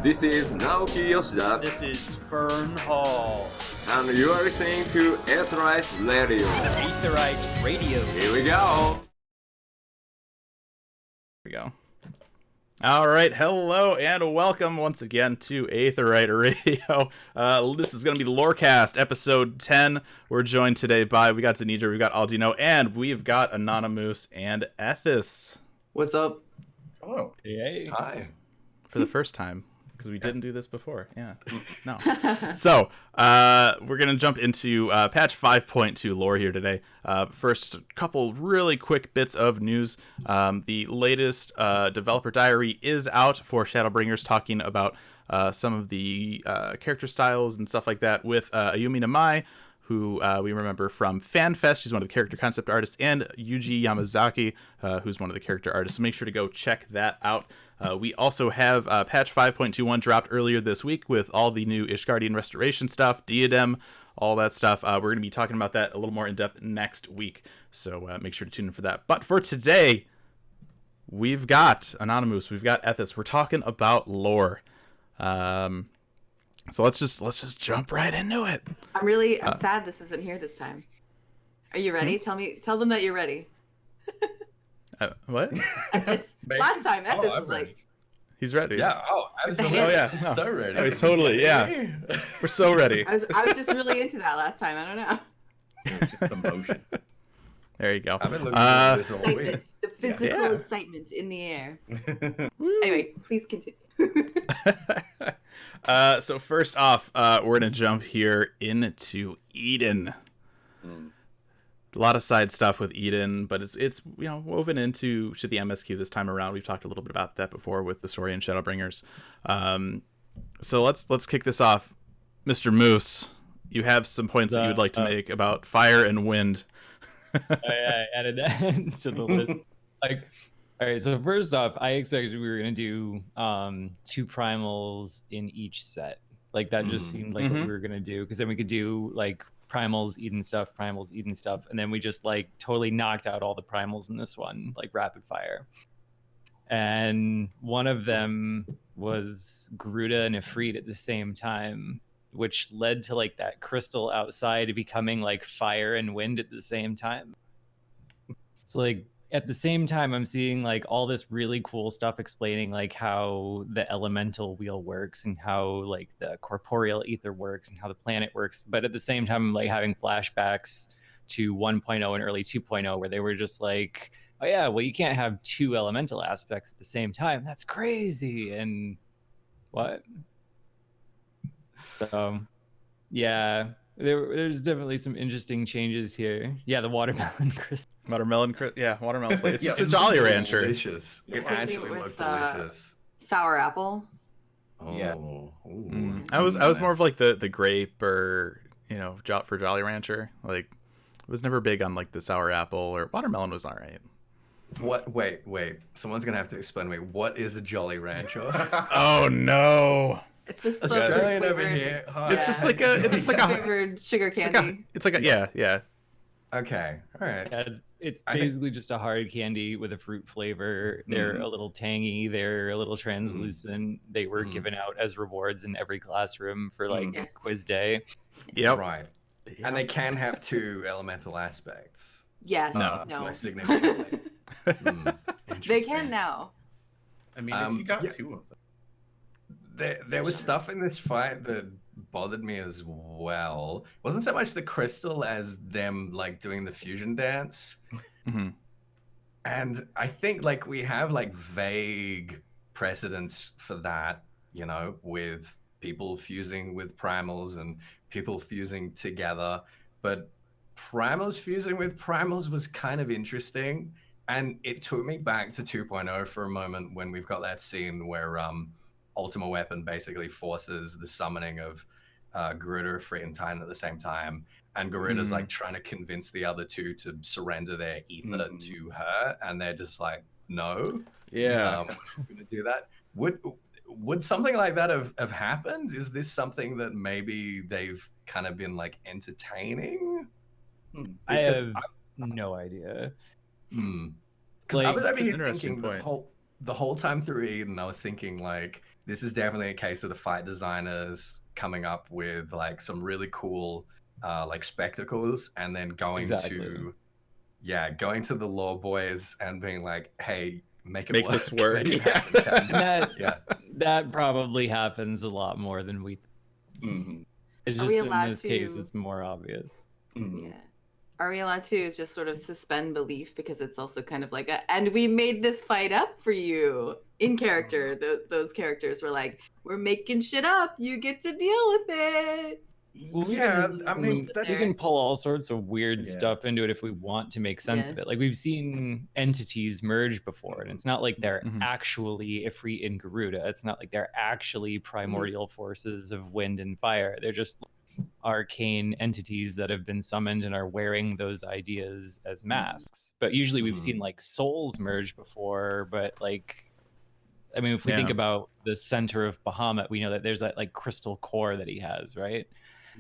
This is Naoki Yoshida. This is Fern Hall. And you are listening to Aetheryte Radio. Aetheryte Radio. Here we go. Here we go. All right, hello and welcome once again to Aetheryte Radio. This is going to be the Lorecast, episode 10. We're joined today by, we got Zanija, we've got Aldino, and we've got Anonymoose and Ethys. What's up? Hello. Hey. Hi. For the first time, because we didn't do this before. Yeah, no. So, we're going to jump into patch 5.2 lore here today. First, a couple really quick bits of news. The latest developer diary is out for Shadowbringers, talking about some of the character styles and stuff like that with Ayumi Namai, who we remember from FanFest. She's one of the character concept artists, and Yuji Yamazaki, who's one of the character artists. So make sure to go check that out. We also have patch 5.21 dropped earlier this week with all the new Ishgardian restoration stuff, Diadem, all that stuff. We're going to be talking about that a little more in depth next week, so make sure to tune in for that. But for today, we've got Anonymous, we've got Ethys. We're talking about lore. So let's just jump right into it. I'm sad this isn't here this time. Are you ready? Tell them that you're ready. What? Last time, Ethys was like, He's ready. Yeah. Oh, absolutely. Oh yeah. No. So ready. Oh, he's totally. Yeah. We're so ready. I was just really into that last time. I don't know. Just the motion. There you go. I've been looking at this all week. Excitement, the physical Yeah. excitement in the air. Anyway, please continue. So first off, we're gonna jump here into Eden. A lot of side stuff with Eden, but it's woven into the MSQ this time around. We've talked a little bit about that before with the story in Shadowbringers. So let's kick this off. Mr. Moose, you have some points that you would like to make about fire and wind. I added that to the list. All right, so first off, I expected we were going to do 2 primals in each set. That just seemed like what we were going to do, because then we could do primals, Eden stuff, and then we just totally knocked out all the primals in this one, rapid fire. And one of them was Garuda and Ifrit at the same time, which led to that crystal outside becoming fire and wind at the same time. So at the same time, I'm seeing all this really cool stuff explaining how the elemental wheel works and how the corporeal ether works and how the planet works. But at the same time, I'm having flashbacks to 1.0 and early 2.0 where they were just oh yeah, well, you can't have 2 elemental aspects at the same time. That's crazy. And what? So yeah, there's definitely some interesting changes here. Yeah, the watermelon crystal. Watermelon flavor. It's just a Jolly Rancher. Delicious. It actually looked delicious. Sour apple. Oh. Yeah. Ooh. I was more of the grape or for Jolly Rancher. I was never big on the sour apple, or watermelon was all right. What? Wait. Someone's gonna have to explain to me, what is a Jolly Rancher? Oh no. It's just Australian over flavored, here. Oh, It's just like a flavored sugar candy. it's like a yeah. Okay. All right. Yeah, it's basically just a hard candy with a fruit flavor. They're a little tangy. They're a little translucent. They were given out as rewards in every classroom for quiz day. Yep. Right. And they can have 2 elemental aspects. Yes. No. Most significantly. They can now. I mean, if you got 2 of them. There was stuff in this fight that bothered me as well. It wasn't so much the crystal as them doing the fusion dance. Mm-hmm. And I think we have vague precedents for that, with people fusing with primals and people fusing together. But primals fusing with primals was kind of interesting. And it took me back to 2.0 for a moment when we've got that scene where Ultima Weapon basically forces the summoning of Garuda, Ifrit, and Titan at the same time, and Garuda's trying to convince the other 2 to surrender their ether to her, and they're just no. Yeah. We're gonna do that. Would something like that have happened? Is this something that maybe they've kind of been entertaining? I have no idea. Because I was over here interesting thinking point. the whole time through Eden, I was thinking this is definitely a case of the fight designers coming up with like some really cool like spectacles, and then going to the lore boys and being like, hey, make work. This work. That probably happens a lot more than we think. It's just in this case it's more obvious. Yeah. Are we allowed to just sort of suspend belief, because it's also kind of like and we made this fight up for you in character? Those characters were like, we're making shit up, you get to deal with it. Yeah, I mean, we can pull all sorts of weird stuff into it if we want to make sense of it. Like, we've seen entities merge before, and it's not like they're actually Ifrit and Garuda. It's not like they're actually primordial forces of wind and fire. They're just arcane entities that have been summoned and are wearing those ideas as masks. But usually we've seen like souls merge before, but like, I mean, if we think about the center of Bahamut, we know that there's that like crystal core that he has, right?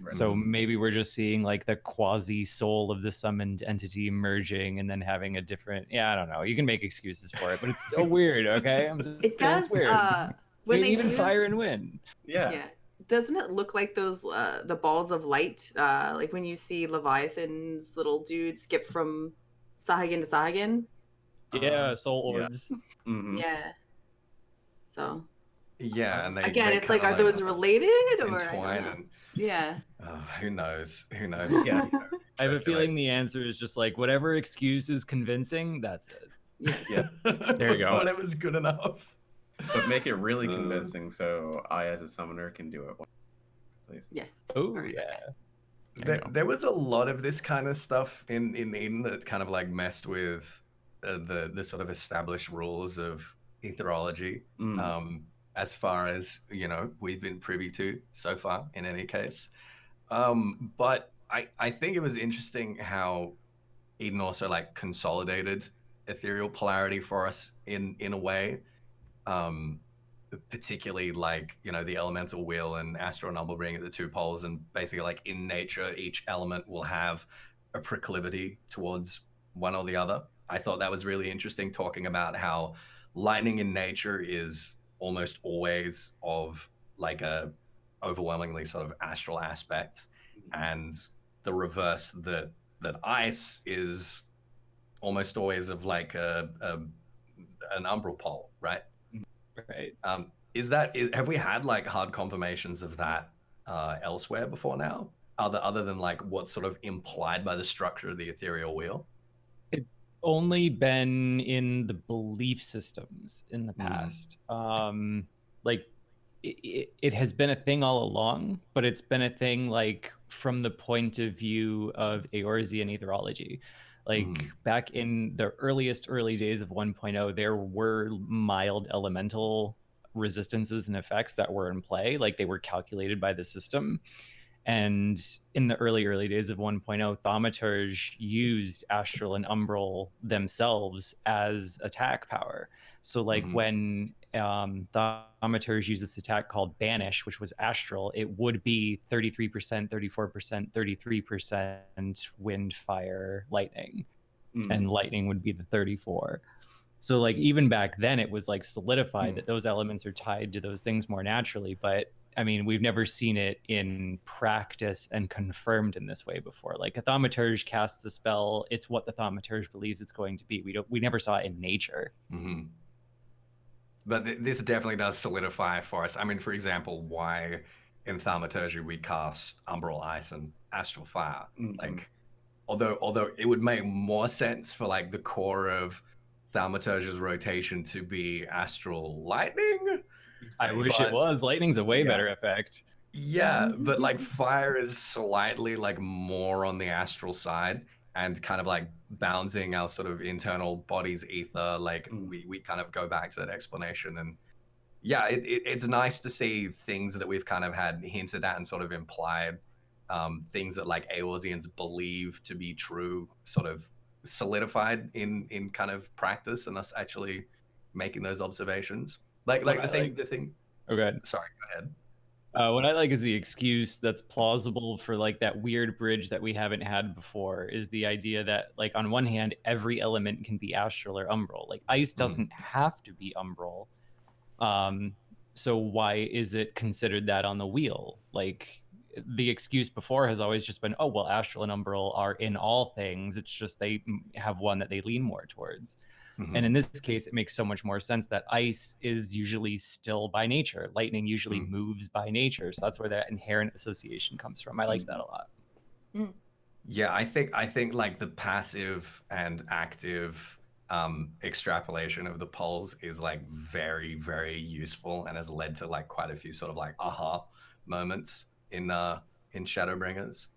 So maybe we're just seeing like the quasi soul of the summoned entity merging and then having a different, I don't know. You can make excuses for it, but it's still weird, okay? It does. It's weird. When even fire and wind. Yeah. Doesn't it look like those the balls of light? Like when you see Leviathan's little dude skip from Sahagin to Sahagin? Yeah, soul orbs. Yeah. So. Yeah, and again, it's like, are those related or? Who knows? Yeah. I have a feeling the answer is just like whatever excuse is convincing. That's it. Yes. There you go. Whatever's good enough. But make it really convincing, so I, as a summoner, can do it. Please. Yes. Oh yeah. There was a lot of this kind of stuff in Eden that kind of like messed with the sort of established rules of etherology. As far as we've been privy to so far, in any case. But I think it was interesting how Eden also like consolidated ethereal polarity for us in a way. Particularly like the elemental wheel and astral and umbral being at the two poles, and basically like in nature each element will have a proclivity towards one or the other. I thought that was really interesting, talking about how lightning in nature is almost always of like a overwhelmingly sort of astral aspect, and the reverse, that ice is almost always of like an umbral pole, right? Right. Have we had like hard confirmations of that elsewhere before now, other than like what's sort of implied by the structure of the ethereal wheel? It's only been in the belief systems in the past. Like it has been a thing all along, but it's been a thing like from the point of view of Eorzean etherology. Like back in the early days of 1.0, there were mild elemental resistances and effects that were in play. Like they were calculated by the system. And in the early days of 1.0, Thaumaturge used astral and umbral themselves as attack power. So like when Thaumaturge used this attack called Banish, which was astral, it would be 33%, 34%, 33% wind, fire, lightning. And lightning would be the 34. So like even back then it was like solidified that those elements are tied to those things more naturally. But I mean, we've never seen it in practice and confirmed in this way before. Like a Thaumaturge casts a spell, it's what the Thaumaturge believes it's going to be. We never saw it in nature. But this definitely does solidify for us. I mean, for example, why in Thaumaturgy we cast Umbral Ice and Astral Fire. Like, although it would make more sense for like the core of Thaumaturge's rotation to be Astral Lightning. I wish it was. Lightning's a way better effect. Yeah, but like fire is slightly like more on the astral side, and kind of like balancing our sort of internal body's ether. Like we kind of go back to that explanation, and yeah, it's nice to see things that we've kind of had hinted at and sort of implied, things that like Eorzeans believe to be true, sort of solidified in kind of practice, and us actually making those observations. Like the thing. Okay. Sorry, go ahead. What I like is the excuse that's plausible for like that weird bridge that we haven't had before, is the idea that like on one hand every element can be astral or umbral. Like ice doesn't have to be umbral. so why is it considered that on the wheel? Like, the excuse before has always just been, oh, well, astral and umbral are in all things. It's just they have one that they lean more towards. And in this case, it makes so much more sense that ice is usually still by nature. Lightning usually moves by nature. So that's where that inherent association comes from. I liked that a lot. Yeah, I think like the passive and active extrapolation of the poles is like very, very useful and has led to like quite a few sort of like aha moments in Shadowbringers.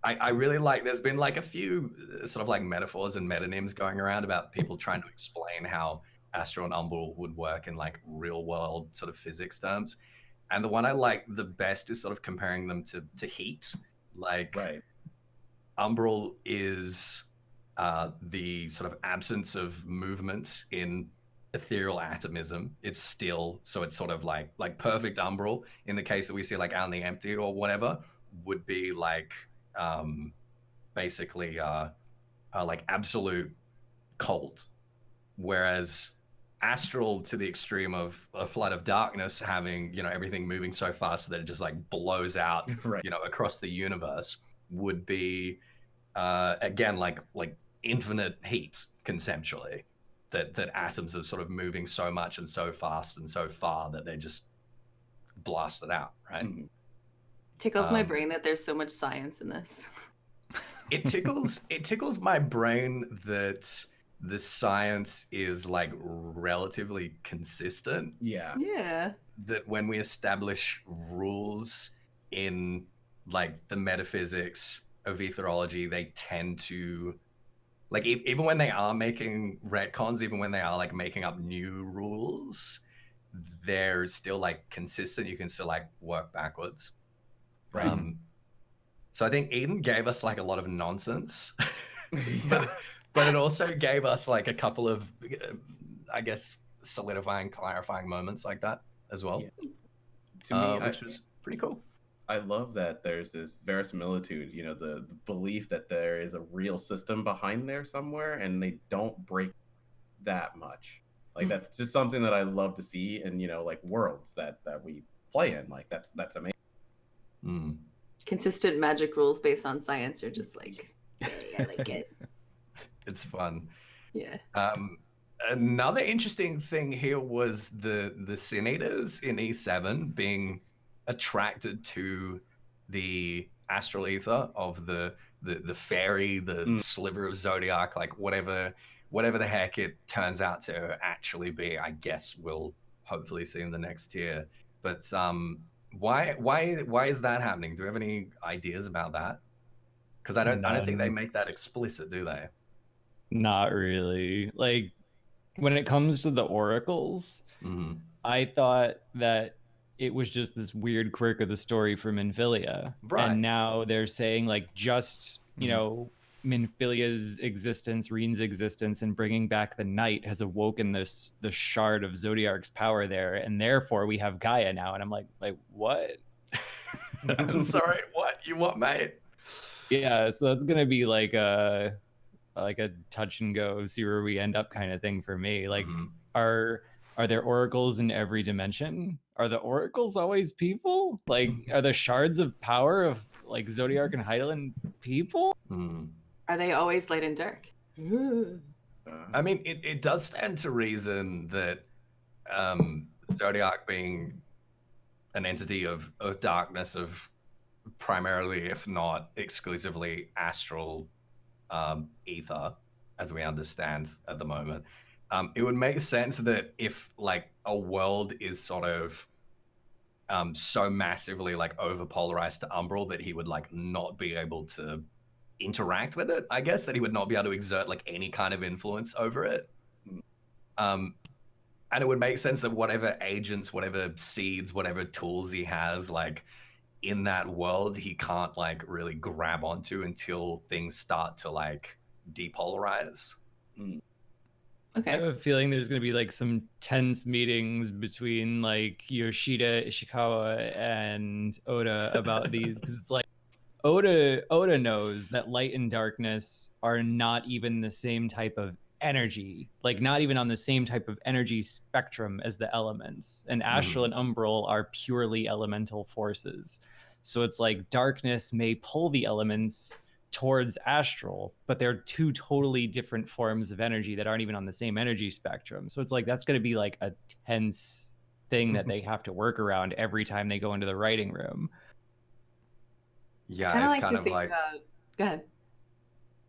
I really like, there's been like a few sort of like metaphors and metonyms going around about people trying to explain how astral and umbral would work in like real world sort of physics terms. And the one I like the best is sort of comparing them to heat. Like umbral is the sort of absence of movement in ethereal atomism. It's still, so it's sort of like perfect umbral in the case that we see like out in the empty or whatever would be like basically like absolute cold, whereas astral to the extreme of a flood of darkness, having, you know, everything moving so fast that it just like blows out you know, across the universe, would be again like infinite heat conceptually, that atoms are sort of moving so much and so fast and so far that they just blast it out, right? Tickles my brain that there's so much science in this. It tickles my brain that the science is like relatively consistent. Yeah. That when we establish rules in like the metaphysics of etherology, they tend to like, even when they are making retcons, even when they are like making up new rules, they're still like consistent. You can still like work backwards. So I think Eden gave us like a lot of nonsense, but it also gave us like a couple of, I guess, solidifying, clarifying moments like that as well. To me, which was pretty cool. I love that there's this verisimilitude, you know, the belief that there is a real system behind there somewhere, and they don't break that much. Like, that's just something that I love to see in, you know, like worlds that we play in. Like, that's amazing. Consistent magic rules based on science are just like, hey, I like it. It's fun. Yeah. Another interesting thing here was the Sin Eaters in E7 being attracted to the astral ether of the fairy, the sliver of zodiac, like whatever the heck it turns out to actually be. I guess we'll hopefully see in the next tier. But why is that happening? Do we have any ideas about that? Because I don't think they make that explicit, do they? Not really. Like, when it comes to the oracles, I thought that it was just this weird quirk of the story for Minfilia. And now they're saying like just, you know, Minfilia's existence, Reen's existence, and bringing back the night has awoken the shard of Zodiark's power there, and therefore we have Gaia now. And I'm like what? I'm sorry, what, mate? Yeah, so that's gonna be like a touch and go, see where we end up kind of thing for me. Like, are there oracles in every dimension? Are the oracles always people? Like, are the shards of power of like Zodiark and Hydaelyn people? Are they always light and dark? I mean, it does stand to reason that Zodiark being an entity of darkness, of primarily, if not exclusively, astral ether, as we understand at the moment, it would make sense that if like a world is sort of so massively like overpolarized to umbral that he would like not be able to interact with it, I guess, that he would not be able to exert like any kind of influence over it. And it would make sense that whatever agents, whatever seeds, whatever tools he has, like in that world, he can't like really grab onto until things start to like depolarize. Okay. I have a feeling there's going to be like some tense meetings between like Yoshida, Ishikawa, and Oda about these, because it's like Oda knows that light and darkness are not even the same type of energy, like not even on the same type of energy spectrum as the elements. And astral and umbral are purely elemental forces. So it's like darkness may pull the elements towards astral, but they're two totally different forms of energy that aren't even on the same energy spectrum. So it's like that's going to be like a tense thing that they have to work around every time they go into the writing room. Yeah, Kinda it's like kind to of think like. about... Go ahead.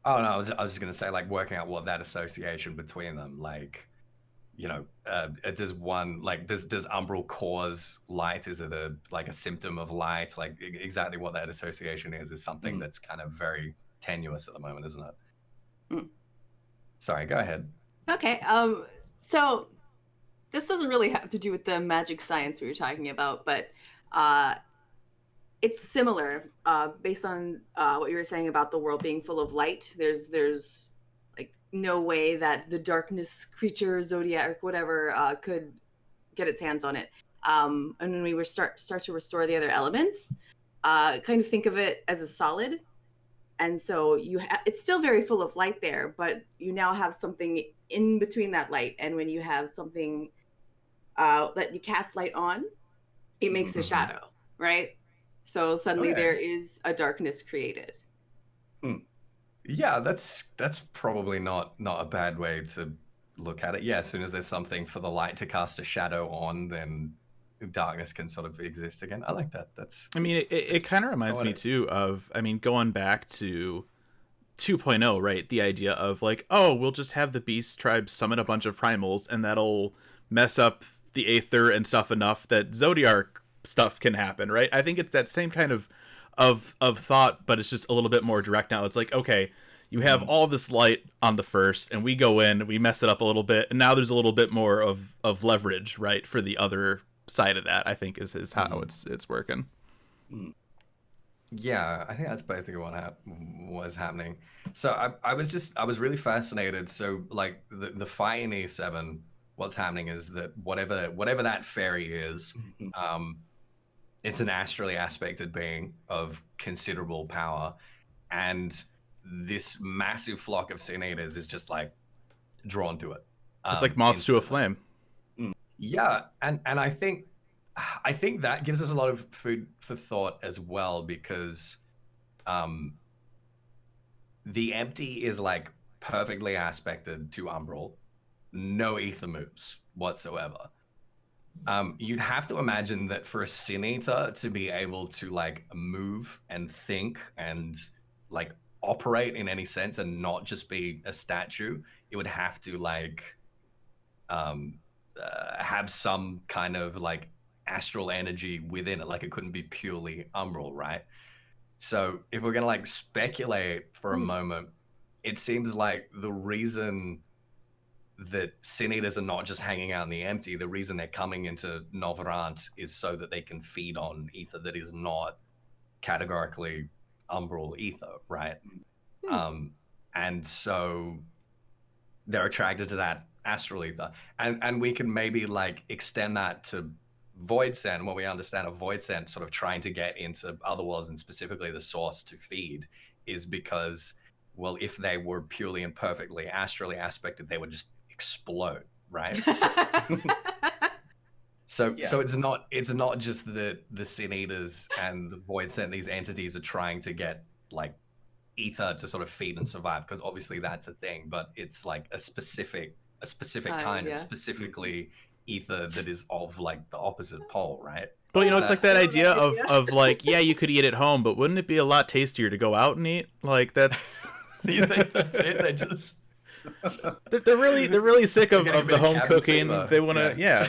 Oh no, I was just gonna say, like, working out what that association between them, like, does one, like, does umbral cause light? Is it a symptom of light? Like, exactly what that association is something that's kind of very tenuous at the moment, isn't it? Sorry, go ahead. Okay. So this doesn't really have to do with the magic science we were talking about, but it's similar based on what you were saying about the world being full of light. There's like no way that the darkness creature, zodiac, whatever, could get its hands on it. And when we start to restore the other elements, kind of think of it as a solid. And so it's still very full of light there, but you now have something in between that light. And when you have something that you cast light on, it makes a shadow, right? So suddenly there is a darkness created. Yeah, that's probably not a bad way to look at it. Yeah, as soon as there's something for the light to cast a shadow on, then darkness can sort of exist again. I like that. I mean, it kind of reminds me too of, I mean, going back to 2.0, right? The idea of like, oh, we'll just have the beast tribe summon a bunch of primals and that'll mess up the Aether and stuff enough that Zodiark stuff can happen, right? I think it's that same kind of thought, but it's just a little bit more direct now. It's like, okay, you have all this light on the first, and we go in, we mess it up a little bit, and now there's a little bit more of leverage, right, for the other side of that. I think is how it's working. Yeah, I think that's basically what was happening. So I was really fascinated. So like the fight in E7, what's happening is that whatever that fairy is, it's an astrally aspected being of considerable power, and this massive flock of sin eaters is just like drawn to it. It's like moths to a flame. Yeah, and I think that gives us a lot of food for thought as well, because the empty is like perfectly aspected to umbral, no ether moves whatsoever. You'd have to imagine that for a sin eater to be able to like move and think and like operate in any sense and not just be a statue, it would have to like have some kind of like astral energy within it. Like it couldn't be purely umbral, right? So if we're gonna like speculate for a moment, it seems like the reason that sin eaters are not just hanging out in the empty, the reason they're coming into Novarant is so that they can feed on ether that is not categorically umbral ether, right? And so they're attracted to that astral ether, and we can maybe like extend that to void sent. What we understand of void sent sort of trying to get into other worlds, and specifically the source to feed, is because, well, if they were purely and perfectly astrally aspected, they would just explode, right? So it's not just that the sin eaters and the void sent, these entities are trying to get like ether to sort of feed and survive, because obviously that's a thing, but it's like a specific kind of specifically ether that is of like the opposite pole, right? Well, you know, it's like that idea of like, yeah, you could eat at home, but wouldn't it be a lot tastier to go out and eat? Like that's You think that's it? They just they're really sick of the home cooking. fever. They want to, yeah.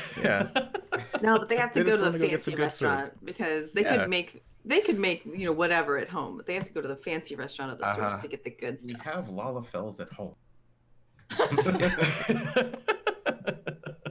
No, but they have to They go just to wanna the go get some fancy good food. restaurant because they could make you know whatever at home, but they have to go to the fancy restaurant of the source to get the good We stuff. have Lalafells at home.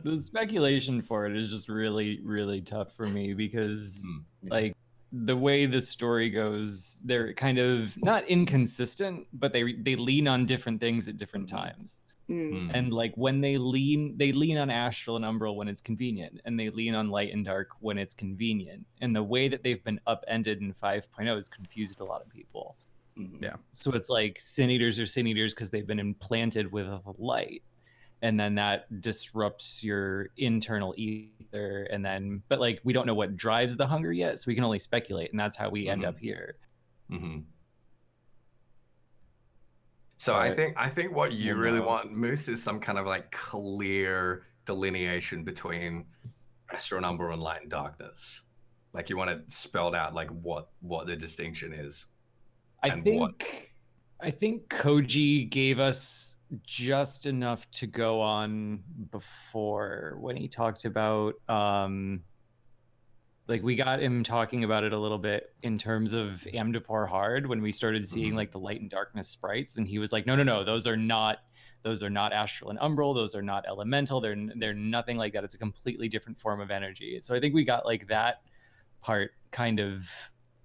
The speculation for it is just really, really tough for me because like the way the story goes, they're kind of not inconsistent, but they lean on different things at different times. And like when they lean on astral and umbral when it's convenient, and they lean on light and dark when it's convenient. And the way that they've been upended in 5.0 has confused a lot of people. Yeah. So it's like sin eaters are sin eaters because they've been implanted with light, and then that disrupts your internal ether. And then, but like we don't know what drives the hunger yet, so we can only speculate, and that's how we end up here. Mm-hmm. So I think what you really want, Moose, is some kind of like clear delineation between astral and umbral and light and darkness. Like you want it spelled out, like what the distinction is. I think Koji gave us just enough to go on before when he talked about like we got him talking about it a little bit in terms of Amdapor Hard when we started seeing like the light and darkness sprites, and he was like, no, those are not astral and umbral, those are not elemental, they're nothing like that. It's a completely different form of energy. So I think we got like that part kind of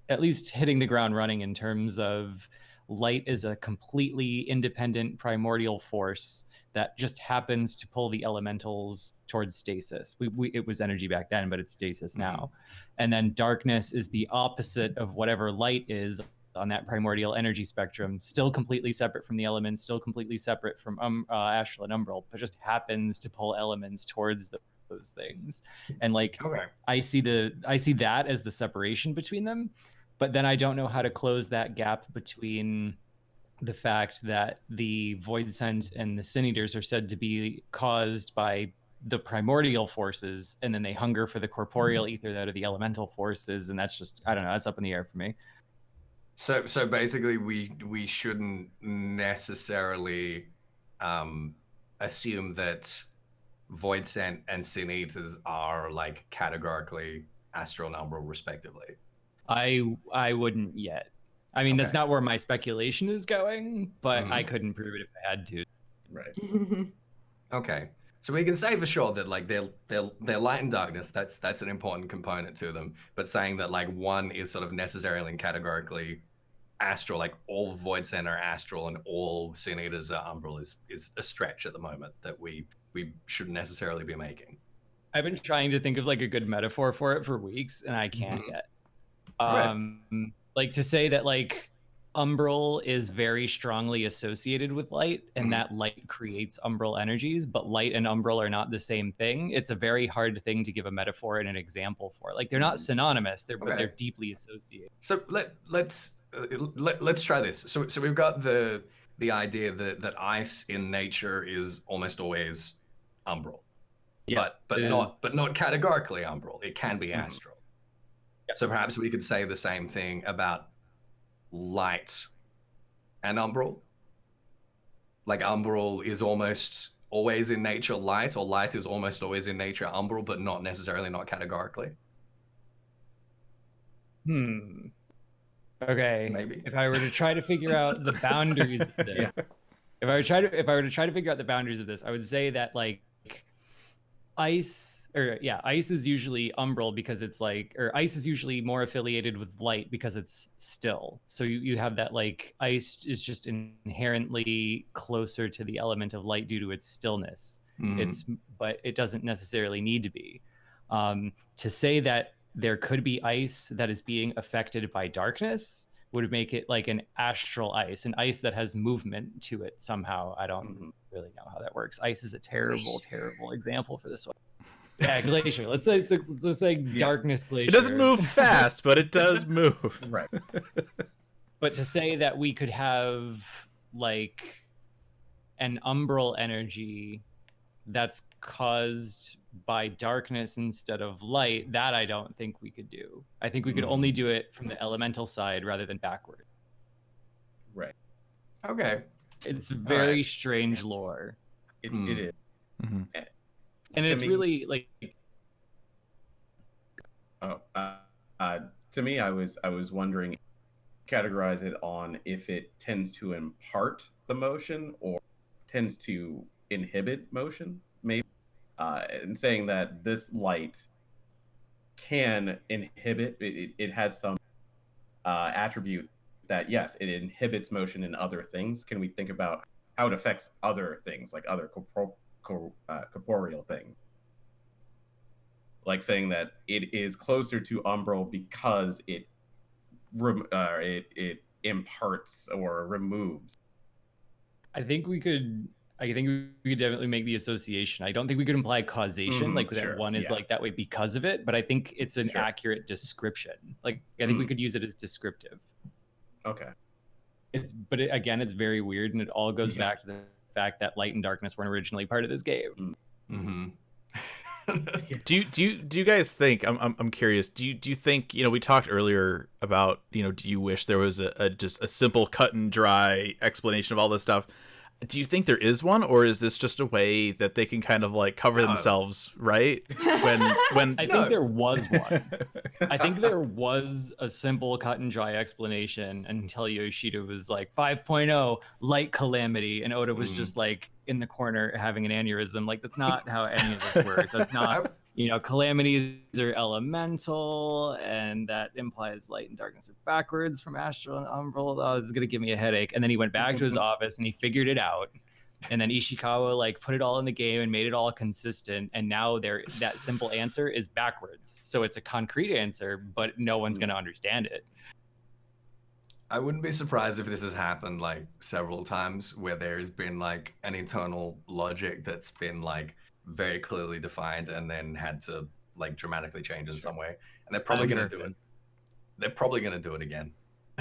at least hitting the ground running in terms of light is a completely independent primordial force that just happens to pull the elementals towards stasis. It was energy back then, but it's stasis now. And then darkness is the opposite of whatever light is on that primordial energy spectrum, still completely separate from the elements, still completely separate from astral and umbral, but just happens to pull elements towards those things. And like, I see that as the separation between them, but then I don't know how to close that gap between the fact that the void scent and the sin eaters are said to be caused by the primordial forces, and then they hunger for the corporeal ether that are the elemental forces, and that's just, I don't know, that's up in the air for me. So basically we shouldn't necessarily assume that void scent and sin eaters are like categorically astral and umbral respectively. I wouldn't yet. I mean, that's not where my speculation is going, but I couldn't prove it if I had to. Right. Okay. So we can say for sure that like they're light and darkness, that's an important component to them. But saying that like one is sort of necessarily and categorically astral, like all void scent are astral and all sin eaters are umbral is a stretch at the moment that we shouldn't necessarily be making. I've been trying to think of like a good metaphor for it for weeks, and I can't yet. Like to say that like umbral is very strongly associated with light, and that light creates umbral energies, but light and umbral are not the same thing. It's a very hard thing to give a metaphor and an example for. Like they're not synonymous, but they're deeply associated. So let's try this. So we've got the idea that ice in nature is almost always umbral. Yes, but not categorically umbral. It can be astral. Yes. So perhaps we could say the same thing about light and umbral. Like umbral is almost always in nature light, or light is almost always in nature umbral, but not necessarily, not categorically. Okay. Maybe. If I were to try to figure out the boundaries of this, if I were to try to figure out the boundaries of this, I would say that like ice is usually umbral because it's like, or ice is usually more affiliated with light because it's still. So you have that like ice is just inherently closer to the element of light due to its stillness. But it doesn't necessarily need to be. To say that there could be ice that is being affected by darkness would make it like an astral ice, an ice that has movement to it somehow. I don't really know how that works. Ice is a terrible example for this one. Yeah, glacier. Let's say darkness glacier. It doesn't move fast, but it does move. Right. But to say that we could have like an umbral energy that's caused by darkness instead of light, that I don't think we could do. I think we could only do it from the elemental side rather than backward. Right. Okay. It's very strange lore. It is. And it's really like to me, I was wondering, categorize it on if it tends to impart the motion or tends to inhibit motion, maybe. And saying that this light can inhibit, it has some attribute that, yes, it inhibits motion in other things. Can we think about how it affects other things, like other corporeal things? Like saying that it is closer to umbral because it imparts or removes. I think we could definitely make the association. I don't think we could imply causation, like sure, that one is yeah. like that way because of it, but I think it's an Sure. accurate description. Like I think we could use it as descriptive. Okay. Again, it's very weird, and it all goes back to the fact that light and darkness weren't originally part of this game. Mm-hmm. Do you guys think, I'm curious, do you think, we talked earlier about, do you wish there was just a simple cut and dry explanation of all this stuff? Do you think there is one, or is this just a way that they can kind of like cover themselves, right? When I think there was one. I think there was a simple cut and dry explanation until Yoshida was like 5.0 light calamity, and Oda was just like in the corner having an aneurysm. Like that's not how any of this works. That's not, calamities are elemental, and that implies light and darkness are backwards from astral and umbral. Oh, this is gonna give me a headache. And then he went back to his office and he figured it out. And then Ishikawa like put it all in the game and made it all consistent. And now that simple answer is backwards. So it's a concrete answer, but no one's gonna understand it. I wouldn't be surprised if this has happened like several times where there's been like an internal logic that's been like very clearly defined and then had to like dramatically change in some way. And they're probably going to do it. They're probably going to do it again.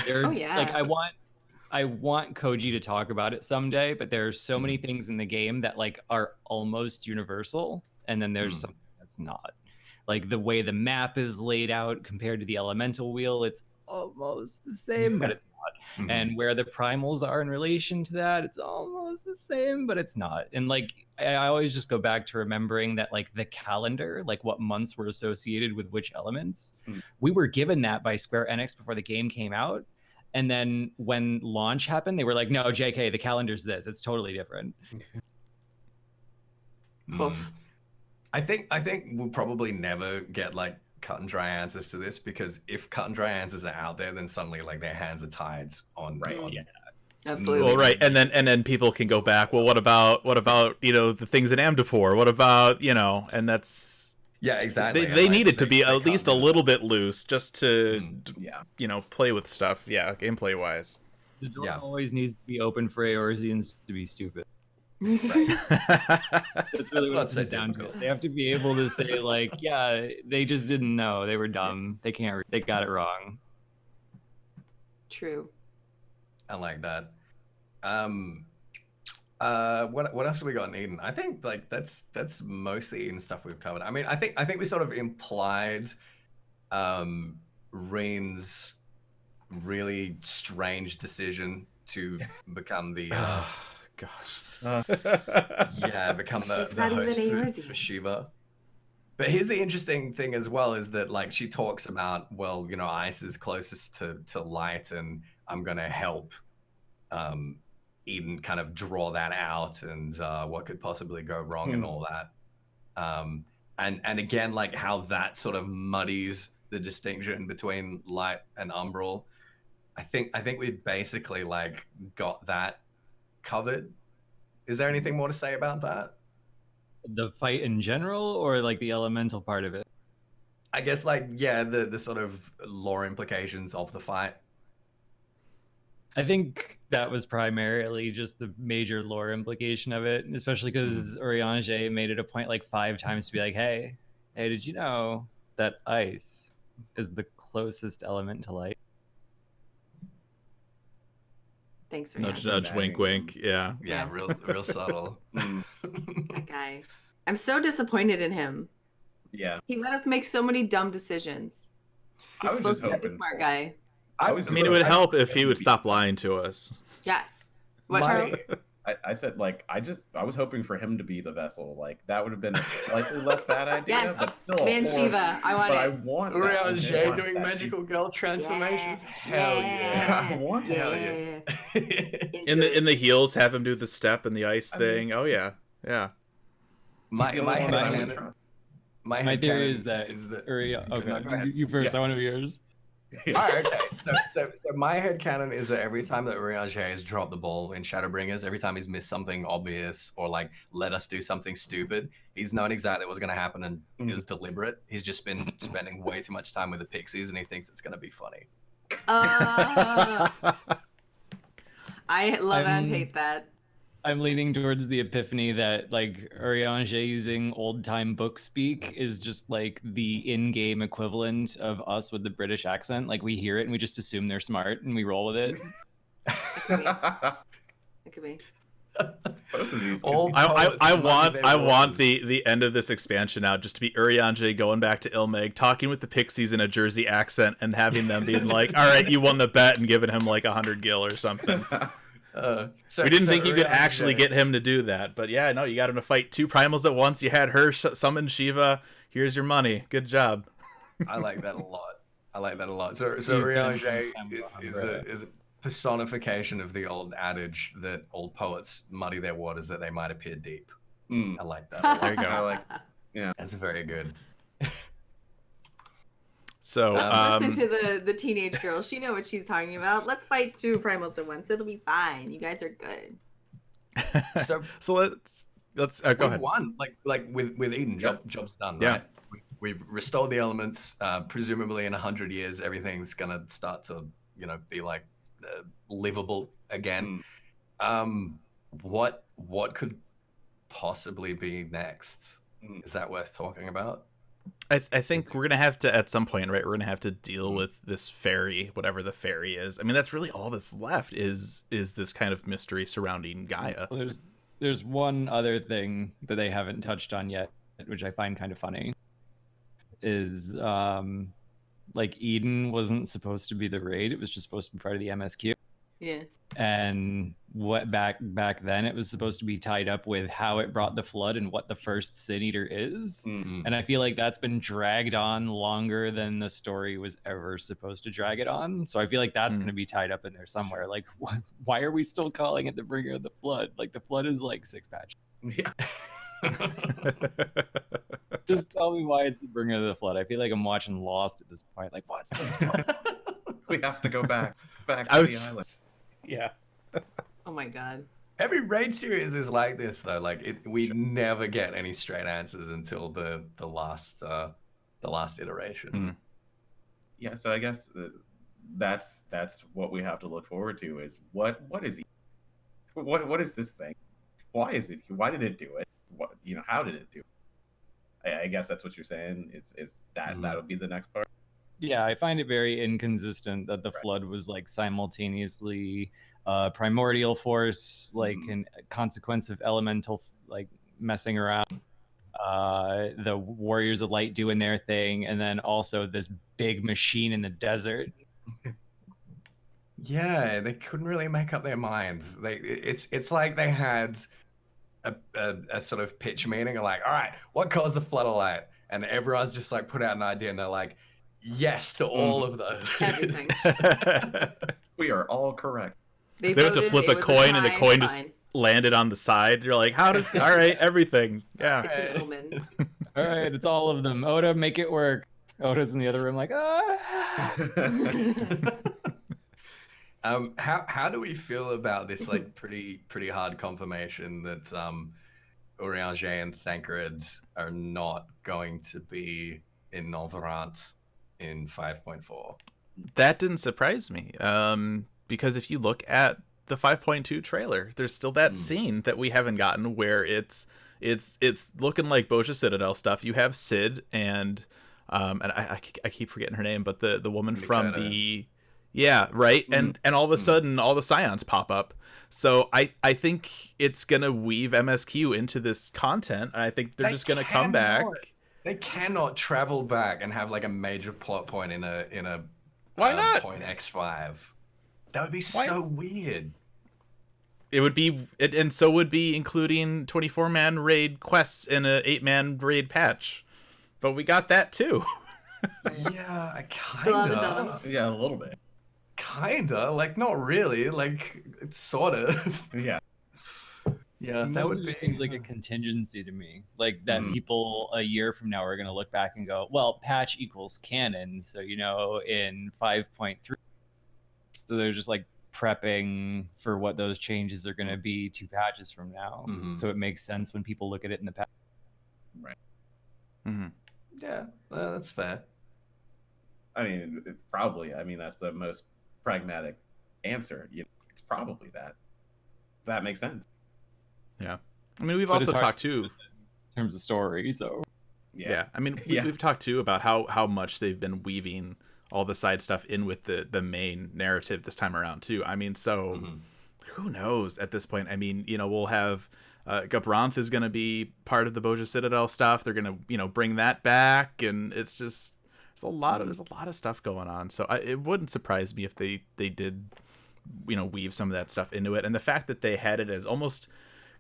Oh yeah. Like I want Koji to talk about it someday, but there are so many things in the game that like are almost universal, and then there's something that's not. Like the way the map is laid out compared to the elemental wheel, it's almost the same, but it's not. And where the primals are in relation to that, it's almost the same, but it's not. And like I always just go back to remembering that like the calendar, like what months were associated with which elements, we were given that by Square Enix before the game came out. And then when launch happened, they were like, no, JK, the calendar's this. It's totally different. I think we'll probably never get like cut and dry answers to this, because if cut and dry answers are out there, then suddenly like their hands are tied on Absolutely. Well, right, and then people can go back. Well, what about the things in Amdapor? What about and that's exactly. They need it to be at least a little bit loose, just to play with stuff. Yeah, gameplay wise. The door always needs to be open for Eorzeans to be stupid. Right. That's really what it's down to. They have to be able to say like, yeah, they just didn't know. They were dumb. They can't. They got it wrong. True. I like that. What else have we got in Eden? I think like that's mostly Eden stuff we've covered. I mean, I think we sort of implied Reen's really strange decision to become the become the host for Shiva. But here's the interesting thing as well, is that like she talks about, well, ice is closest to light, and I'm gonna help Eden kind of draw that out, and what could possibly go wrong and all that. And again, like how that sort of muddies the distinction between light and umbral. I think we've basically like got that covered. Is there anything more to say about that? The fight in general, or like the elemental part of it? I guess like, the sort of lore implications of the fight. I think that was primarily just the major lore implication of it, especially because Urianger made it a point like 5 times to be like, hey, did you know that ice is the closest element to light? Thanks for nudge, nudge, wink, wink. Yeah, real subtle. That guy. I'm so disappointed in him. Yeah. He let us make so many dumb decisions. He's I was supposed just to be a hoping smart guy. I mean, it would help if he would stop lying to us. Yes. What, Charles? I said, like, I was hoping for him to be the vessel. Like, that would have been a slightly less bad idea, Yes. but still. Man Shiva, I want it. I want Urianger doing magical girl transformations. Hell yeah. I want Hell that. yeah. In the heels, have him do the step and the ice thing. Oh yeah. My theory is that Urianger. Okay, go ahead. you first. I want to be yours. All right, okay. So my headcanon is that every time that Urianger has dropped the ball in Shadowbringers, every time he's missed something obvious or like let us do something stupid, he's known exactly what's going to happen and is deliberate. He's just been spending way too much time with the pixies, and he thinks it's going to be funny. I love and hate that. I'm leaning towards the epiphany that like Urianger using old time book speak is just like the in-game equivalent of us with the British accent. Like we hear it and we just assume they're smart and we roll with it. It could be. Both of these. I want the end of this expansion now just to be Urianger going back to Ilmeg, talking with the Pixies in a Jersey accent, and having them being like, "All right, you won the bet," and giving him like 100 gil or something. We didn't think you could actually get him to do that, but yeah, no, you got him to fight 2 primals at once. You had her summon Shiva. Here's your money. Good job. I like that a lot. So Urianger is a personification of the old adage that old poets muddy their waters that they might appear deep. I like that. There you go. I like, yeah, That's very good. So listen to the teenage girl. She know what she's talking about. Let's fight 2 primals at once. It'll be fine. You guys are good. So let's go ahead. Won. Like with Eden, job's done. Yeah. Right? We've restored the elements. Presumably in 100 years, everything's gonna start to be like livable again. What could possibly be next? Is that worth talking about? I think we're gonna have to at some point, right? We're gonna have to deal with this fairy, whatever the fairy is. I mean, that's really all that's left is this kind of mystery surrounding Gaia. Well, there's one other thing that they haven't touched on yet, which I find kind of funny. Is like Eden wasn't supposed to be the raid; it was just supposed to be part of the MSQ. Yeah. And what back then it was supposed to be tied up with how it brought the flood and what the first Sin Eater is. And I feel like that's been dragged on longer than the story was ever supposed to drag it on. So I feel like that's going to be tied up in there somewhere. Like, why are we still calling it the bringer of the flood? Like the flood is like 6 patches. yeah. Just tell me why it's the bringer of the flood. I feel like I'm watching Lost at this point. Like, what's this one? We have to go back to the island. Yeah. Oh my god. Every raid series is like this though. Like we never get any straight answers until the last iteration. Yeah, so I guess that's what we have to look forward to is what is he? What is this thing? Why is it? Why did it do it? What how did it do it? I guess that's what you're saying. Is that that'll be the next part. Yeah, I find it very inconsistent that the flood was like simultaneously primordial force, like a consequence of elemental like messing around, the Warriors of Light doing their thing, and then also this big machine in the desert. Yeah, they couldn't really make up their minds. It's like they had a sort of pitch meeting and like, all right, what caused the flood of light? And everyone's just like put out an idea and they're like, yes to all of those. Everything. We are all correct. They went to flip a coin and the coin just landed on the side. You're like, how does? All right, everything. Yeah. It's an omen. All right, it's all of them. Oda, make it work. Oda's in the other room, like, How do we feel about this like pretty hard confirmation that Urianger and Thancred are not going to be in Novarant in 5.4? That didn't surprise me, because if you look at the 5.2 trailer, there's still that scene that we haven't gotten where it's looking like Boja Citadel stuff. You have Sid and I keep forgetting her name, but the woman from the right, and all of a sudden all the scions pop up. So I think it's gonna weave MSQ into this content, and I think they're just gonna come back. They cannot travel back and have like a major plot point in a why not point X5. That would be so weird. It would be, and so would be including 24-man raid quests in a 8-man raid patch. But we got that too. Yeah, I Still haven't done kinda. them. Yeah, a little bit. Kinda, like not really, like it's sort of. Yeah. Yeah, that That would be. just seems like a contingency to me. Like that people a year from now are going to look back and go, well, patch equals canon. So, in 5.3. So they're just like prepping for what those changes are going to be 2 patches from now. So it makes sense when people look at it in the past. Right. Yeah, that's fair. I mean, it's probably. I mean, that's the most pragmatic answer. It's probably that. That makes sense. Yeah. I mean, we've But it's also hard talked too. in terms of story. So Yeah. I mean, Yeah. we've talked too about how much they've been weaving all the side stuff in with the main narrative this time around too. I mean, so who knows at this point? I mean, we'll have Gabranth is going to be part of the Boja Citadel stuff. They're going to, bring that back, and it's just there's a lot of stuff going on. So it wouldn't surprise me if they did, weave some of that stuff into it. And the fact that they had it as almost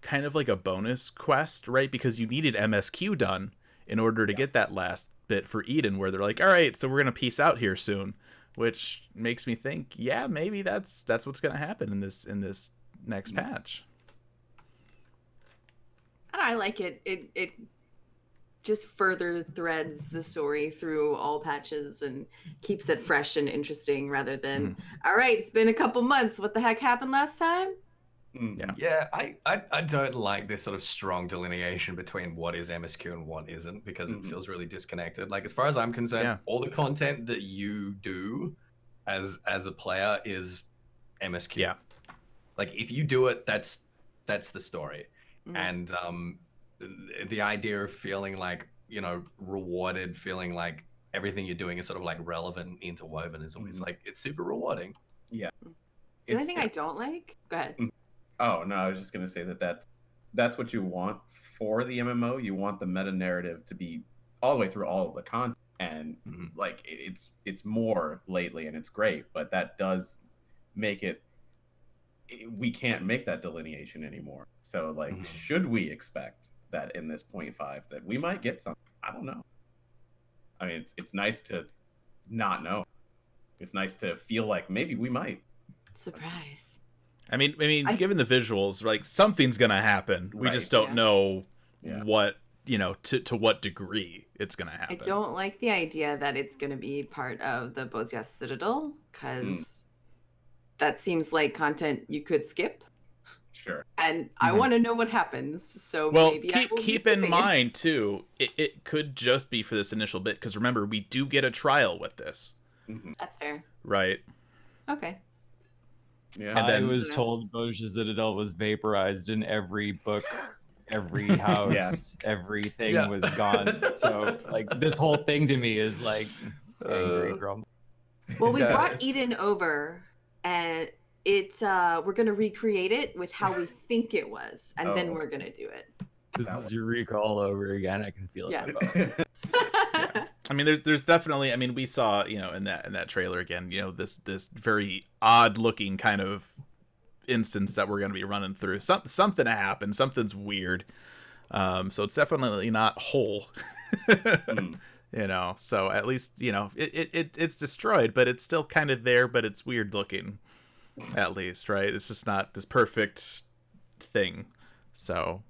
kind of like a bonus quest, right? Because you needed MSQ done in order to get that last bit for Eden, where they're like, all right, so we're going to peace out here soon, which makes me think, yeah, maybe that's what's going to happen in this next patch. I like it. It just further threads the story through all patches and keeps it fresh and interesting rather than, all right, it's been a couple months. What the heck happened last time? Yeah, I don't like this sort of strong delineation between what is MSQ and what isn't, because it feels really disconnected. Like, as far as I'm concerned, all the content that you do as a player is MSQ. Yeah. Like, if you do it, that's the story. And the idea of feeling like, rewarded, feeling like everything you're doing is sort of like relevant and interwoven is always like, it's super rewarding. Yeah. The only thing I don't like, go ahead. Oh no, I was just gonna say that's what you want for the MMO. You want the meta narrative to be all the way through all of the content, and like it's more lately, and it's great, but that does make it. We can't make that delineation anymore. So like, should we expect that in this 0.5 that we might get something? I don't know. I mean, it's nice to not know. It's nice to feel like maybe we might. Surprise. I mean, given the visuals, like, something's gonna happen. We just don't know what, to what degree it's gonna happen. I don't like the idea that it's gonna be part of the Boja Citadel, because that seems like content you could skip. Sure. And I want to know what happens. So well, maybe keep in mind too, it could just be for this initial bit, because remember, we do get a trial with this. That's fair. Right. Okay. Yeah. And then, I was told Boja Citadel was vaporized in every book, every house, everything was gone. So like, this whole thing to me is like angry grumble. Well, we brought Eden over, and we're gonna recreate it with how we think it was, and then we're gonna do it. This is Eureka all over again. I can feel it. In my bones. I mean, there's definitely. I mean, we saw, in that trailer again, this very odd looking kind of instance that we're going to be running through. Something happened. Something's weird. So it's definitely not whole. So at least it's destroyed, but it's still kind of there. But it's weird looking, at least, right? It's just not this perfect thing. So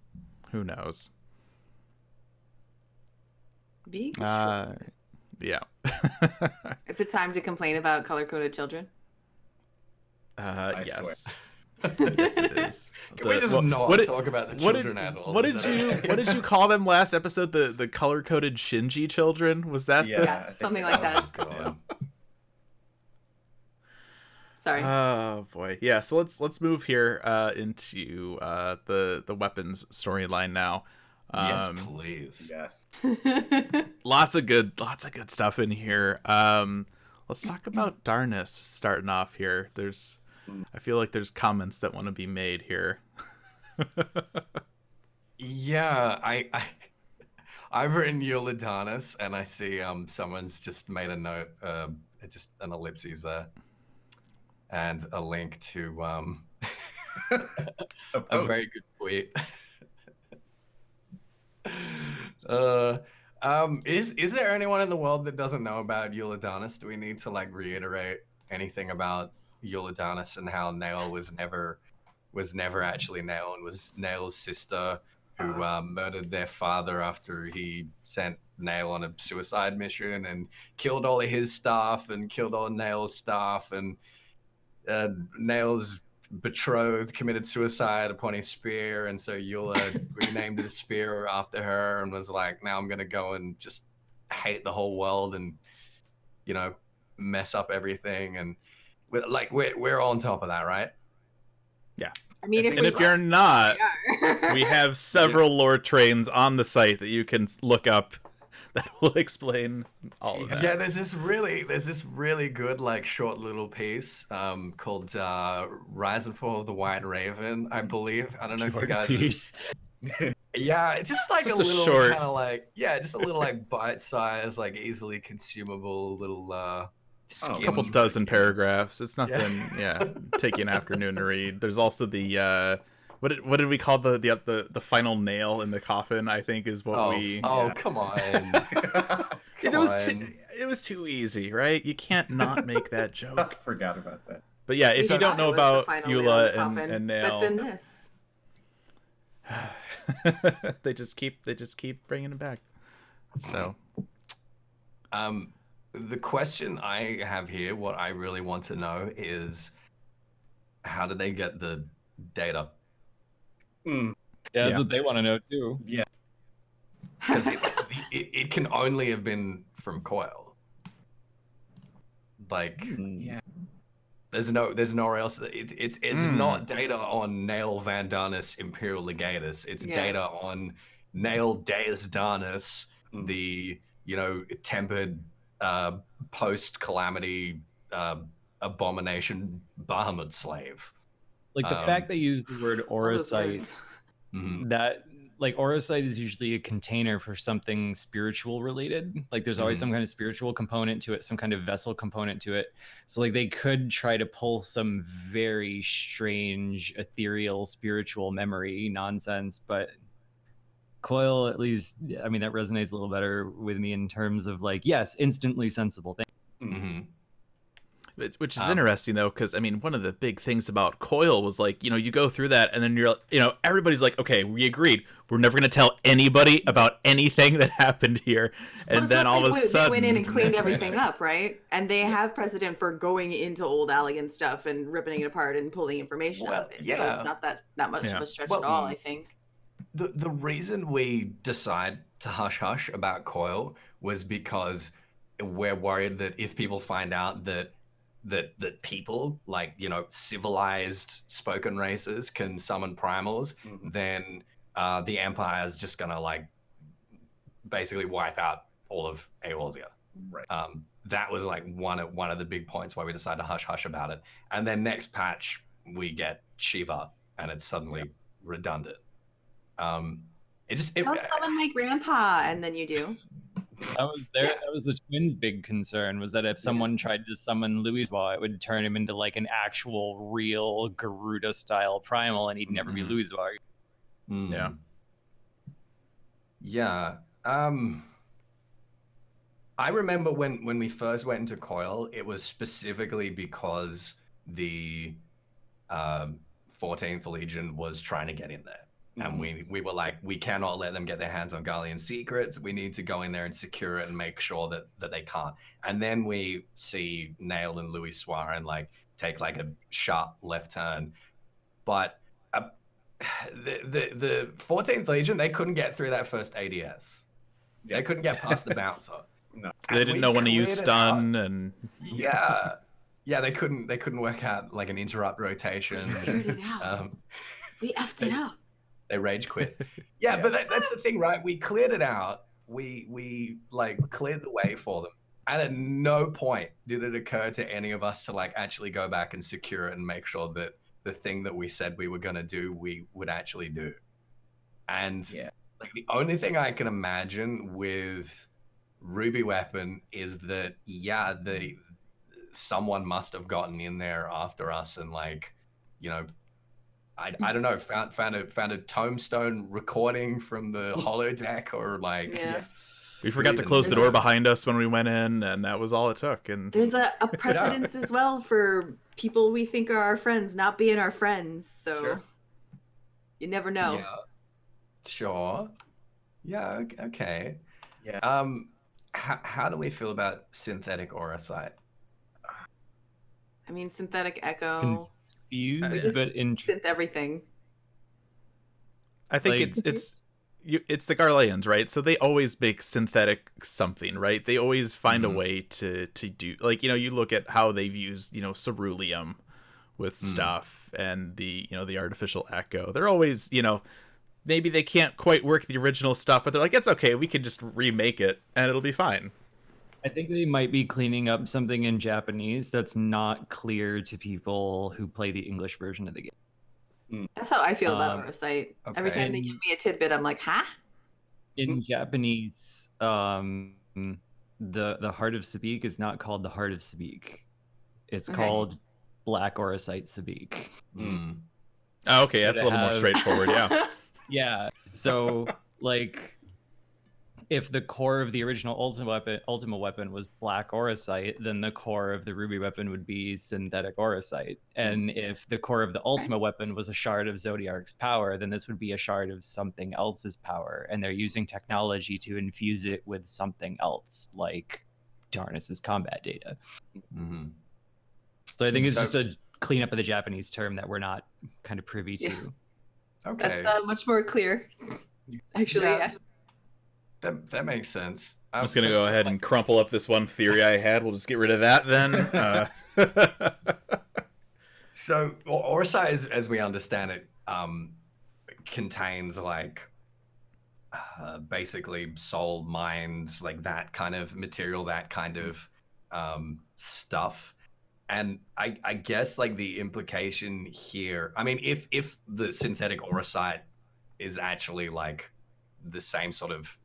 who knows? Yeah. Is it time to complain about color-coded children? Yes. Yes, it is. Can we just not talk about the children at all? What did you call them last episode? The color-coded Shinji children? Was that? Yeah, something like that. God. Sorry. Oh boy. Yeah. So let's move here into the weapons storyline now. Yes, please. Yes. Lots of good stuff in here. Let's talk about Darnus starting off here. I feel like there's comments that want to be made here. Yeah, I've written Euladanus, and I see someone's just made a note, just an ellipses there, and a link to a very good tweet. Is there anyone in the world that doesn't know about Euladanus? Do we need to like reiterate anything about Euladanus and how Nail was never actually Nail, and was Nail's sister who murdered their father after he sent Nail on a suicide mission and killed all of his staff and killed all Nail's staff, and Nail's betrothed committed suicide upon his spear, and so Eula renamed the spear after her and was like, now I'm gonna go and just hate the whole world and mess up everything, and we're on top of that, right? I mean, If you're not, we have several lore trains on the site that you can look up that will explain all of that. Yeah, there's this really good like short little piece called Rise and Fall of the White Raven, I believe. I don't know if you guys. Piece. Yeah, it's just like Just a a little short- kind of like just a little like bite-sized, like easily consumable little A couple dozen paragraphs. It's Yeah. nothing. Take you an afternoon to read. There's also the what did we call the final nail in the coffin? I think is what we. Come on. It was too easy, right? You can't not make that joke. Forgot about that. But yeah, if you don't know about Eula and Nail, but then this. they just keep bringing it back. So, the question I have here, what I really want to know is, how did they get the data? Yeah, that's what they want to know too. Because it can only have been from Coil. Like, there's nowhere else. It's not data on Nail Vandanus Imperial Legatus. It's data on Nail Deus Darnus, the tempered post calamity abomination Bahamut slave. Like the fact they use the word All those Orosite, words. that like Orosite is usually a container for something spiritual related. Like there's always some kind of spiritual component to it, some kind of vessel component to it. So like they could try to pull some very strange ethereal spiritual memory nonsense, but Coil, at least, I mean, that resonates a little better with me in terms of like, yes, instantly sensible thing. which is interesting though, because I mean, one of the big things about Coil was like, you go through that, and then everybody's like, okay, we agreed, we're never going to tell anybody about anything that happened here, and then all of a sudden they went in and cleaned everything up, right? And they have precedent for going into old Allegan stuff and ripping it apart and pulling information out of it. So it's not that much of a stretch at all, I think. The reason we decide to hush hush about Coil was because we're worried that if people find out that people, like, civilized spoken races can summon primals, then the Empire is just gonna like basically wipe out all of Eorzea. Right. That was like one of the big points why we decided to hush hush about it. And then next patch we get Shiva, and it's suddenly redundant. Don't summon my grandpa, and then you do. That was the twins' big concern, was that if someone tried to summon Louisbois, it would turn him into like an actual real Garuda style primal, and he'd never be Louisbois. Yeah. I remember when we first went into Coil, it was specifically because the 14th Legion was trying to get in there. And we were like, we cannot let them get their hands on Garlean secrets. We need to go in there and secure it and make sure that they can't. And then we see Nail and Louis Soir and like take like a sharp left turn. But the 14th Legion, they couldn't get through that first ADS. They couldn't get past the bouncer. No. they didn't know when to use stun, and yeah, they couldn't work out like an interrupt rotation. Figured it out. We effed it up. They rage quit. Yeah, but that's the thing, right? We cleared it out. We like cleared the way for them. And at no point did it occur to any of us to like actually go back and secure it and make sure that the thing that we said we were going to do, we would actually do. And like the only thing I can imagine with Ruby Weapon is that, someone must have gotten in there after us and like, I don't know, found a tombstone recording from the holodeck, or like we forgot to close the door behind us when we went in, and that was all it took. And there's a precedence as well for people we think are our friends not being our friends, so you never know. Yeah. Sure. Yeah. Okay. Yeah. How do we feel about synthetic Orosite? I mean, synthetic echo. Confused, but Synth everything. I think like- it's the Garleans, right? So they always make synthetic something, right? They always find a way to do, like, you look at how they've used, ceruleum with stuff, and the artificial echo. They're always, maybe they can't quite work the original stuff, but they're like, it's okay, we can just remake it and it'll be fine. I think they might be cleaning up something in Japanese that's not clear to people who play the English version of the game. That's how I feel about Oversight. Every okay. time they give me a tidbit, I'm like, huh? In Japanese, the Heart of Sabik is not called the Heart of Sabik. It's called Black Orisite Sabik. Oh, okay, So that's a to little more have- straightforward, yeah. Yeah. So, like, if the core of the original Ultima weapon was black Orisite, then the core of the Ruby weapon would be synthetic Orisite. And if the core of the Ultima weapon was a shard of Zodiark's power, then this would be a shard of something else's power. And they're using technology to infuse it with something else, like Darnus's combat data. So I think it's just a cleanup of the Japanese term that we're not kind of privy to. Okay. That's much more clear. Actually, yeah. That makes sense. I'm just going to go ahead and crumple up this one theory I had. We'll just get rid of that then. So, Orsai, as we understand it, contains like basically soul, mind, like that kind of material, that kind of stuff. And I guess like the implication here, I mean, if the synthetic Orisite is actually like the same sort of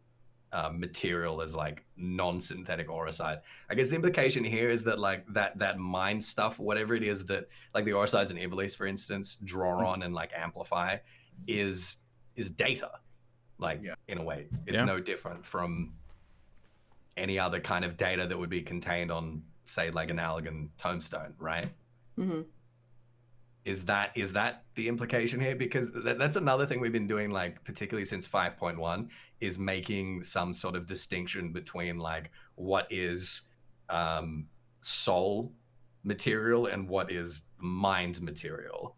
material as like non-synthetic Orisite, I guess the implication here is that like that mind stuff, whatever it is that like the Orisites and Iblis, for instance, draw on and like amplify, is data. Like in a way, it's no different from any other kind of data that would be contained on, say, like an Allergan tombstone, right? Is that the implication here? Because that's another thing we've been doing, like particularly since 5.1, is making some sort of distinction between like what is soul material and what is mind material.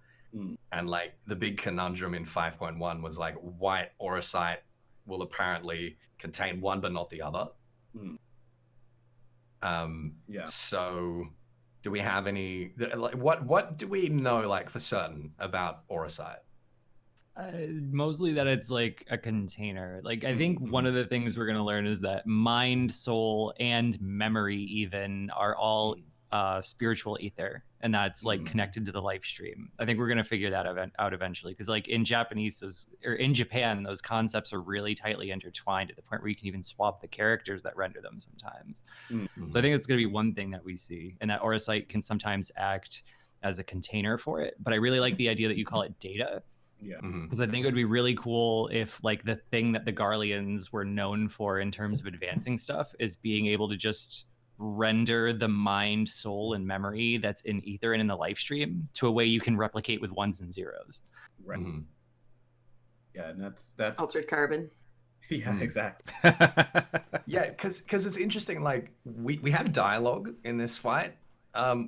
And like the big conundrum in 5.1 was like white Orisite will apparently contain one but not the other. So do we have any, like, what do we know like for certain about Orisite? Mostly that it's like a container. Like, I think one of the things we're going to learn is that mind, soul, and memory even are all spiritual ether, and that's like connected to the life stream. I think we're going to figure that out eventually, because like in Japanese, in Japan, those concepts are really tightly intertwined to the point where you can even swap the characters that render them sometimes. So I think it's going to be one thing that we see, and that Orisite can sometimes act as a container for it. But I really like the idea that you call it data. Because I think it would be really cool if like the thing that the Garleans were known for in terms of advancing stuff is being able to just render the mind, soul, and memory that's in ether and in the life stream to a way you can replicate with ones and zeros. Right. Yeah, and that's Altered carbon. Yeah, exactly. Yeah, because it's interesting. Like we have dialogue in this fight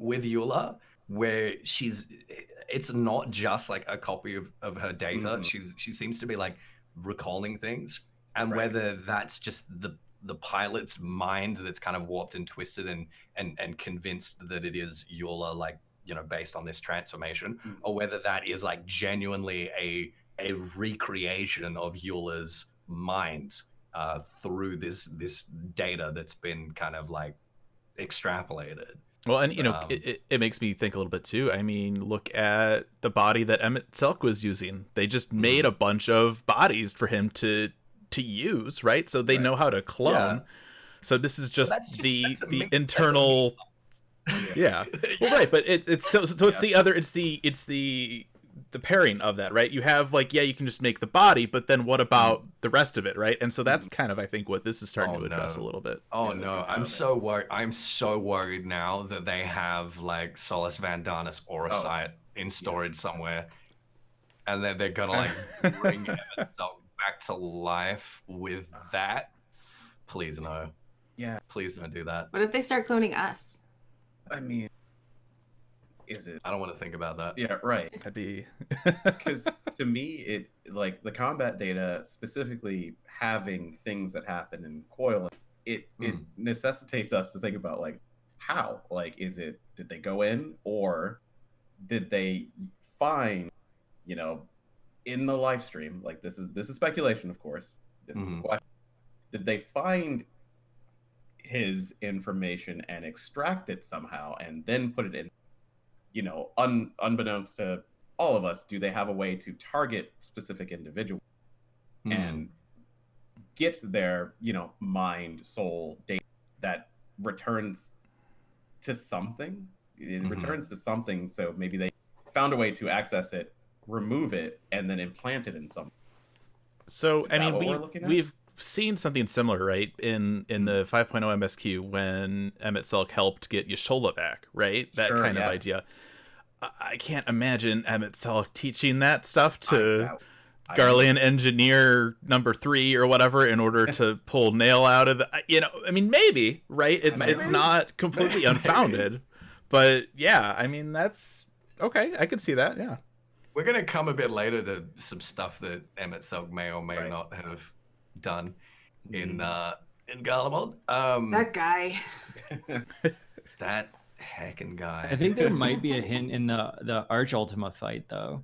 with Eula, where it's not just like a copy of her data. She seems to be like recalling things, and whether that's just the pilot's mind that's kind of warped and twisted and convinced that it is Eula, like, you know, based on this transformation, or whether that is like genuinely a recreation of Eula's mind through this data that's been kind of like extrapolated. Well, and you know, it makes me think a little bit too. I mean, look at the body that Emmett Selk was using. They just made a bunch of bodies for him to use, right? So they know how to clone. Yeah. So this is just, the internal. Yeah. Well, right, but it's so it's the other. It's the pairing of that, right? You have like, you can just make the body, but then what about the rest of it, right? And so that's kind of, I think, what this is starting to address a little bit. I'm so worried. I'm so worried now that they have like Solus Vandanus Orisite in storage somewhere, and then they're gonna like bring Emmett back to life with that. Please no. Yeah. Please don't do that. What if they start cloning us? I mean, is it? I don't want to think about that. Yeah, right. That'd be Because to me, it like the combat data, specifically having things that happen in coil, it necessitates us to think about like how, like, did they go in, or did they find, in the live stream, like this is speculation, of course, this is a question, did they find his information and extract it somehow and then put it in, unbeknownst to all of us, do they have a way to target specific individuals and get their, mind, soul data that returns to something? It returns to something, so maybe they found a way to access it, remove it, and then implant it in something. So, Is I that mean, what we've seen something similar, right, in the 5.0 MSQ when Emmett Selk helped get Y'shtola back, right? That Sure, kind of yes. idea. I can't imagine Emmett Selk teaching that stuff to I Garlean Engineer number 3 or whatever in order to pull Nail out of the... I mean, maybe, right? It's not completely unfounded. But, yeah, I mean, that's... Okay, I could see that, yeah. We're going to come a bit later to some stuff that Emmett Selk may or may not have done in Garlemald. That guy. That heckin' guy. I think there might be a hint in the Arch Ultima fight, though.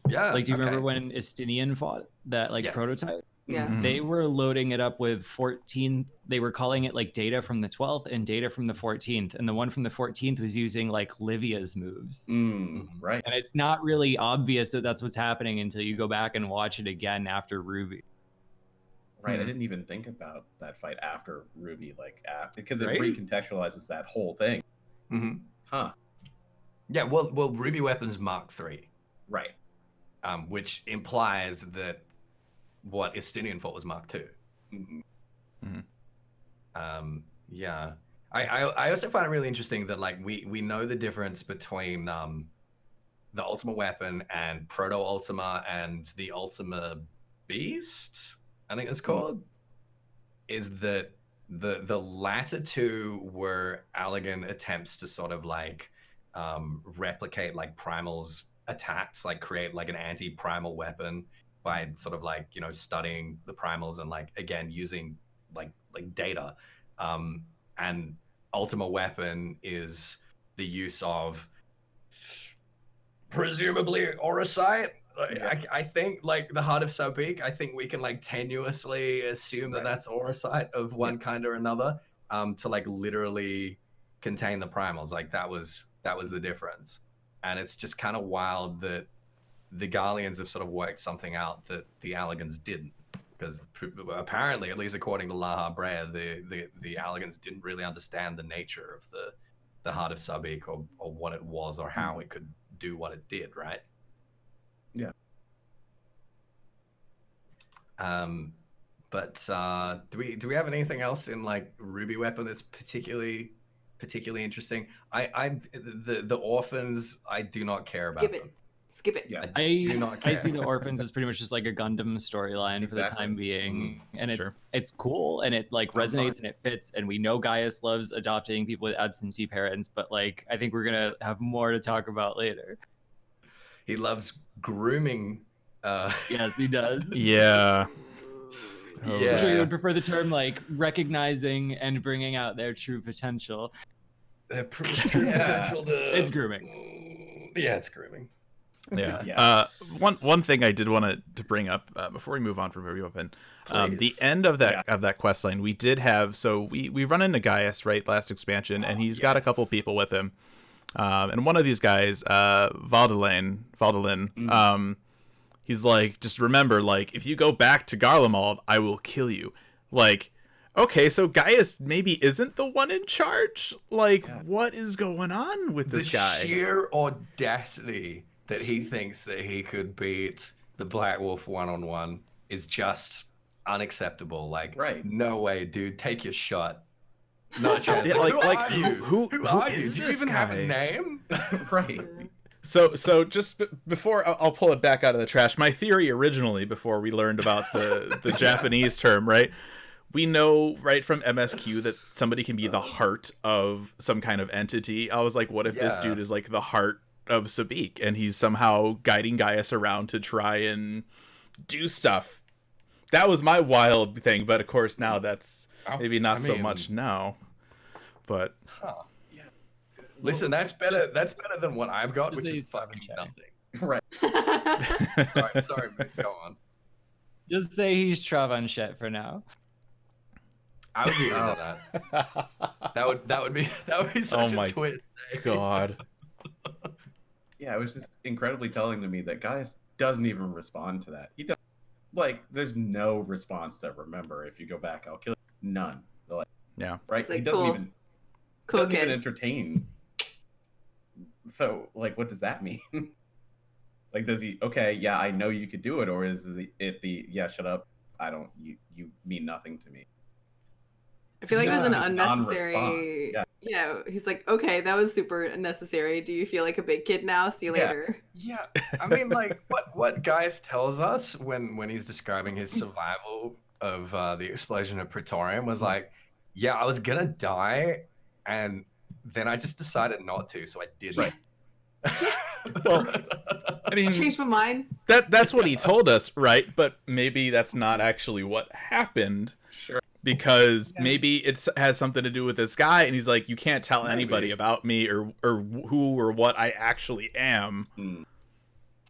Yeah. Like, do you remember when Estinian fought that, like, Yes. prototype? Yeah. They were loading it up with 14th. They were calling it, like, data from the 12th and data from the 14th. And the one from the 14th was using, like, Livia's moves. Right. And it's not really obvious that that's what's happening until you go back and watch it again after Ruby. Right, I didn't even think about that fight after Ruby, because it Right? recontextualizes that whole thing. Huh. Yeah, well, Ruby Weapons Mark III, Right. which implies that what Estinian fought was Mark II. Yeah. I also find it really interesting that, like, we know the difference between the Ultima Weapon and Proto Ultima and the Ultima Beast, I think it's called, is that the latter two were Allagan attempts to sort of like replicate like Primal's attacks, like create like an anti-primal weapon by sort of like, studying the Primals and like, again, using like data. And Ultima Weapon is the use of presumably Orosite. I think like the Heart of Sabik, I think we can like tenuously assume that that's Orosite of one kind or another, to like literally contain the Primals. Like that was the difference. And it's just kind of wild that the Garleans have sort of worked something out that the Allagans didn't. Because apparently, at least according to Laha Brea, the Allagans didn't really understand the nature of the Heart of Sabik or what it was or how it could do what it did, right? Yeah. But do we have anything else in like Ruby Weapon that's particularly interesting? The orphans, I do not care about them. Skip it. Yeah. I do not care. see the orphans as pretty much just like a Gundam storyline for the time being, and it's cool and it like resonates and it fits. And we know Gaius loves adopting people with absentee parents, but like I think we're gonna have more to talk about later. He loves grooming. Yes, he does. Yeah. I'm sure you would prefer the term like recognizing and bringing out their true potential. True potential to... It's grooming. Yeah, it's grooming. Yeah. One thing I did want to bring up before we move on from Ruby Weapon, the end of that quest line, we did have, so we run into Gaius, right, last expansion, and he's got a couple people with him, and one of these guys, Valdalin, he's like, just remember, like, if you go back to Garlemald, I will kill you. Like, okay, so Gaius maybe isn't the one in charge. Like, what is going on with this guy? The sheer audacity that he thinks that he could beat the Black Wolf one-on-one is just unacceptable. Like, no way, dude. Take your shot. Not a chance. Yeah, who are you? Is Do you this even have guy? a name? Right. So just before I'll pull it back out of the trash, my theory originally, before we learned about the Japanese term, right, we know right from MSQ that somebody can be the heart of some kind of entity. I was like, what if this dude is like the heart of Sabik and he's somehow guiding Gaius around to try and do stuff? That was my wild thing, but of course now that's maybe not so much now. But yeah. Listen, that's better than what I've got, which is fucking nothing. Right. Sorry, Mitch, go on. Just say he's Travanchet for now. I would be into that. That would be such a twist. God. Yeah, it was just incredibly telling to me that Gaius doesn't even respond to that. He does like there's no response to remember if you go back, I'll kill you. None. Like, yeah. Right? Like, he doesn't cool. even entertain. So like what does that mean? Like does he yeah, I know you could do it, or is it the yeah, shut up. I don't you mean nothing to me. I feel like it was an unnecessary. Non-response. Yeah, he's like, okay, that was super unnecessary. Do you feel like a big kid now? See you later. Yeah, I mean, like what Gaius tells us when he's describing his survival of the explosion of Praetorium was like, yeah, I was gonna die, and then I just decided not to, so I didn't. Right. Well, I mean, I changed my mind. That's what he told us, right? But maybe that's not actually what happened. Sure. Because maybe it has something to do with this guy, and he's like, you can't tell anybody about me or who or what I actually am. Mm.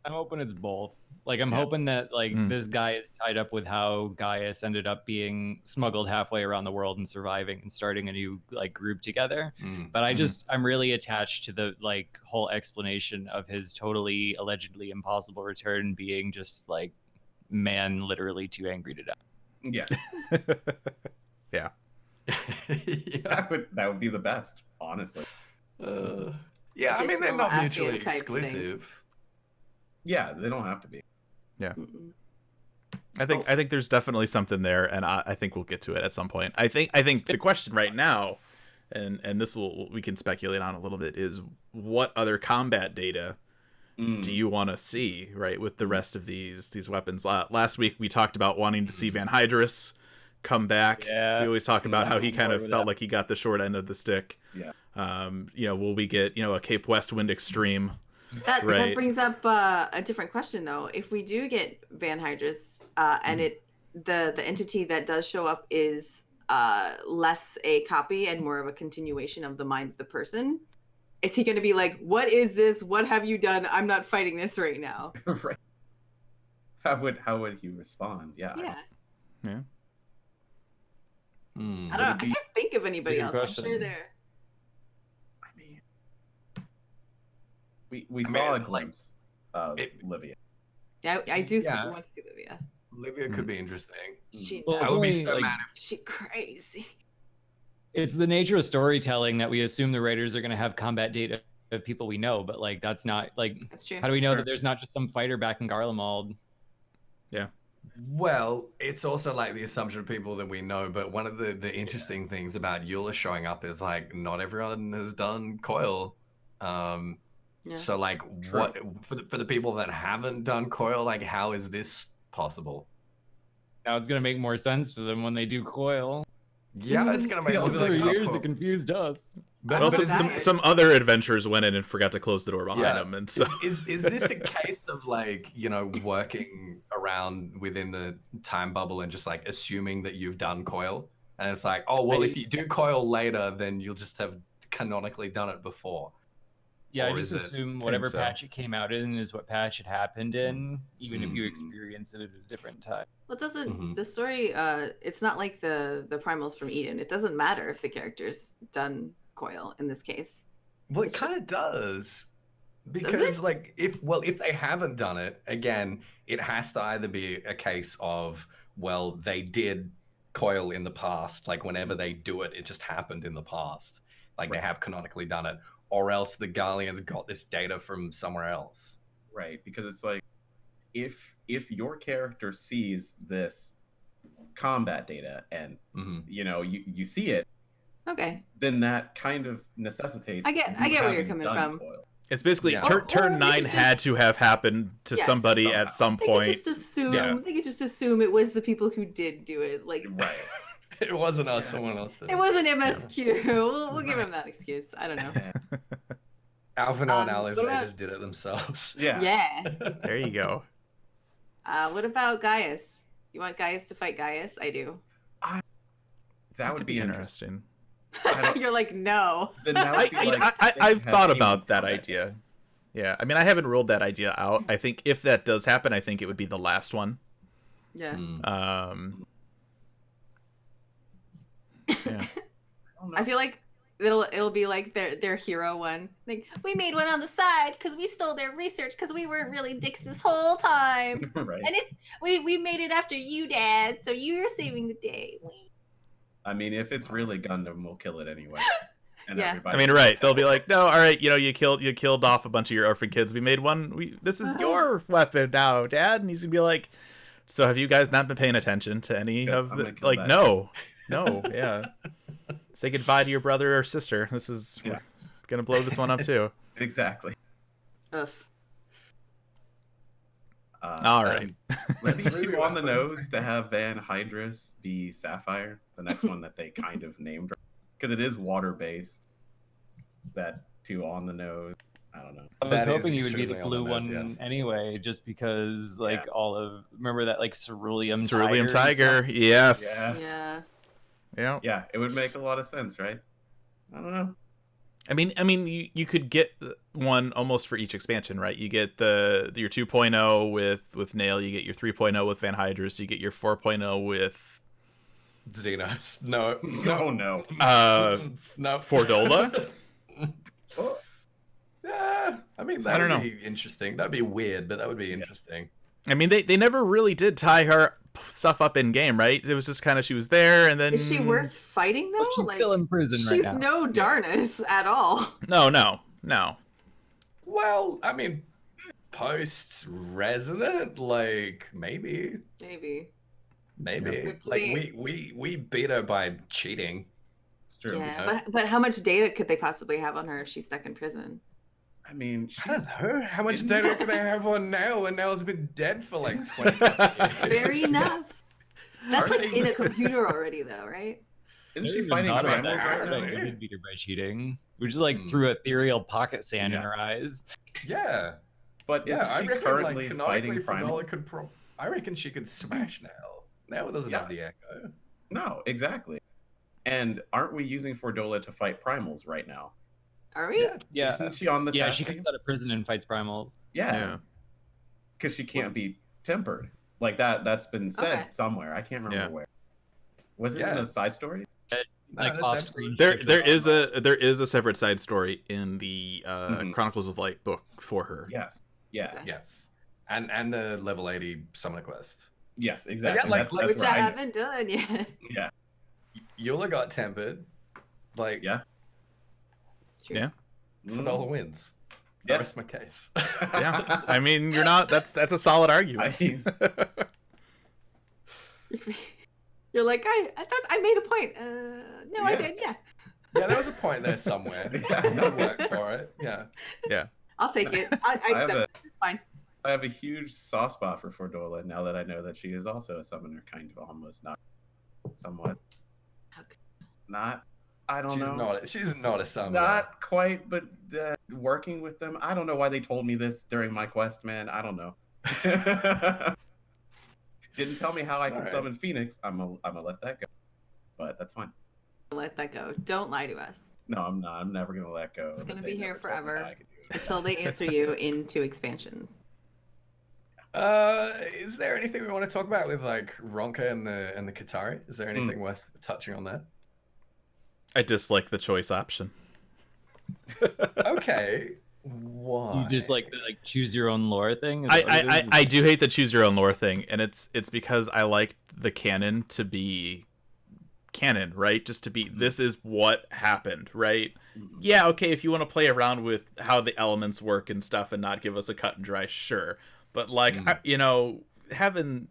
I'm hoping it's both. Like, I'm hoping that, like, this guy is tied up with how Gaius ended up being smuggled halfway around the world and surviving and starting a new, like, group together. But I'm really attached to the, like, whole explanation of his totally, allegedly impossible return being just, like, man literally too angry to die. Yes. Yeah. That would be the best, honestly. Yeah, I mean, they're not mutually type exclusive. thing. Yeah, they don't have to be. Yeah. I think there's definitely something there, and I think we'll get to it at some point. I think the question right now, and this we can speculate on a little bit, is what other combat data do you want to see, right, with the rest of these weapons? Last week we talked about wanting to see Van Hydrus come back. Yeah. We always talk about how he kind of felt like he got the short end of the stick. Yeah. Will we get a Cape West Wind Extreme? That Right. brings up a different question though. If we do get Van Hydrus, and the entity that does show up is less a copy and more of a continuation of the mind of the person, is he going to be like, what is this? What have you done? I'm not fighting this right now. Right. How would he respond? Yeah. Yeah. Yeah. I don't know. I can't think of anybody else. I'm sure there. I mean, we saw a glimpse of Livia. Yeah, I do want to see Livia. Livia could be interesting. Well, I would be so mad if She crazy. It's the nature of storytelling that we assume the writers are going to have combat data of people we know, but like that's not like. That's true. How do we know that there's not just some fighter back in Garlemald? Yeah. Well, it's also like the assumption of people that we know, but one of the interesting things about Eula showing up is like not everyone has done Coil. So like what for the people that haven't done Coil, like how is this possible? Now it's going to make more sense to them when they do Coil. Yeah, it's gonna make more sense. For How years cool. it confused us. But also, is some other adventurers went in and forgot to close the door behind Yeah. them, and so is this a case of like, working around within the time bubble and just like assuming that you've done Coil? And it's like, oh well, if you do Coil later, then you'll just have canonically done it before. Yeah, Or I just is it- assume whatever so. patch it came out in is what patch it happened in, even if you experience it at a different time. Well, it doesn't Mhm. the story? It's not like the primals from Eden. It doesn't matter if the character's done Coil in this case. Well, it It's kind of does. Does Because it? like if they haven't done it, again, it has to either be a case of, well, they did Coil in the past, like whenever they do it, it just happened in the past. Like they have canonically done it, or else the Garleans got this data from somewhere else. Right, because it's like if your character sees this combat data and you see it, Okay. then that kind of necessitates. I get you where you're having coming done from. Coil. it's basically Yeah. turn Or they 9 could had just- to have happened to Yes. somebody Somehow. at some They point. could just assume. Yeah. They could just assume it was the people who did do it. Like, Right. It wasn't us. Someone else did. It wasn't MSQ. We'll give him that excuse. I don't know. Alphino and Alice, what they about- just did it themselves. Yeah. Yeah. There you go. What about Gaius? You want Gaius to fight Gaius? I do. That would be interesting. You're like, no. Then that would be like I've they thought have about that humans idea. Yeah, I mean, I haven't ruled that idea out. I think if that does happen, I think it would be the last one. Yeah. Yeah. I feel like it'll be like their hero one. Like, we made one on the side because we stole their research because we weren't really dicks this whole time. right. And it's we made it after you, Dad, so you're saving the day. I mean, if it's really Gundam, we'll kill it anyway. And Yeah. everybody- I mean, right? They'll be like, no, all right, you killed off a bunch of your orphan kids. We made one. This is your weapon now, Dad. And he's gonna be like, so have you guys not been paying attention to any Yes, of I'm the gonna kill like? that. No, yeah. Say goodbye to your brother or sister. We're gonna blow this one up too. Exactly. Ugh. All right. Let's too on the nose to have Van Hydrus be Sapphire, the next one that they kind of named, because it is water based. That too on the nose. I don't know. I was That is hoping you would be the extremely blue on the nose, one yes. anyway, just because like remember that like ceruleum Ceruleum tiger? tiger. Yes. Yeah. Yeah. Yeah. Yeah, it would make a lot of sense, right? I don't know. I mean, you could get one almost for each expansion, right? You get your 2.0 with Nail, you get your 3.0 with Van Hydrus, you get your 4.0 with Xenos. No. No, no. No. Fordola. Yeah. I mean, that I don't would know. be interesting. That'd be weird, but that would be interesting. I mean, they never really did tie her stuff up in game, right? It was just kind of she was there, and then Is she worth fighting though? Well, she's Like, still in prison right she's now. no Darnus at all. No. Well, I mean, post-Resident, like, maybe. Maybe. Like, Wait. we beat her by cheating. It's true. Yeah, but how much data could they possibly have on her if she's stuck in prison? I mean, I don't know. How much data can they have on Nell when Nell's been dead for like 25 years? Fair enough. That's Are like they- in a computer already, though, right? isn't she Maybe fighting not on primal that right hard, now? I did beat her by cheating. We just like Hmm. threw ethereal pocket sand in Yeah. her eyes. Yeah. But Yeah, I isn't she reckon currently like fighting canonically primal? Finola could I reckon she could smash Nell. Nell doesn't Yeah. have the echo. No, exactly. And aren't we using Fordola to fight primals right now? Are we? Yeah, Isn't she on the yeah. task She team? comes out of prison and fights primals. Yeah. Because she can't be tempered. Like that's been said Okay. somewhere. I can't remember Yeah. where. Was it Yeah. in a side story? Like that's off absolutely screen. There is a separate side story in the Mhm. Chronicles of Light book for her. Yes. Yeah. Yes. And the level 80 summoner quest. Yes, exactly. like, that's Which where I haven't done yet. Yeah. Eula got tempered. Like, Yeah. True. Yeah. Finola wins. Yeah. I rest my case. Yeah. I mean, you're not. That's a solid argument. I mean, You're like, I thought I made a point. No, I Yeah. did. Yeah, Yeah, there was a point there somewhere. Yeah. No work for it. Yeah. I'll take it. I I have accept a- it. It's fine. I have a huge soft spot for Fordola now that I know that she is also a summoner, kind of almost, not somewhat. Okay. Not. I don't She's know. she's not a summoner. Not quite, but working with them. I don't know why they told me this during my quest, man. I don't know. Didn't tell me how I could Alright. summon Phoenix. I'm gonna let that go. But that's fine. Let that go. Don't lie to us No, I'm not. I'm never gonna let go. It's gonna They be here never told me forever. how I could do it. until they answer you in 2 expansions. Is there anything we want to talk about with like Ronka and the Katari? Is there anything worth touching on that? I dislike the choice option. Okay. Why? You just like the choose your own lore thing? Is that what it is? I do hate the choose your own lore thing, and it's because I like the canon to be canon, right? Just to be this is what happened, right? Yeah, okay, if you want to play around with how the elements work and stuff and not give us a cut and dry, sure. But like having,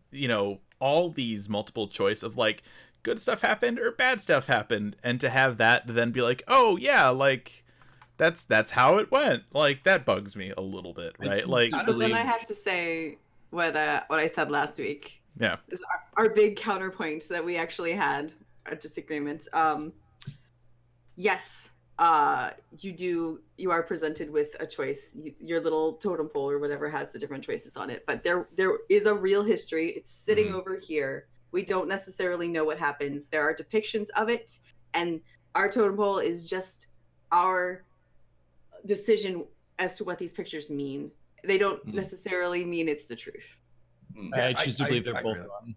all these multiple choice of like good stuff happened or bad stuff happened, and to have that then be like, "Oh, yeah, like that's how it went." Like that bugs me a little bit, right? Like So then I have to say what I said last week. yeah. Is our big counterpoint that we actually had a disagreement. Yes, you are presented with a choice. Your little totem pole or whatever has the different choices on it, but there is a real history. It's sitting over here. We don't necessarily know what happens. There are depictions of it, and our totem pole is just our decision as to what these pictures mean. They don't necessarily mean it's the truth. I choose to believe they're both wrong.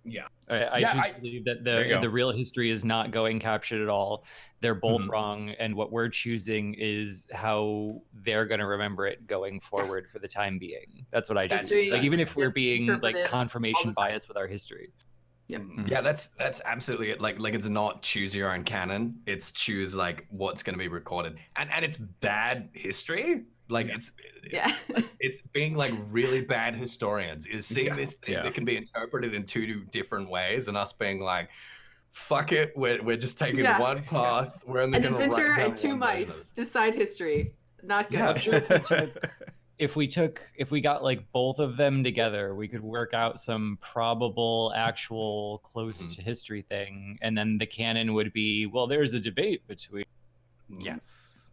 Yeah. I choose to believe that the real history is not going captured at all. They're both wrong, and what we're choosing is how they're going to remember it going forward for the time being. That's what I choose. Like, even if we're being like confirmation bias with our history. Yeah, that's absolutely it. Like it's not choose your own canon. It's choose like what's going to be recorded, and it's bad history. Like it's being like really bad historians is seeing this thing that can be interpreted in two different ways, and us being like, fuck it, we're just taking one path. We're only going to write adventure down and two one mice business. decide history. Not good. Yeah. If we got like both of them together, we could work out some probable actual close to history thing, and then the canon would be, well, there's a debate between. Yes.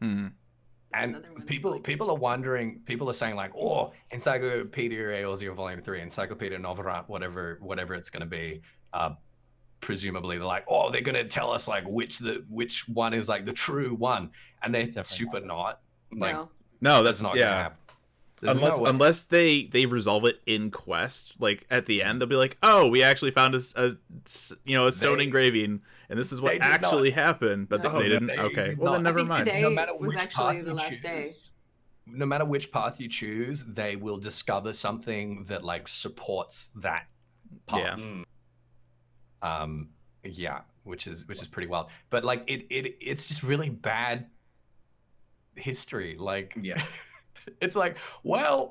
And people are wondering, people are saying like, oh, Encyclopedia Eorzea Volume 3, Encyclopedia Novarat, whatever it's going to be, presumably they're like, oh, they're going to tell us like which one is like the true one, and they're super not. Like, no, that's not gonna happen. Unless they resolve it in quest, like at the end they'll be like, oh, we actually found a stone engraving, and this is what actually happened, but they didn't. Okay, well then never mind. No matter which path you choose, no matter which path you choose, they will discover something that like supports that path. Which is pretty wild. But like it's just really bad history. Like it's like, well,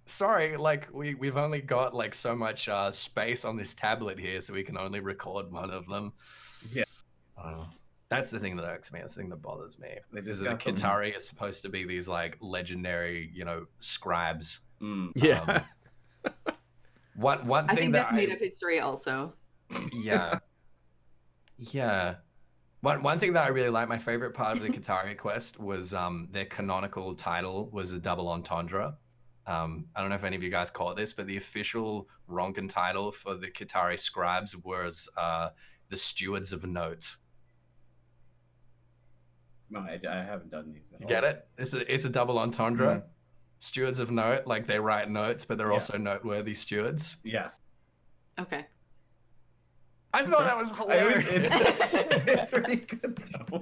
sorry, like we've only got like so much space on this tablet here, so we can only record one of them. That's the thing that irks me. That's the thing that bothers me. Is that the Qatari is supposed to be these like legendary, scribes. I think that's made up history also. Yeah. One thing that I really like, my favorite part of the Qatari quest was their canonical title was a double entendre. I don't know if any of you guys caught this, but the official Ronkan title for the Qatari scribes was the Stewards of Note. No, I haven't done these. You get it? It's a double entendre. Stewards of Note, like they write notes, but they're also noteworthy stewards. Yes. Okay. I thought that was hilarious. It's really good though.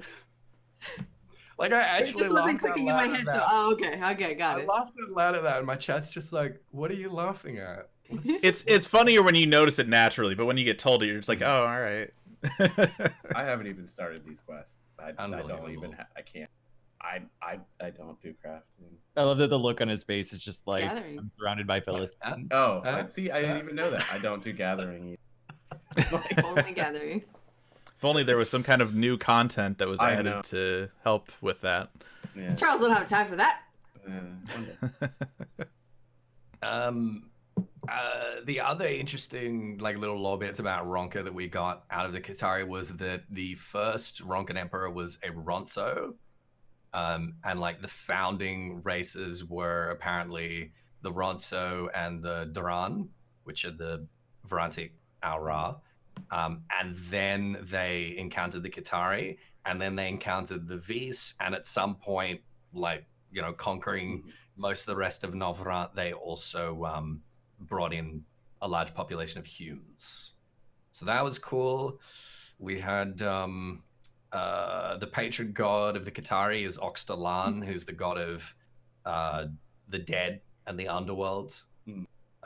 Like I actually it just wasn't clicking in my head. So okay, got it. I laughed out loud at that, and my chat's just like, "What are you laughing at?" It's funnier when you notice it naturally, but when you get told it, you're just like, "Oh, all right." I haven't even started these quests. I don't even. I can't. I don't do crafting. I love that the look on his face is just like, I'm surrounded by Philistines. See, I didn't even know that. I don't do gathering either. Only gathering. If only there was some kind of new content that was added to help with that. Yeah. Charles don't have time for that. The other interesting little lore bits about Ronka that we got out of the Qatari was that the first Ronkan emperor was a Ronso, and the founding races were apparently the Ronso and the Duran, which are the Varantic Al-Ra. And then they encountered the Qatari, and then they encountered the Vis, and at some point, conquering most of the rest of Novrant, they also brought in a large population of humans. So that was cool. We had the patron god of the Qatari is Oxtalan, who's the god of the dead and the underworld.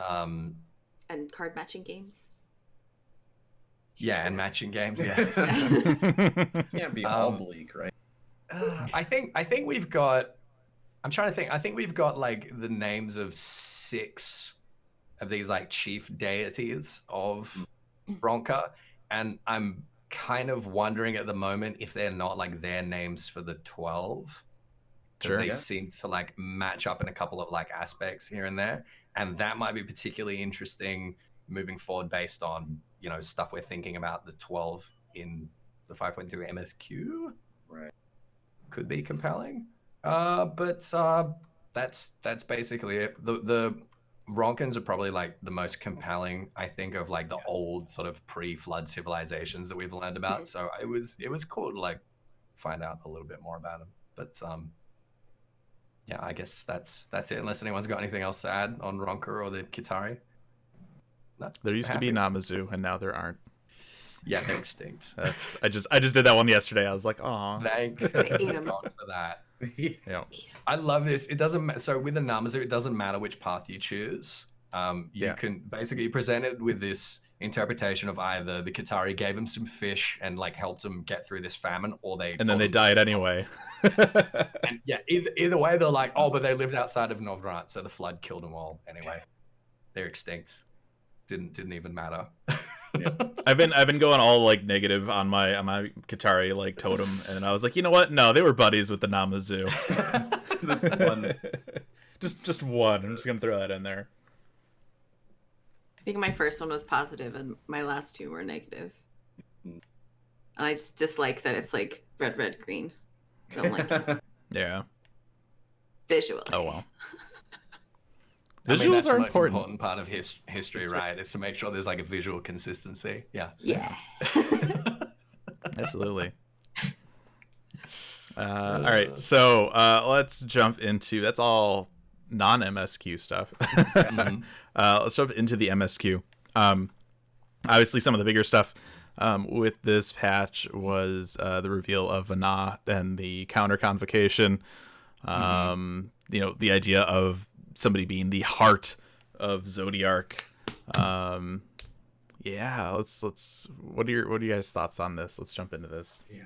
And card matching games. Yeah, and matching games. Yeah, can't be all bleak, right? I think we've got. I'm trying to think. I think we've got the names of 6 of these chief deities of Ronka, and I'm kind of wondering at the moment if they're not their names for the 12. Because they seem to match up in a couple of aspects here and there, and that might be particularly interesting moving forward based on stuff we're thinking about the 12 in the 5.2 MSQ. Right. Could be compelling. But that's basically it. The Ronkins are probably like the most compelling, I think, of like the old sort of pre-flood civilizations that we've learned about. So it was cool to like find out a little bit more about them. But yeah, I guess that's it. Unless anyone's got anything else to add on Ronker or the Kitari. No, There used to be Namazu, and now there aren't. Yeah, they're extinct. I just did that one yesterday. I was like, oh. Thank ate 'em. God for that. Yeah. I love this. It doesn't so with the Namazu, it doesn't matter which path you choose. You can basically be presented with this interpretation of either the Qatari gave them some fish and like helped them get through this famine, or And then they died anyway. And yeah, either way, they're like, oh, but they lived outside of Novgorod, so the flood killed them all anyway. They're extinct. Didn't even matter. Yeah. I've been going all like negative on my Qatari like totem, and I was like, you know what? No, they were buddies with the Namazu. Just one. just one. I'm just gonna throw that in there. I think my first one was positive and my last two were negative. And I just dislike that it's like red, green. I don't like it. Yeah. Visually. Oh well. That's Visuals the are most important. part of history, right? Is to make sure there's like a visual consistency. Yeah. Yeah. Absolutely. All right, so let's jump into that's all non-MSQ stuff. Let's jump into the MSQ. Obviously, some of the bigger stuff with this patch was the reveal of Vana and the counter convocation. The idea of somebody being the heart of Zodiark. Yeah, let's. What are your guys' thoughts on this? Let's jump into this. Yeah.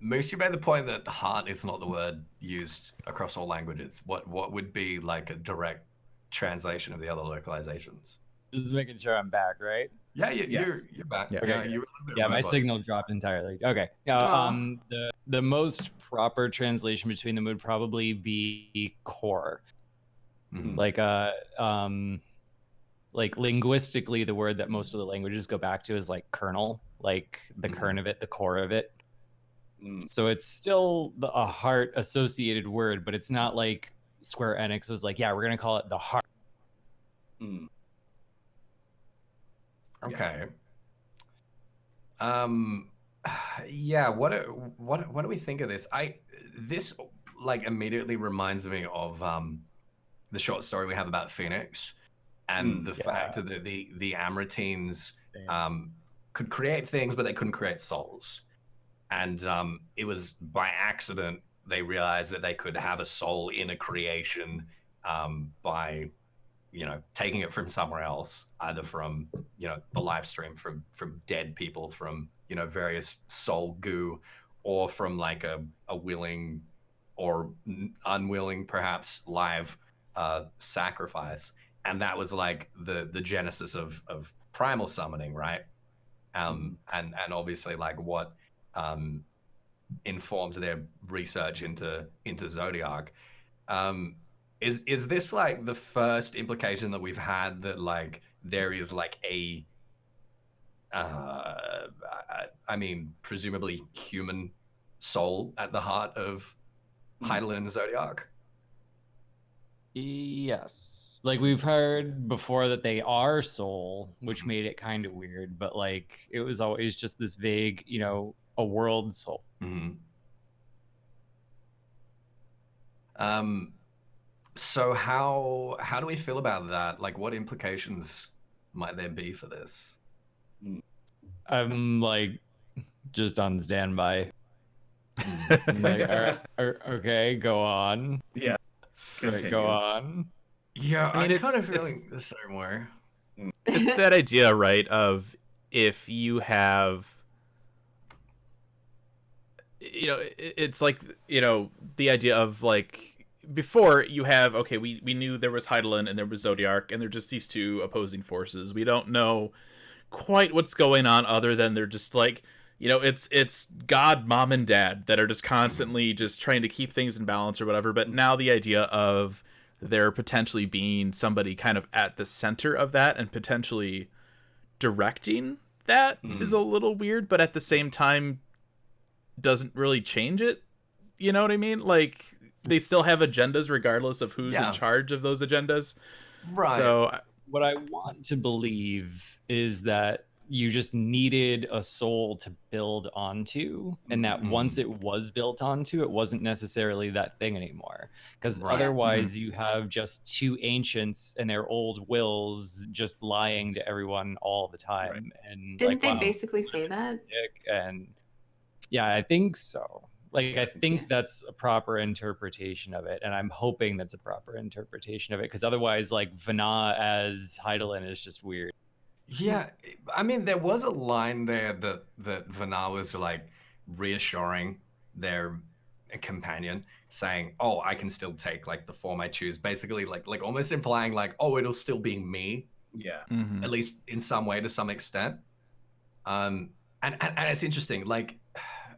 Moose, you made the point that heart is not the word used across all languages. What would be like a direct translation of the other localizations? Just making sure I'm back, right? Yeah, Yes. you're back. Yeah. Yeah, you were a little bit Yeah, my remote. signal dropped entirely. Okay. Yeah. Aw. The most proper translation between them would probably be core. Mhm. Like linguistically, the word that most of the languages go back to is like kernel, like the kern of it, the core of it. So it's still a heart associated word, but it's not like Square Enix was like, yeah, we're gonna call it the heart. Okay. Yeah. What do we think of this? This like immediately reminds me of the short story we have about Phoenix, and the fact that the Amratines could create things, but they couldn't create souls. And it was by accident they realized that they could have a soul in a creation by taking it from somewhere else, either from the live stream, from dead people, from various soul goo, or from like a willing or unwilling perhaps live sacrifice. And that was like the genesis of primal summoning, right? And obviously like what informed their research into Zodiark. Is this like the first implication that we've had that like there is like a presumably human soul at the heart of Hydaelyn and Zodiark? Yes. Like we've heard before that they are soul, which made it kind of weird, but like it was always just this vague, a world soul. So how do we feel about that? Like what implications might there be for this? I'm like just on standby. I'm like, all right, okay, go on. Yeah. Right, go on. Yeah, I mean, I'm kind of feeling the same way. It's that idea, right, of if you have it's like the idea of like before you have we knew there was Hydaelyn and there was Zodiark, and they're just these two opposing forces. We don't know quite what's going on other than they're just like it's God, mom, and dad that are just constantly just trying to keep things in balance or whatever. But now the idea of there potentially being somebody kind of at the center of that, and potentially directing that is a little weird, but at the same time doesn't really change it. You know what I mean? Like, they still have agendas regardless of who's in charge of those agendas. Right. So what I want to believe is that you just needed a soul to build onto, and that once it was built onto, it wasn't necessarily that thing anymore. Because otherwise you have just two ancients and their old wills just lying to everyone all the time. And Didn't they basically say that? And yeah, I think so. Like, I think that's a proper interpretation of it, and I'm hoping that's a proper interpretation of it, because otherwise, like, Vana as Heidelin is just weird. Yeah, I mean, there was a line there that Vana was like reassuring their companion, saying, "Oh, I can still take like the form I choose." Basically, like almost implying like, "Oh, it'll still be me." Yeah. At least in some way, to some extent. And it's interesting. Like,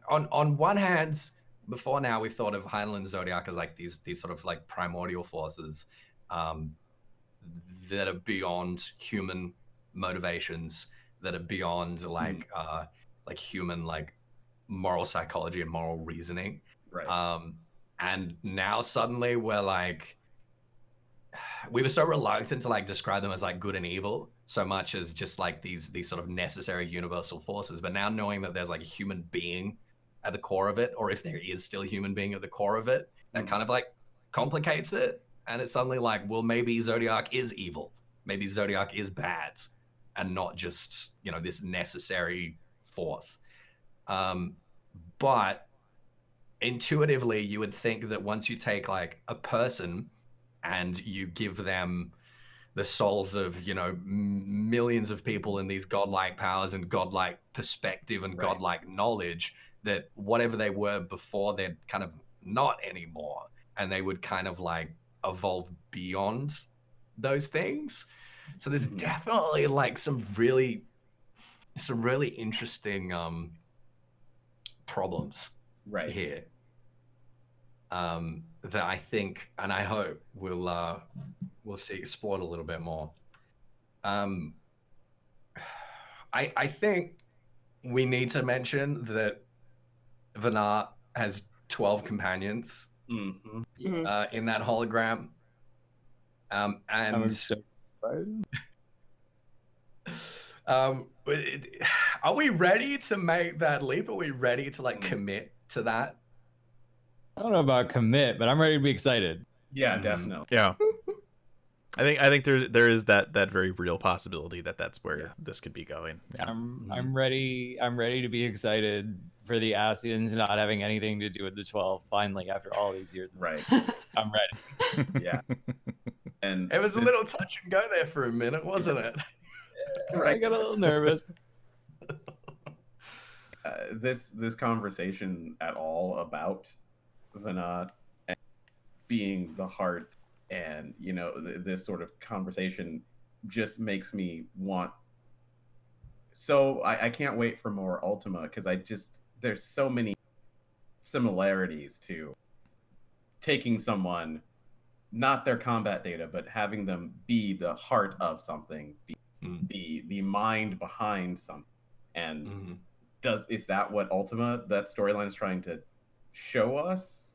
on one hand, before now we thought of Heidelin and Zodiac as like these sort of like primordial forces that are beyond human motivations, that are beyond like human like moral psychology and moral reasoning. Right. And now suddenly we're like, we were so reluctant to like describe them as like good and evil so much as just like these sort of necessary universal forces. But now knowing that there's like a human being at the core of it, or if there is still a human being at the core of it, that kind of like complicates it. And it's suddenly like, well, maybe Zodiac is evil. Maybe Zodiac is bad and not just, you know, this necessary force. But intuitively, you would think that once you take like a person and you give them the souls of, you know, millions of people in these godlike powers and godlike perspective and godlike knowledge, that whatever they were before, they're kind of not anymore. And they would kind of like evolve beyond those things. So there's definitely like some really interesting problems here that I think, and I hope we'll see explored a little bit more. I think we need to mention that Vana has 12 companions in that hologram. And are we ready to make that leap? Are we ready to like commit to that? I don't know about commit, but I'm ready to be excited. Yeah, definitely. Yeah. I think there is that very real possibility that that's where this could be going. Yeah. I'm ready to be excited for the Asians not having anything to do with the 12 finally after all these years. Right. I'm ready. Yeah. And it was a little touch and go there for a minute, wasn't it? I got a little nervous. This conversation at all about Vana being the heart, and you know, this sort of conversation just makes me want. So I can't wait for more Ultima, because there's so many similarities to taking someone, not their combat data, but having them be the heart of something, the mind behind something. And is that what Ultima, that storyline, is trying to show us?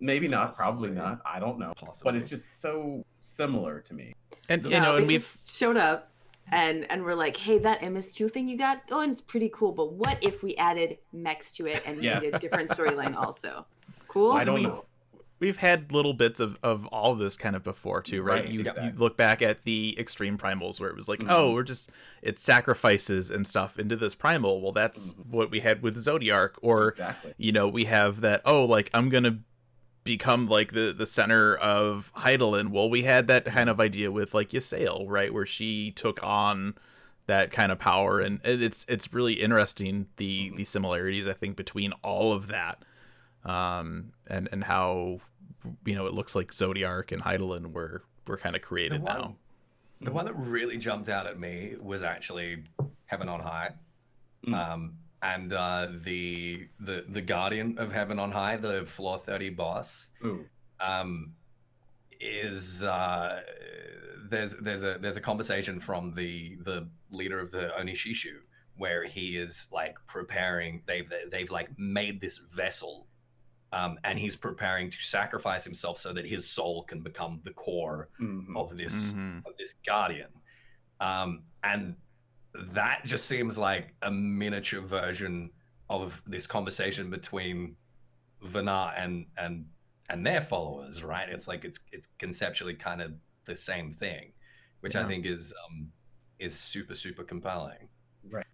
Maybe not, probably not. I don't know. But it's just so similar to me. And you know, and we we've just showed up and we're like, hey, that MSQ thing you got going is pretty cool, but what if we added mechs to it and made a different storyline also? Cool? I don't know. We've had little bits of all of this kind of before too, right? You look back at the extreme primals where it was like, oh, it's sacrifices and stuff into this primal. Well, that's what we had with Zodiark, or you know, we have that, oh, like I'm gonna become like the center of Heidelin. Well, we had that kind of idea with like Ysael, right, where she took on that kind of power, and it's really interesting the similarities, I think, between all of that, and how, you know, it looks like Zodiark and Heidelin were kind of created now. The one that really jumped out at me was actually Heaven on High, and the Guardian of Heaven on High, the floor 30 boss, is there's a conversation from the leader of the Onishishu where he is like preparing. They've like made this vessel, and he's preparing to sacrifice himself so that his soul can become the core of this guardian. And that just seems like a miniature version of this conversation between Vanar and their followers, right? It's like it's conceptually kind of the same thing, which I think is super, super compelling. Right.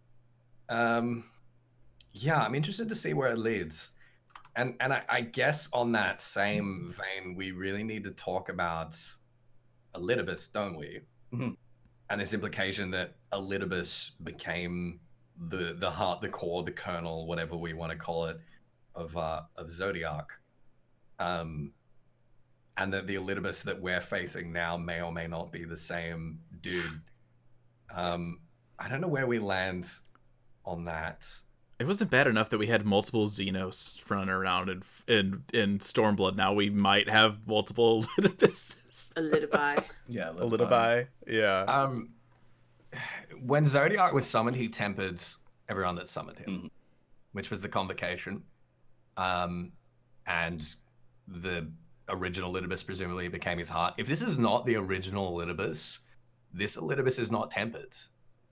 Yeah, I'm interested to see where it leads. And I guess on that same vein, we really need to talk about Elidibus, don't we? Mhm. And this implication that Elidibus became the heart, the core, the kernel, whatever we want to call it, of Zodiac. And that the Elidibus that we're facing now may or may not be the same dude. I don't know where we land on that. It wasn't bad enough that we had multiple Xenos running around in Stormblood. Now we might have multiple Elidibuses. Elidibi. Yeah, Elidibi. Yeah. When Zodiac was summoned, he tempered everyone that summoned him, which was the convocation. And the original Elidibus presumably became his heart. If this is not the original Elidibus, this Elidibus is not tempered.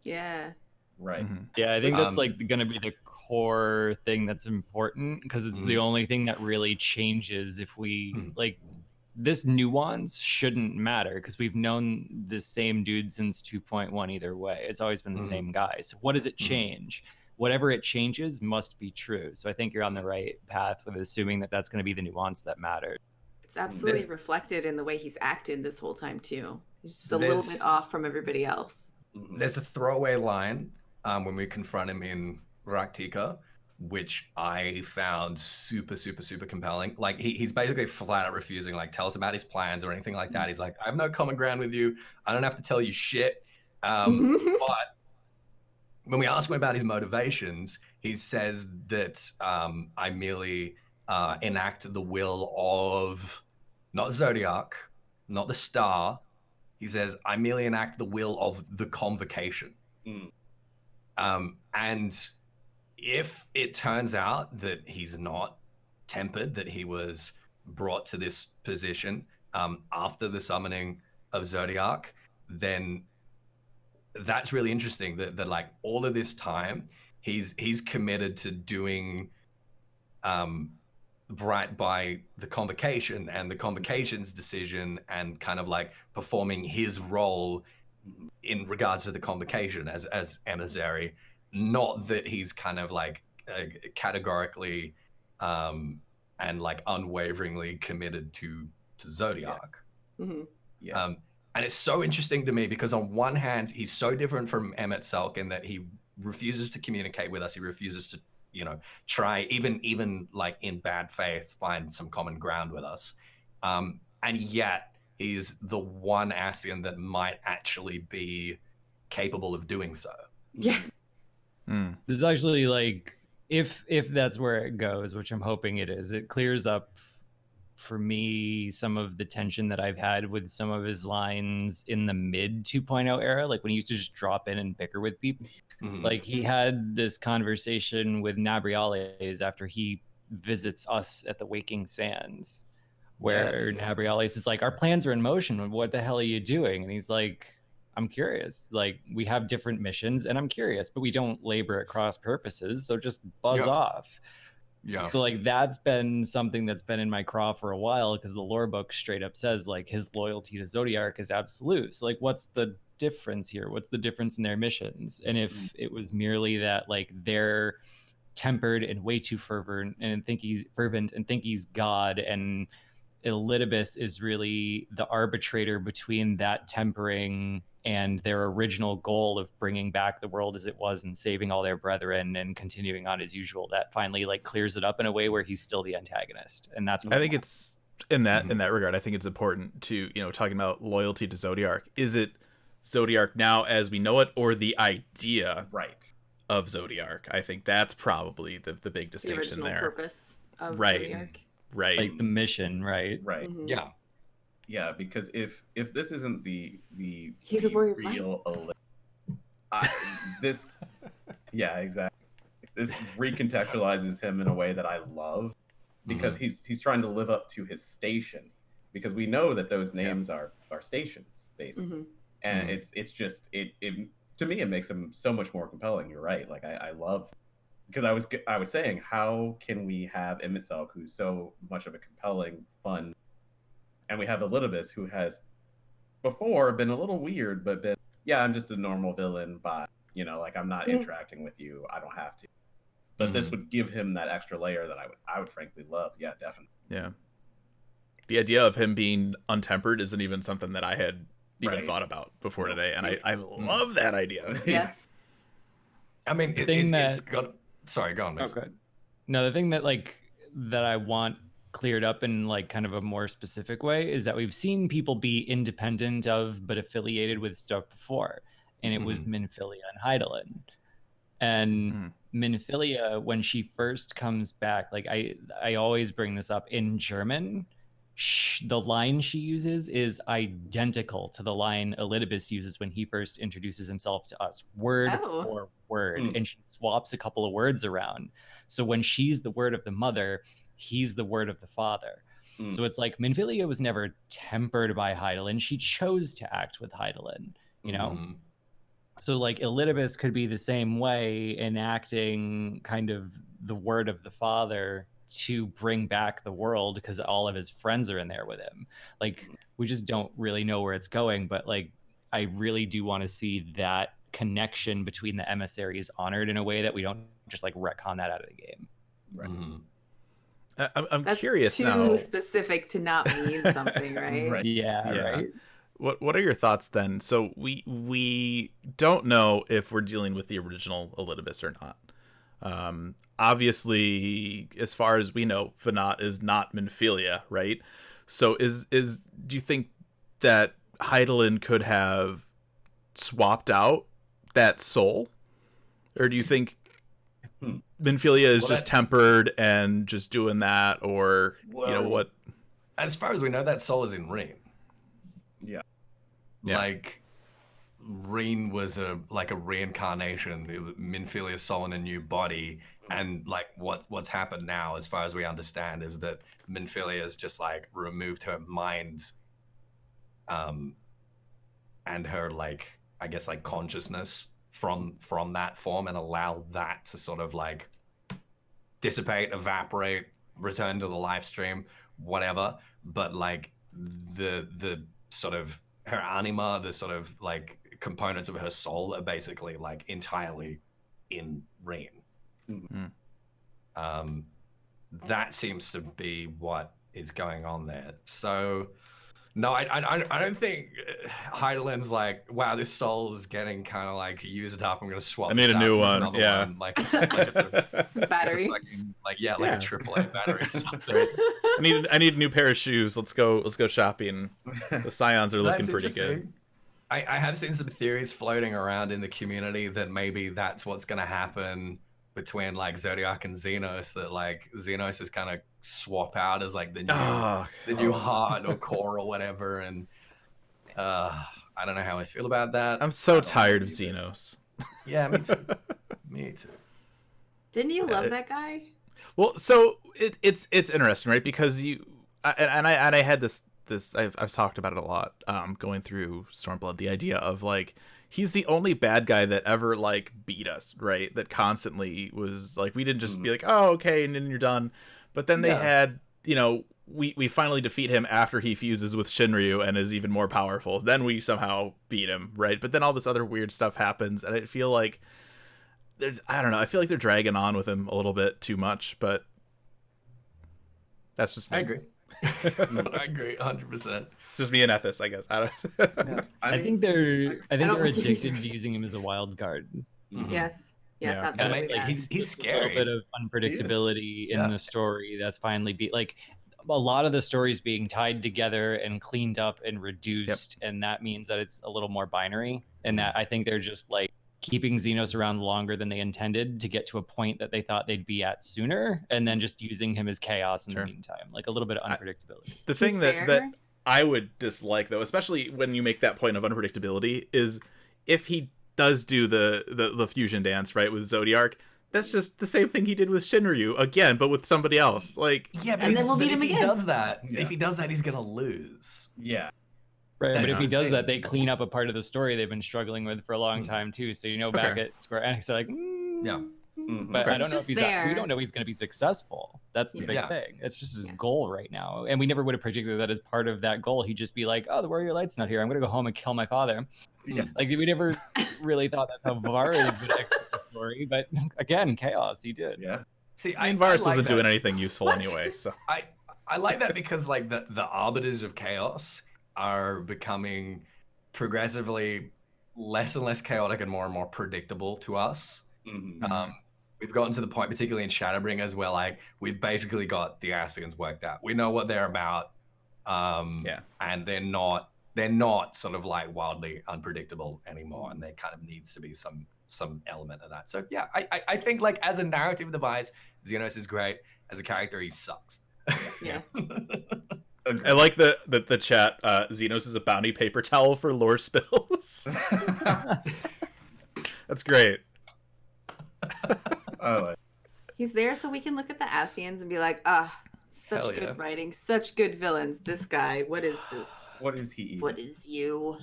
Yeah. Right. Yeah, I think that's like going to be the core thing that's important, because it's the only thing that really changes if we like this nuance shouldn't matter, because we've known the same dude since 2.1 either way. It's always been the same guy. So what does it change? Whatever it changes must be true. So I think you're on the right path with assuming that that's going to be the nuance that matters. It's absolutely reflected in the way he's acted this whole time too. He's just a little bit off from everybody else. There's a throwaway line when we confront him in Raktika, which I found super, super, super compelling. Like he's basically flat out refusing, like, tell us about his plans or anything like that. He's like, I have no common ground with you. I don't have to tell you shit. But when we ask him about his motivations, he says that I merely enact the will of not Zodiac, not the star. He says, I merely enact the will of the convocation. And if it turns out that he's not tempered, that he was brought to this position after the summoning of Zodiac, then that's really interesting that like all of this time he's committed to doing right by the convocation and the convocation's decision, and kind of like performing his role in regards to the convocation as emissary. Not that he's kind of like categorically and like unwaveringly committed to Zodiac. And it's so interesting to me because on one hand, he's so different from Emmett Selk in that he refuses to communicate with us. He refuses to, try even like in bad faith, find some common ground with us. And yet he's the one Ascian that might actually be capable of doing so. Yeah. This is actually like, if that's where it goes, which I'm hoping it is, it clears up for me some of the tension that I've had with some of his lines in the mid 2.0 era, like when he used to just drop in and bicker with people. Like he had this conversation with Nabriales after he visits us at the Waking Sands, where Nabriales is like, our plans are in motion. What the hell are you doing? And he's like, I'm curious. Like, we have different missions and I'm curious, but we don't labor at cross purposes. So just buzz off. Yeah. So like that's been something that's been in my craw for a while, because the lore book straight up says like his loyalty to Zodiac is absolute. So like, what's the difference here? What's the difference in their missions? And if it was merely that like they're tempered and way too fervent and think he's God, and Elidibus is really the arbitrator between that tempering and their original goal of bringing back the world as it was and saving all their brethren and continuing on as usual, that finally like clears it up in a way where he's still the antagonist. And that's what I think it's in that regard, I think it's important to, talking about loyalty to Zodiac. Is it Zodiac now as we know it, or the idea of Zodiac? I think that's probably the big distinction the original there. purpose of Right. Zodiac. Right. Like the mission, right? Right. Yeah. Yeah, because if this isn't the He's a warrior of real this yeah, exactly. This recontextualizes him in a way that I love because he's trying to live up to his station, because we know that those names are stations basically. And it's just it to me it makes him so much more compelling. You're right. Like I love, because I was saying, how can we have Emet-Selch, who's so much of a compelling, fun, and we have Elidibus, who has before been a little weird, but been, yeah, I'm just a normal villain, but like I'm not interacting with you. I don't have to. But this would give him that extra layer that I would frankly love. Yeah, definitely. Yeah. The idea of him being untempered isn't even something that I had even thought about before today, and I love that idea. Yes. I mean, it's got. Sorry, go on. Miss. Okay. No, the thing that that I want cleared up in like kind of a more specific way is that we've seen people be independent of but affiliated with stuff before, and it was Minfilia and Hydaelyn. And Minfilia, when she first comes back, like I always bring this up in German, the line she uses is identical to the line Elidibus uses when he first introduces himself to us, word for word, and she swaps a couple of words around. So when she's the word of the mother, he's the word of the father. So it's like Minfilia was never tempered by Hydaelyn. She chose to act with Hydaelyn, So like Elidibus could be the same way, enacting kind of the word of the father to bring back the world, because all of his friends are in there with him. Like, we just don't really know where it's going, but like I really do want to see that connection between the emissaries honored in a way that we don't just like retcon that out of the game. Right. I'm That's curious too now. specific to not mean something, right? Right. What are your thoughts then? So we don't know if we're dealing with the original Elidibus or not. Obviously, as far as we know, Venat is not Minfilia, right? So do you think that Hydaelyn could have swapped out that soul, or do you think Minfilia is just tempered and just doing that, or what? As far as we know, that soul is in Reen. Yeah. Like, Reen was a reincarnation. It was Minfilia's soul in a new body, and like what's happened now, as far as we understand, is that Minfilia's just like removed her mind, and her I guess consciousness from that form, and allow that to sort of like dissipate, evaporate, return to the live stream, whatever. But like the sort of her anima, the sort of like components of her soul are basically like entirely in Reen. That seems to be what is going on there. So no, I don't think Hydaelyn's like, wow, this soul is getting kind of like used up. I'm gonna swap. I need a new one. Yeah. One. Like it's a Battery. It's a a AAA battery or something. I need a new pair of shoes. Let's go shopping. The Scions are looking pretty good. I have seen some theories floating around in the community that maybe that's what's going to happen between like Zodiac and Xenos, that like Xenos is kind of swap out as like the new heart or core or whatever. And I don't know how I feel about that. I'm so tired of Xenos. Yeah, me too. Me too. Didn't you love that guy? Well, so it's interesting, right? Because I had this I've talked about it a lot going through Stormblood, the idea of like he's the only bad guy that ever like beat us, right? That constantly was like, we didn't just be like, oh, okay, and then you're done. But then they had, we finally defeat him after he fuses with Shinryu and is even more powerful. Then we somehow beat him, right? But then all this other weird stuff happens, and I feel like I don't know, I feel like they're dragging on with him a little bit too much, but that's just me. I agree. I agree 100%. It's just me and Ethys, I guess. I think they're addicted to using him as a wild card. Yes, Yeah. absolutely. And he's scary. A little bit of unpredictability in the story that's finally like a lot of the stories being tied together and cleaned up and reduced, and that means that it's a little more binary, and that I think they're just like keeping Xenos around longer than they intended to get to a point that they thought they'd be at sooner, and then just using him as chaos in the meantime, like a little bit of unpredictability. The thing that I would dislike, though, especially when you make that point of unpredictability, is if he does do the fusion dance, right, with Zodiark, that's just the same thing he did with Shinryu again, but with somebody else. Like, Yeah, but And then we'll beat if him he again. does that, Yeah. if he does that, he's gonna lose. Yeah. Right, but That's if he the does thing. that, they clean up a part of the story they've been struggling with for a long Mm. time too. So back Okay. at Square Enix, they're like, Yeah. Mhm. but Okay. I don't know It's if just we there. don't know he's going to be successful. That's the big Yeah. thing. It's just his Yeah. goal right now, and we never would have predicted that as part of that goal. He'd just be like, "Oh, the Warrior Light's not here. I'm going to go home and kill my father." Yeah. Like we never really thought that's how Varus would exit the story, but again, chaos. He did. Yeah. See, I mean, Varus like wasn't that. doing anything useful What? anyway, so. I like that because like the arbiters of chaos are becoming progressively less and less chaotic and more predictable to us. Mhm. We've gotten to the point, particularly in Shadowbringers, where like we've basically got the Ascians worked out. We know what they're about, Yeah. and they're not sort of like wildly unpredictable anymore, and there kind of needs to be some element of that. So yeah, I think like as a narrative device, Xenos is great. As a character, he sucks. Yeah. I like the chat. Xenos is a bounty paper towel for lore spills. That's great. Oh, He's there so we can look at the Ascians and be like, ah, such Hell good yeah. writing, such good villains. This guy, what is this? what is he eating? What is you?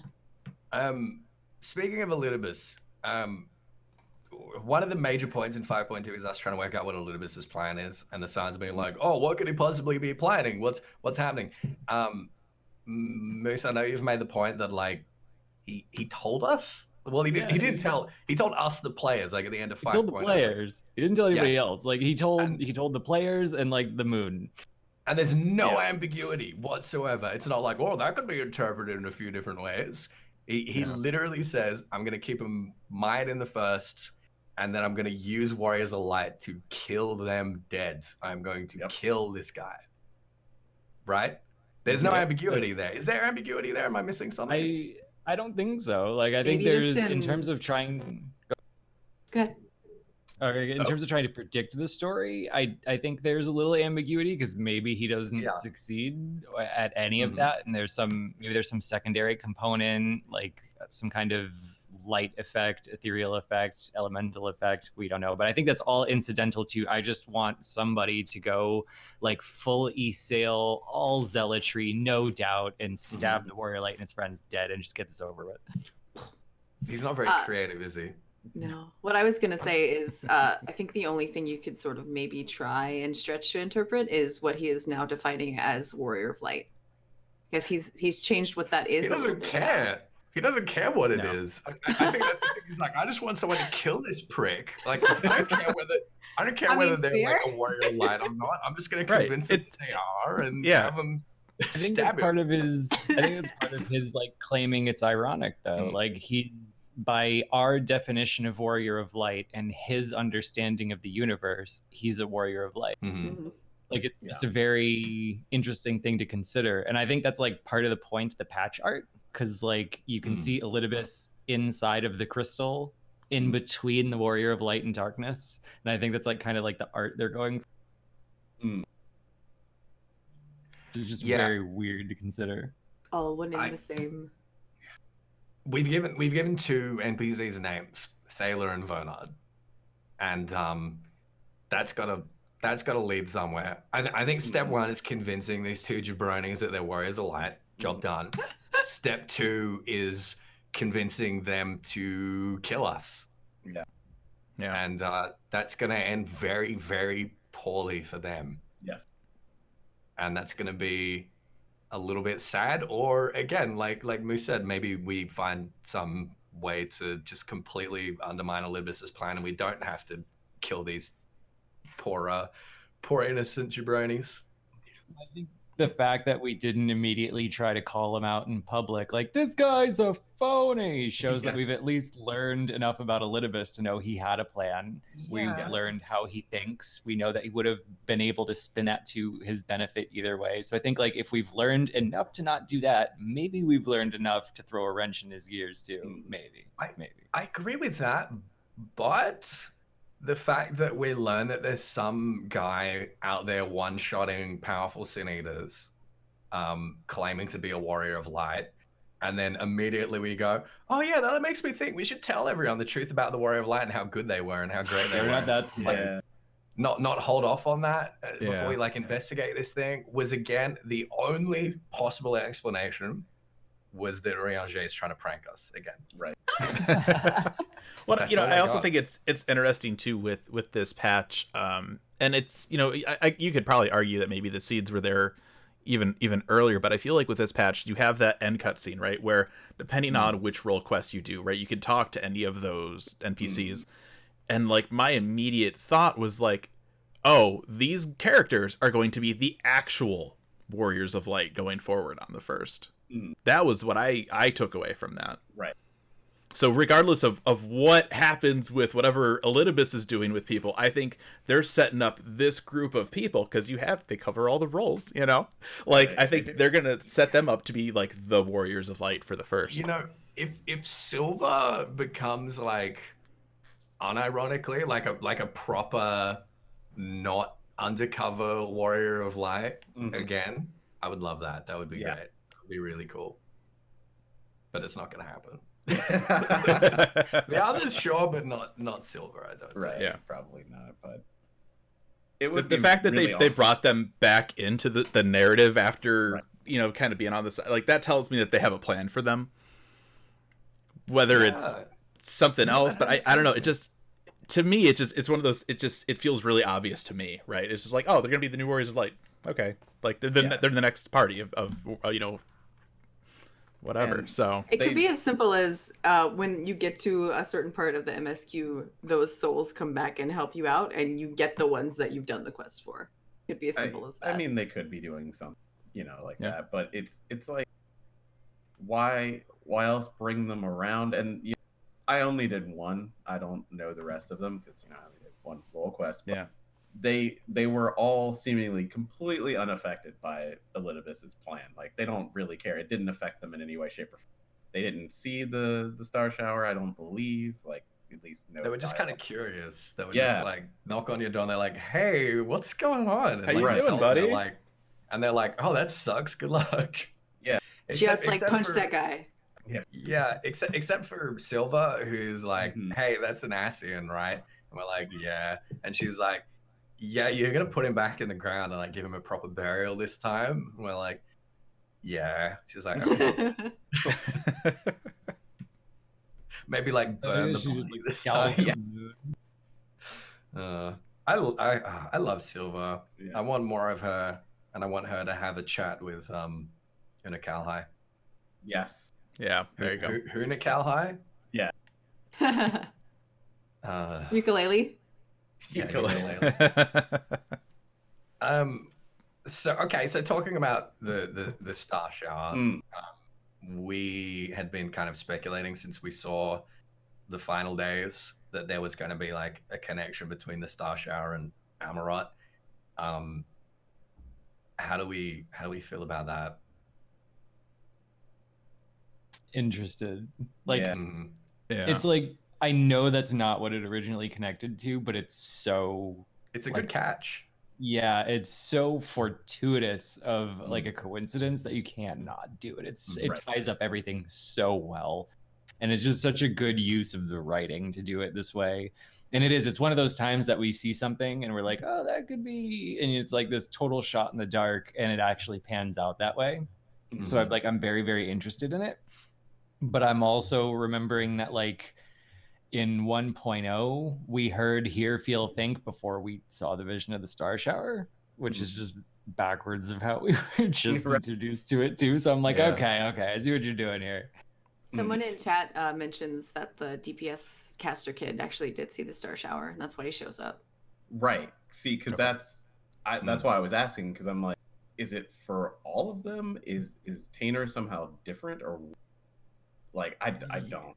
Speaking of Elidibus, one of the major points in 5.2 is us trying to work out what Elidibus's plan is, and the Suns being like, "Oh, what could he possibly be planning? What's happening?" Moose, I know you've made the point that like he told us. Well, he did. Yeah, He did tell. He told us the players like at the end of He 5.0. told the players. He didn't tell anybody else. Like he told And- the players and like the moon. And there's no Yeah. ambiguity whatsoever. It's not like, oh, that could be interpreted in a few different ways. He literally says, I'm going to keep them mired in the first, and then I'm going to use Warriors of Light to kill them dead. I'm going to kill this guy. Right? There's no Yep, ambiguity there. Is there ambiguity there? Am I missing something? I don't think so. Like I think Maybe there's just in terms of trying Good. Okay, in terms of trying to predict the story, I think there's a little ambiguity because maybe he doesn't Yeah. succeed at any of Mhm. that, and maybe there's some secondary component, like some kind of light effect, ethereal effect, elemental effect. We don't know, but I think that's all incidental to. I just want somebody to go like full Esail, all zealotry, no doubt, and stab the warrior light and his friends dead, and just get this over with. He's not very Uh, creative, is he? No. What I was going to say is I think the only thing you could sort of maybe try and stretch to interpret is what he is now defining as Warrior of Light. Because he's changed what that is. He a little doesn't bit care. He doesn't care what it No. is. I think that's the thing. He's like, I just want someone to kill this prick. Like, I don't care whether I mean, they're fair. like a warrior of light or not. I'm just gonna Right. convince them that they are and Yeah. have them I think stab that's part him. of his. I think that's part of his like claiming it's ironic though. Like he's by our definition of warrior of light and his understanding of the universe, he's a warrior of light. Mhm. Mhm. Like it's just a very interesting thing to consider, and I think that's like part of the point of the patch art because like you can see Elidibus inside of the crystal, in between the warrior of light and darkness, and I think that's like kind of like the art they're going for. It's just Yeah. very weird to consider. All one and I- the same. We've given two NPCs names, Thaler and Vernard, and that's gotta lead somewhere. I think step one is convincing these two jabronis that they're warriors of light. Job done. Step two is convincing them to kill us. Yeah. And that's going to end very, very poorly for them. Yes. And that's going to be a little bit sad. Or again, like Moose said, maybe we find some way to just completely undermine Elidibus's plan, and we don't have to kill these poor innocent jabronis. I think the fact that we didn't immediately try to call him out in public, like this guy's a phony, shows that we've at least learned enough about Elidibus to know he had a plan. We've learned how he thinks. We know that he would have been able to spin that to his benefit either way. So I think like if we've learned enough to not do that, maybe we've learned enough to throw a wrench in his gears too. Maybe. I agree with that, but the fact that we learn that there's some guy out there one-shotting powerful sin eaters, claiming to be a warrior of light. And then immediately we go, oh yeah, that makes me think we should tell everyone the truth about the warrior of light and how good they were and how great they They're were. not that smart. Yeah. Not hold off on that before Yeah. we like investigate this thing was again the only possible explanation was that Rianger is trying to prank us again. Right. Well, That's you know, all I I also got. think it's interesting too with this patch, and it's, you know, you could probably argue that maybe the seeds were there even earlier, but I feel like with this patch you have that end cutscene, right, where depending on which role quests you do, right, you can talk to any of those NPCs, and like my immediate thought was like, oh, these characters are going to be the actual Warriors of Light going forward on the first. That was what I took away from that. Right. So regardless of what happens with whatever Elidibus is doing with people, I think they're setting up this group of people because they cover all the roles, you know? Like, Right. I think they're going to set them up to be like the Warriors of Light for the first. You know, if Silva becomes like unironically like a proper not undercover warrior of light again, I would love that. That would be Yeah. great. That would be really cool. But it's not gonna happen. Right. The others sure, but not Silver, I don't think. Yeah. Probably not, but it The, would the be fact that really they awesome. brought them back into the narrative after, Right. you know, kind of being on this, like, that tells me that they have a plan for them. Whether it's Yeah. something No, else, but I don't know. It just, to me, it's one of those. It feels really obvious to me, right? It's just like, oh, they're gonna be the new Warriors of Light. Okay, like they're the next party of you know, whatever. And So It They- could be as simple as when you get to a certain part of the MSQ, those souls come back and help you out, and you get the ones that you've done the quest for. It could be as simple as that. I mean, they could be doing something, you know, like Yeah. that, but it's like, why else bring them around? And I only did one. I don't know the rest of them because I only did one role quest. But yeah, they were all seemingly completely unaffected by Elidibus's plan. Like, they don't really care. It didn't affect them in any way, shape, or form. They didn't see the star shower, I don't believe. Like, at least no. They were just kind of dialogue. curious. They were Yeah. just like knock on your door and they're like, "Hey, what's going on?" And How you like, doing, tell them, buddy? they're like, "Oh, that sucks. Good luck." Yeah. Jets like punch for- that guy. Yeah, except for Silva, who's like, Mhm. "Hey, that's an Asian, right?" And we're like, "Yeah," and she's like, "Yeah, you're gonna put him back in the ground and like give him a proper burial this time." And we're like, "Yeah." She's like, "Okay." Maybe like burn the She just, body like, this scowls time. at the moon. I love Silva. Yeah. I want more of her, and I want her to have a chat with Una Calhai. Yes. yeah. There you go. Una Calhai? Ukulele. Yeah, Ukulele. So talking about the star shower, Mm. we had been kind of speculating since we saw the final days that there was going to be like a connection between the star shower and Amarot. How do we feel about that? Interested. Like, Yeah. Mhm. Yeah. it's like, I know that's not what it originally connected to, but it's so, It's a Like- good catch. yeah, it's so fortuitous of like a coincidence that you can't not do it. It Right. ties up everything so well. And it's just such a good use of the writing to do it this way. And it's one of those times that we see something and we're like, oh, that could be, and it's like this total shot in the dark, and it actually pans out that way. So I'm very, very interested in it. But I'm also remembering that like in 1.0, we heard hear, feel, think before we saw the vision of the star shower, which is just backwards of how we were just Right. introduced to it too. So I'm like, Yeah. okay, I see what you're doing here. Someone in chat mentions that the DPS caster kid actually did see the star shower, and that's why he shows up. Right. See, because Okay. that's why I was asking, because I'm like, is it for all of them? Is Tainer somehow different, or like I don't.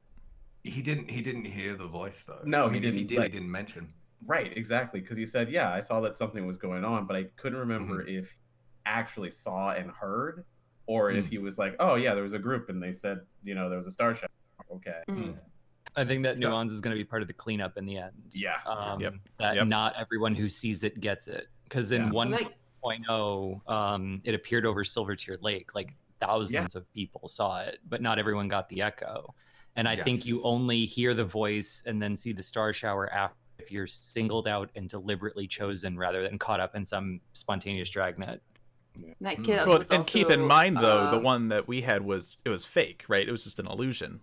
He didn't hear the voice though. No, I mean, he if he didn't, did, like- he didn't mention. Right, exactly, because he said, yeah, I saw that something was going on, but I couldn't remember Mm-hmm. if he actually saw and heard, or if he was like, oh yeah, there was a group and they said, there was a star shower. Okay. Mhm. I think that So- nuance is going to be part of the cleanup in the end. Yeah. That Yep. not everyone who sees it gets it. Because in Yeah. 1.1, Like- 5.0, it appeared over Silvertier Lake. Like thousands of people saw it, but not everyone got the echo. And I think you only hear the voice and then see the star shower after if you're singled out and deliberately chosen rather than caught up in some spontaneous dragnet. That kid Well, was and also, keep in mind though, the one that we had was fake, right? It was just an illusion.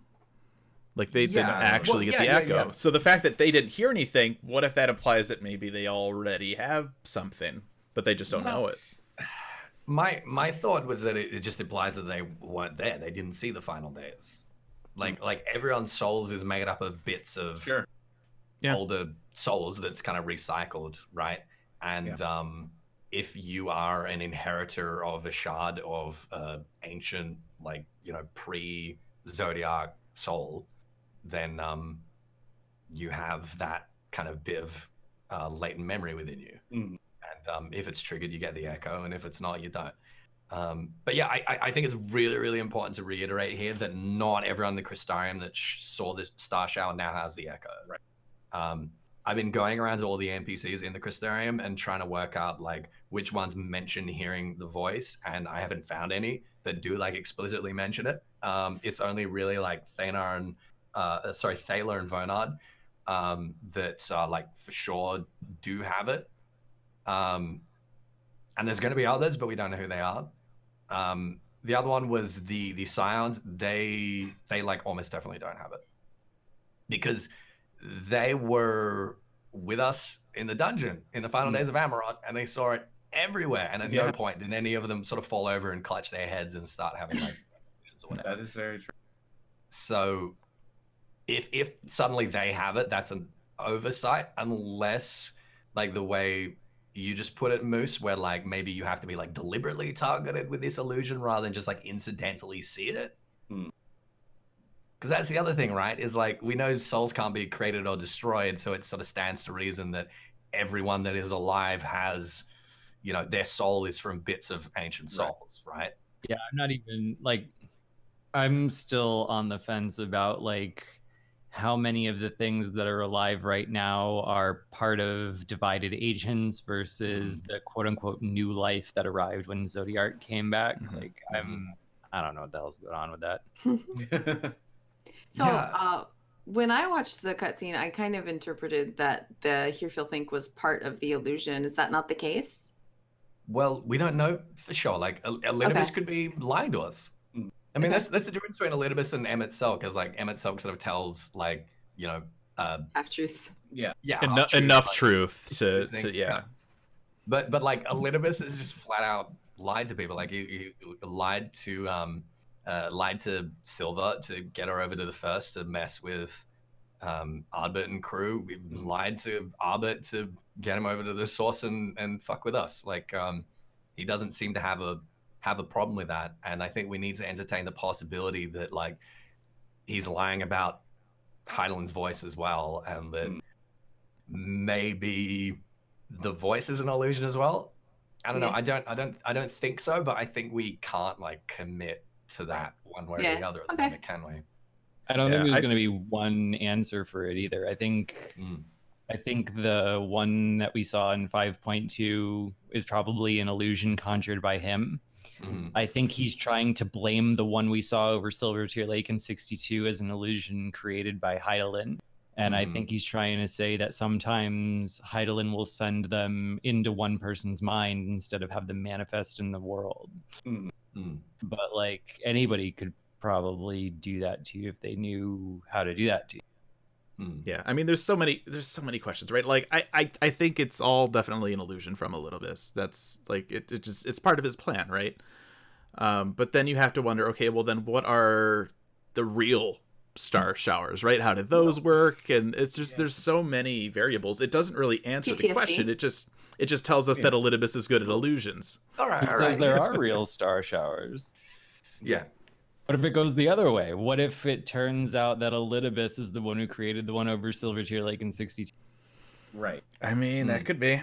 Like they didn't actually get the echo. So the fact that they didn't hear anything, what if that implies that maybe they already have something, but they just don't know it? My thought was that it just implies that they weren't there. They didn't see the final days. Like everyone's souls is made up of bits of older souls that's kind of recycled, right? And if you are an inheritor of a shard of ancient, like, pre-Zodiac soul, then you have that kind of bit of latent memory within you. And if it's triggered, you get the echo, and if it's not, you don't. But yeah, I think it's really, really important to reiterate here that not everyone in the Crystarium that saw the star shower now has the echo. Right. I've been going around to all the NPCs in the Crystarium and trying to work out like which ones mention hearing the voice, and I haven't found any that do like explicitly mention it. It's only really like Thaler and Vonard that like for sure do have it. And there's going to be others, but we don't know who they are. The other one was the Scions. They like almost definitely don't have it because they were with us in the dungeon in the final days of Amarant, and they saw it everywhere. And at no point did any of them sort of fall over and clutch their heads and start having like or whatever. That is very true. So if suddenly they have it, that's an oversight, unless like the way you just put it, Moose, where like maybe you have to be like deliberately targeted with this illusion rather than just like incidentally see it. Because that's the other thing, right? Is like we know souls can't be created or destroyed, so it sort of stands to reason that everyone that is alive has, their soul is from bits of ancient souls, right? Yeah, I'm not even like, I'm still on the fence about like how many of the things that are alive right now are part of divided agents versus the quote unquote new life that arrived when Zodiac came back. Like I don't know what the hell's going on with that. So when I watched the cutscene, I kind of interpreted that the Hear Feel Think was part of the illusion. Is that not the case? Well, we don't know for sure. Like Elidibus could be lying to us. I mean, that's the difference between Elidibus and Emmett Selk, because like Emmett Selk sort of tells like half truths. Enough truth to But like Elidibus is just flat out lied to people. Like he lied to Silver to get her over to the First to mess with Ardbert and crew. We lied to Ardbert to get him over to the Source and fuck with us. Like he doesn't seem to have a problem with that, and I think we need to entertain the possibility that like he's lying about Heidelin's voice as well, and that maybe the voice is an illusion as well. I don't know. I don't think so, but I think we can't like commit to that one way or the other at the moment, can we? I don't think there's going to be one answer for it either. I think the one that we saw in 5.2 is probably an illusion conjured by him. I think he's trying to blame the one we saw over Silvertier Lake in 62 as an illusion created by Heidelin. And I think he's trying to say that sometimes Heidelin will send them into one person's mind instead of have them manifest in the world. But like anybody could probably do that to you if they knew how to do that to you. Yeah, I mean, there's so many questions, right? Like, I think it's all definitely an illusion from Elidibus. That's like it's part of his plan, right? But then you have to wonder, okay, well then what are the real star showers, right? How did those work? And it's just there's so many variables. It doesn't really answer the question. It just tells us that Elidibus is good at illusions. All right. It says there are real star showers. Yeah. What if it goes the other way? What if it turns out that Elidibus is the one who created the one over Silvertier Lake in 62? Right. I mean, that could be.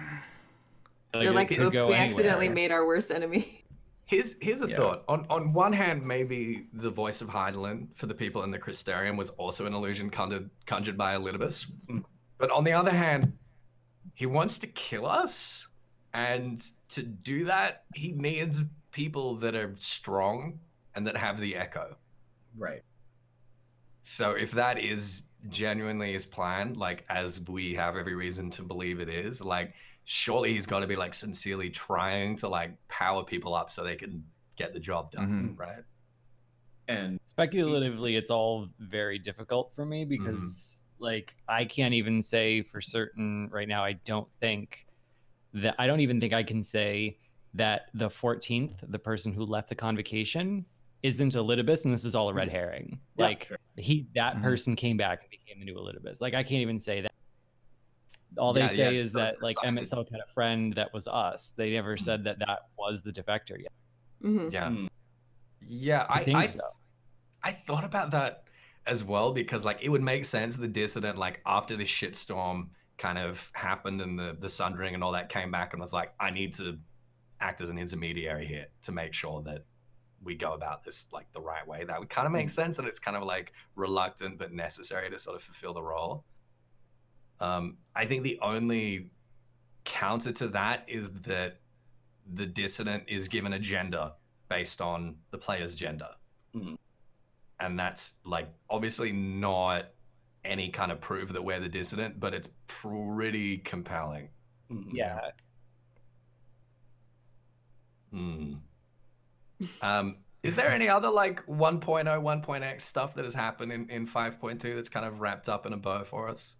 They're like, oops, we accidentally made our worst enemy. Here's a thought. On one hand, maybe the voice of Heidelin for the people in the Crystarium was also an illusion conjured by Elidibus. But on the other hand, he wants to kill us, and to do that, he needs people that are strong and that have the echo. Right. So if that is genuinely his plan, like as we have every reason to believe it is, like surely he's got to be like sincerely trying to like power people up so they can get the job done, right? And Speculatively, it's all very difficult for me because like I can't even say for certain right now. I don't even think I can say that the 14th, the person who left the convocation, isn't Elidibus, and this is all a red herring. Yeah, Like sure. that person came back and became the new Elidibus. Like I can't even say that. All they say is that like Emmett Selk had a friend that was us. They never said that was the defector yet. Yeah, I think so. I thought about that as well because like it would make sense the dissident like after this shitstorm kind of happened and the Sundering and all that came back and was like, I need to act as an intermediary here to make sure that we go about this like the right way. That would kind of make sense that it's kind of like reluctant but necessary to sort of fulfill the role. I think the only counter to that is that the dissident is given a gender based on the player's gender. And that's like obviously not any kind of proof that we're the dissident, but it's pretty compelling. Yeah. Is there any other like 1.0, 1.x stuff that has happened in 5.2 that's kind of wrapped up in a bow for us?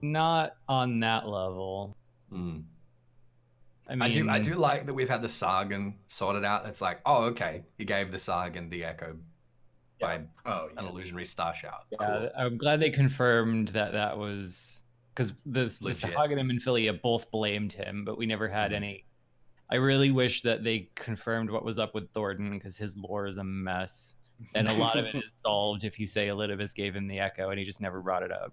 Not on that level. I mean, I do like that we've had the Sargon sorted out. It's like, oh, okay, he gave the Sargon the echo by an illusionary star shout. Yeah, cool. I'm glad they confirmed that was because the Sargon and Philia both blamed him, but we never had any. I really wish that they confirmed what was up with Thornton because his lore is a mess, and a lot of it is solved if you say Elidibus gave him the echo and he just never brought it up.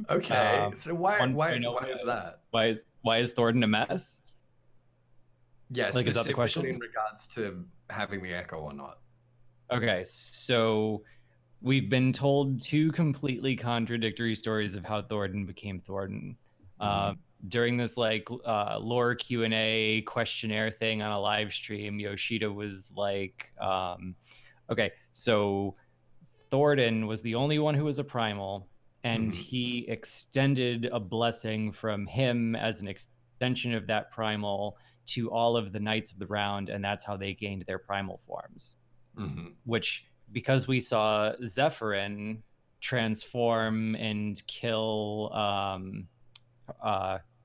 Okay, so why is that? Why is Thornton a mess? Yes, like, is that the question? In regards to having the echo or not? Okay, so we've been told two completely contradictory stories of how Thornton became Thornton. During this like lore Q&A questionnaire thing on a live stream, Yoshida was like, okay, so Thornton was the only one who was a primal, and he extended a blessing from him as an extension of that primal to all of the Knights of the Round, and that's how they gained their primal forms. Which, because we saw Zephyrin transform and kill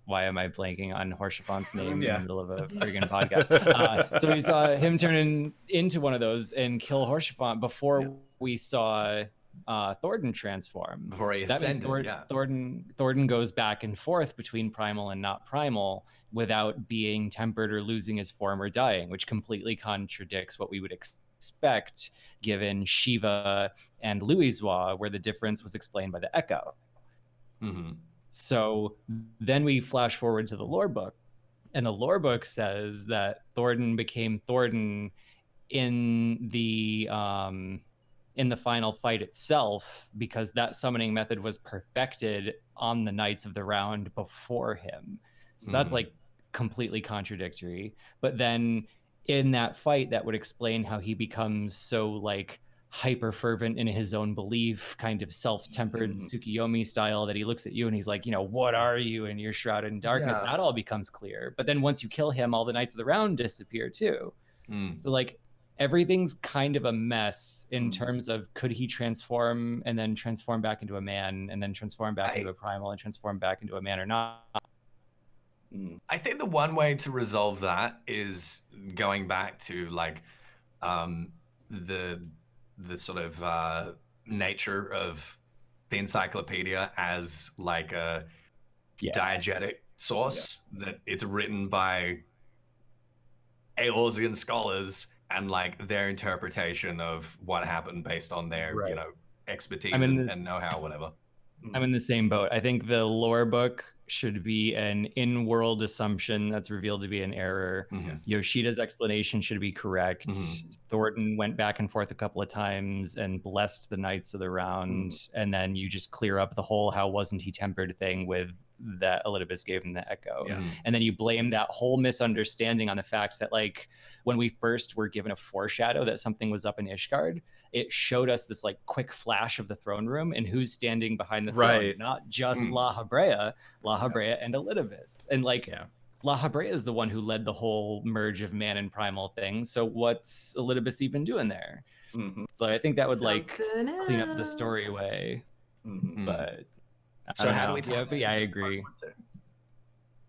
why am I blanking on Horshafont's name in the middle of a friggin' podcast? So we saw him turn into one of those and kill Horshafont before we saw Thornton transform. Before he ascended, Thornton goes back and forth between primal and not primal without being tempered or losing his form or dying, which completely contradicts what we would expect given Shiva and Louisoix, where the difference was explained by the echo. So then we flash forward to the lore book, and the lore book says that Thornton became Thornton in the final fight itself because that summoning method was perfected on the Knights of the Round before him. So that's like completely contradictory. But then in that fight, that would explain how he becomes so like hyper fervent in his own belief, kind of self-tempered Tsukiyomi style, that he looks at you and he's like, what are you? And you're shrouded in darkness. That all becomes clear. But then once you kill him, all the Knights of the Round disappear too. So like everything's kind of a mess in terms of could he transform and then transform back into a man and then transform back into a primal and transform back into a man or not. I think the one way to resolve that is going back to like the sort of nature of the encyclopedia as like a diegetic source, that it's written by Eorzean scholars and like their interpretation of what happened based on their expertise and know-how, whatever. I'm in the same boat. I think the lore book should be an in-world assumption that's revealed to be an error. Yoshida's explanation should be correct. Thornton went back and forth a couple of times and blessed the Knights of the Round, and then you just clear up the whole how wasn't he tempered thing with that Elidibus gave him the echo. Yeah. And then you blame that whole misunderstanding on the fact that, like, when we first were given a foreshadow that something was up in Ishgard, it showed us this like quick flash of the throne room and who's standing behind the throne, Right. not just La Habrea and Elidibus. And like, La Habrea is the one who led the whole merge of man and primal thing. So what's Elidibus even doing there? So I think that would like clean up the story away. But So how do we tie that yeah, I into agree. 5.2?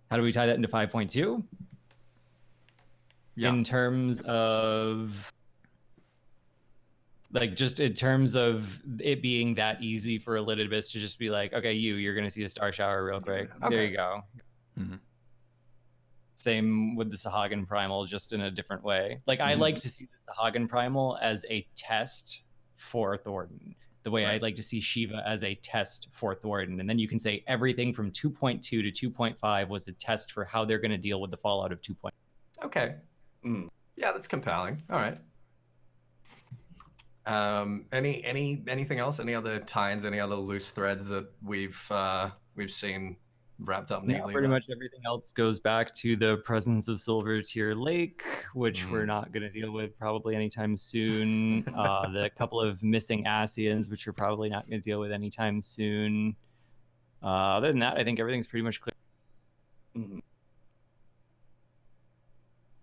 How do we tie that into 5.2? Yeah. In terms of like, just in terms of it being that easy for Elidibus to just be like, okay, you're gonna see a star shower real quick. Okay. There you go. Same with the Sahagin Primal, just in a different way. Like, I like to see the Sahagin Primal as a test for Thornton, the way I'd like to see Shiva as a test for Thornton. And then you can say everything from 2.2 to 2.5 was a test for how they're going to deal with the fallout of 2.0. Okay. Yeah, that's compelling. All right. Anything else? Any other tie-ins? Any other loose threads that we've seen wrapped up Yeah, neatly? pretty much everything else goes back to the presence of Silver Tear Lake, which we're not going to deal with probably anytime soon. The couple of missing Asians, which we're probably not going to deal with anytime soon. Other than that, I think everything's pretty much clear.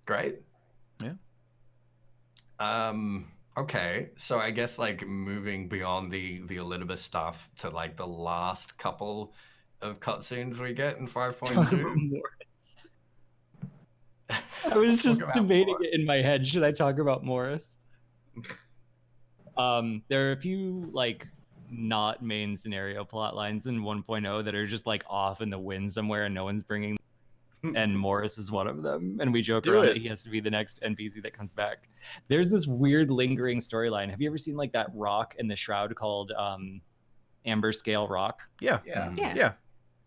Great. Yeah. Okay, so I guess like moving beyond the Elidibus stuff to like the last couple of cutscenes we get in 5.2. I was just about debating Morris. it in my head. Should I talk about Morris? There are a few like not main scenario plot lines in 1.0 that are just like off in the wind somewhere and no one's bringing, and Morris is one of them. And we joke around that he has to be the next NPC that comes back. There's this weird lingering storyline. Have you ever seen like that rock in the shroud called Amber Scale Rock? Yeah.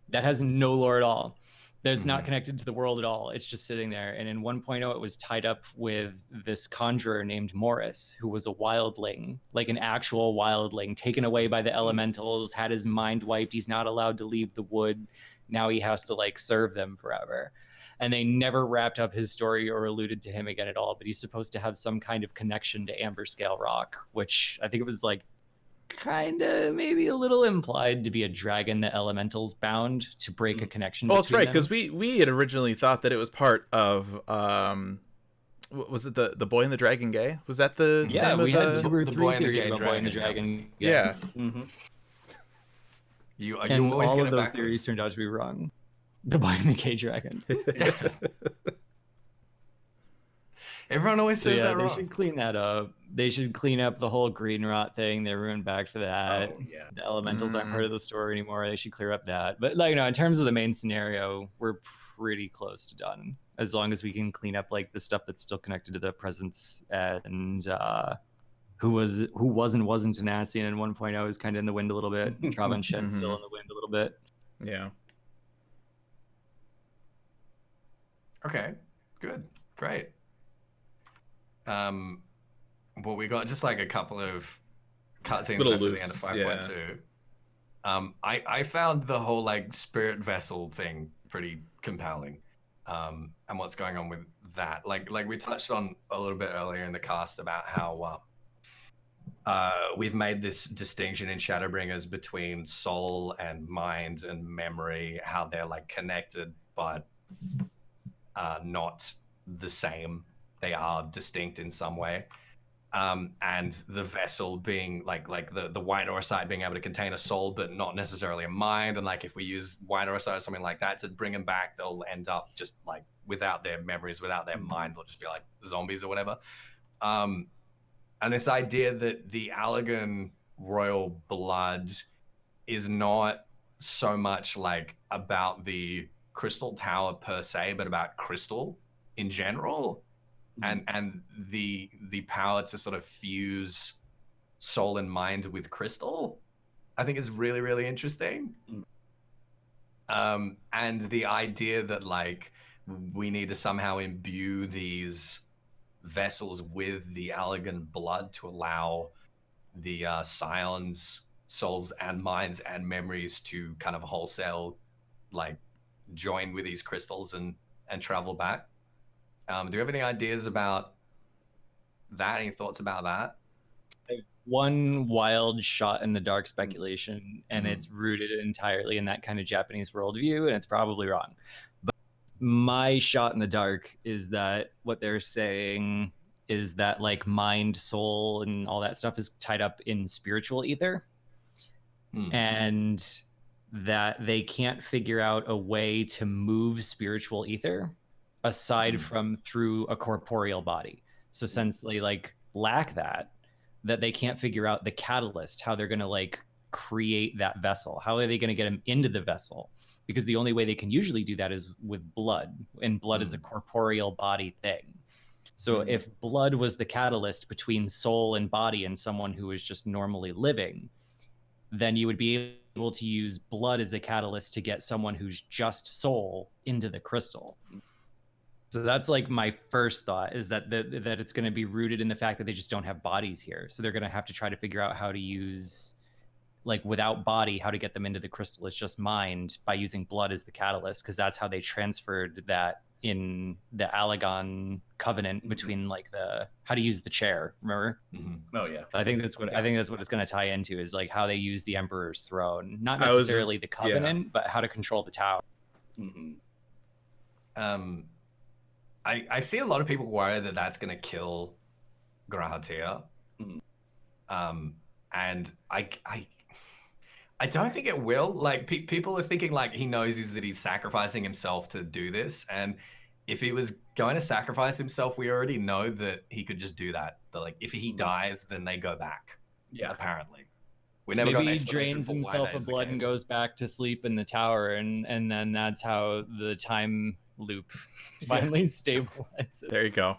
That has no lore at all. That's not connected to the world at all. It's just sitting there. And in 1.0, it was tied up with this conjurer named Morris, who was a wildling, like an actual wildling, taken away by the elementals, had his mind wiped. He's not allowed to leave the wood. Now he has to like serve them forever. And they never wrapped up his story or alluded to him again at all. But he's supposed to have some kind of connection to Amber Scale Rock, which I think it was like kind of maybe a little implied to be a dragon the elementals bound to break a connection. Well, that's right, because them. we had originally thought that it was part of was it the Boy and the Dragon Gay? Was that the name we of had the... 2 or the 3 Boy and the theories Gay about Boy and the Dragon. Yeah. You And always all get of it those backwards. theories turned out to be wrong. The Boy and the Gay Dragon. Everyone always So says yeah, that they wrong. should clean that up. They should clean up the whole green rot thing. They ruined back for that. Oh, yeah. The elementals aren't part of the story anymore. They should clear up that. But like, in terms of the main scenario, we're pretty close to done. As long as we can clean up like the stuff that's still connected to the presence and who was and wasn't an Asian in 1.0 is kind of in the wind a little bit. Travan Shen's still in the wind a little bit. Yeah. Okay, good, great. Well, we got just like a couple of cutscenes Little left loose, at the end of 5.2. I found the whole like spirit vessel thing pretty compelling, and what's going on with that. Like we touched on a little bit earlier in the cast about how we've made this distinction in Shadowbringers between soul and mind and memory, how they're like connected but not the same. They are distinct in some way. And the vessel being like the white Orosite being able to contain a soul but not necessarily a mind. And like if we use white Orosite or something like that to bring them back, they'll end up just like without their memories, without their mind. They'll just be like zombies or whatever. And this idea that the Allegan royal blood is not so much like about the Crystal Tower per se, but about Crystal in general. And the power to sort of fuse soul and mind with Crystal, I think is really, really interesting. And the idea that like we need to somehow imbue these vessels with the Allegan blood to allow the Scions souls and minds and memories to kind of wholesale like join with these crystals and travel back. Do you have any ideas about that? Any thoughts about that? One wild shot in the dark speculation, and it's rooted entirely in that kind of Japanese worldview, and it's probably wrong. But my shot in the dark is that what they're saying is that like mind, soul, and all that stuff is tied up in spiritual ether, and that they can't figure out a way to move spiritual ether aside from through a corporeal body. So since they like lack that they can't figure out the catalyst, how they're going to like create that vessel. How are they going to get him into the vessel? Because the only way they can usually do that is with blood, and blood is a corporeal body thing. So if blood was the catalyst between soul and body and someone who is just normally living, then you would be able to use blood as a catalyst to get someone who's just soul into the crystal. So that's like my first thought, is that that it's going to be rooted in the fact that they just don't have bodies here. So they're going to have to try to figure out how to use, like without body, how to get them into the crystal. It's just mind by using blood as the catalyst, because that's how they transferred that in the Alagon covenant between like the how to use the chair. Remember? Oh yeah. I think that's what it's going to tie into, is like how they use the Emperor's throne, not necessarily the covenant, but how to control the tower. I see a lot of people worry that that's going to kill Grahatia. And I don't think it will. Like people are thinking like he knows that he's sacrificing himself to do this. And if he was going to sacrifice himself, we already know that he could just do that. That like if he dies, then they go back. Yeah. Apparently. We never Maybe he drains himself of blood and goes back to sleep in the tower, and then that's how the time loop finally stabilizes. There you go.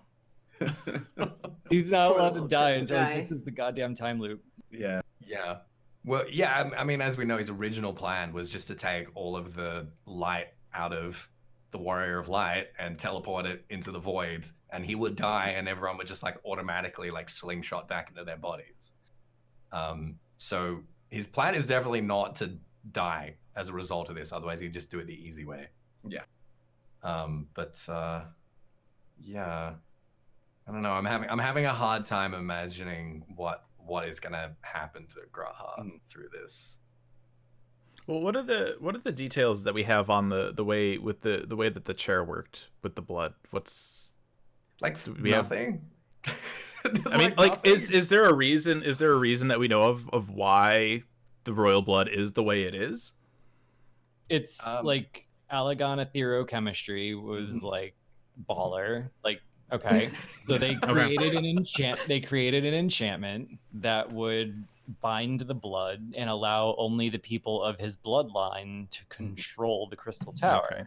He's not allowed to die until he fixes the goddamn time loop. Yeah. Yeah. Well, yeah, I mean, as we know, his original plan was just to take all of the light out of the Warrior of Light and teleport it into the void, and he would die, and everyone would just like automatically like slingshot back into their bodies. So his plan is definitely not to die as a result of this. Otherwise, he'd just do it the easy way. Yeah. Yeah, I don't know. I'm having a hard time imagining what is gonna happen to Graha through this. Well, what are the details that we have on the way with the way that the chair worked with the blood? What's like nothing? I mean, like, is there a reason? Is there a reason that we know of why the royal blood is the way it is? It's like Alagon etherochemistry was like baller. Like, okay, so they created an enchantment that would bind the blood and allow only the people of his bloodline to control the crystal tower.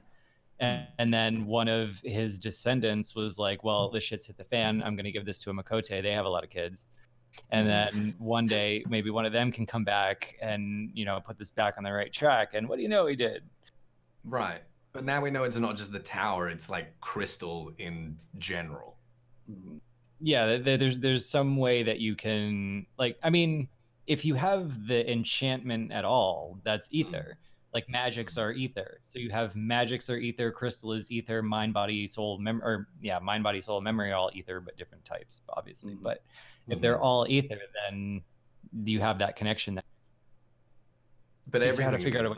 Okay. And then one of his descendants was like, well, this shit's hit the fan. I'm going to give this to a Makote. They have a lot of kids. And then one day, maybe one of them can come back and, you know, put this back on the right track. And what do you know he did? Right. But now we know it's not just the tower. It's like crystal in general. Yeah, there's some way that you can, like, I mean, if you have the enchantment at all, that's ether. Like magics are ether. So you have magics are ether, crystal is ether, mind, body, soul, mind, body, soul, memory are all ether, but different types, obviously. But if they're all ether, then you have that connection. But you just got to figure out a way.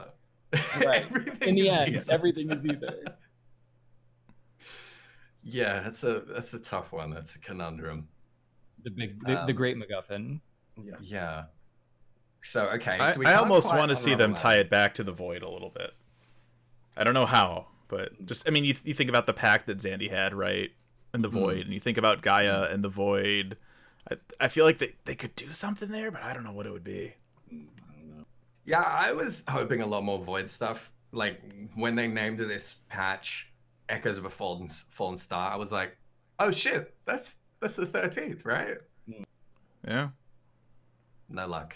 Right. In the end, everything is ether. Yeah, that's a tough one. That's a conundrum. The great MacGuffin. Yeah. So okay, so I almost want to see them tie it back to the void a little bit. I don't know how, but just I mean, you think about the pact that Zandy had, right, in the void, and you think about Gaia and the void. I feel like they could do something there, but I don't know what it would be. Yeah, I was hoping a lot more void stuff. Like when they named this patch "Echoes of a Fallen Star," I was like, "Oh shit, that's the 13th, right?" Yeah. No luck.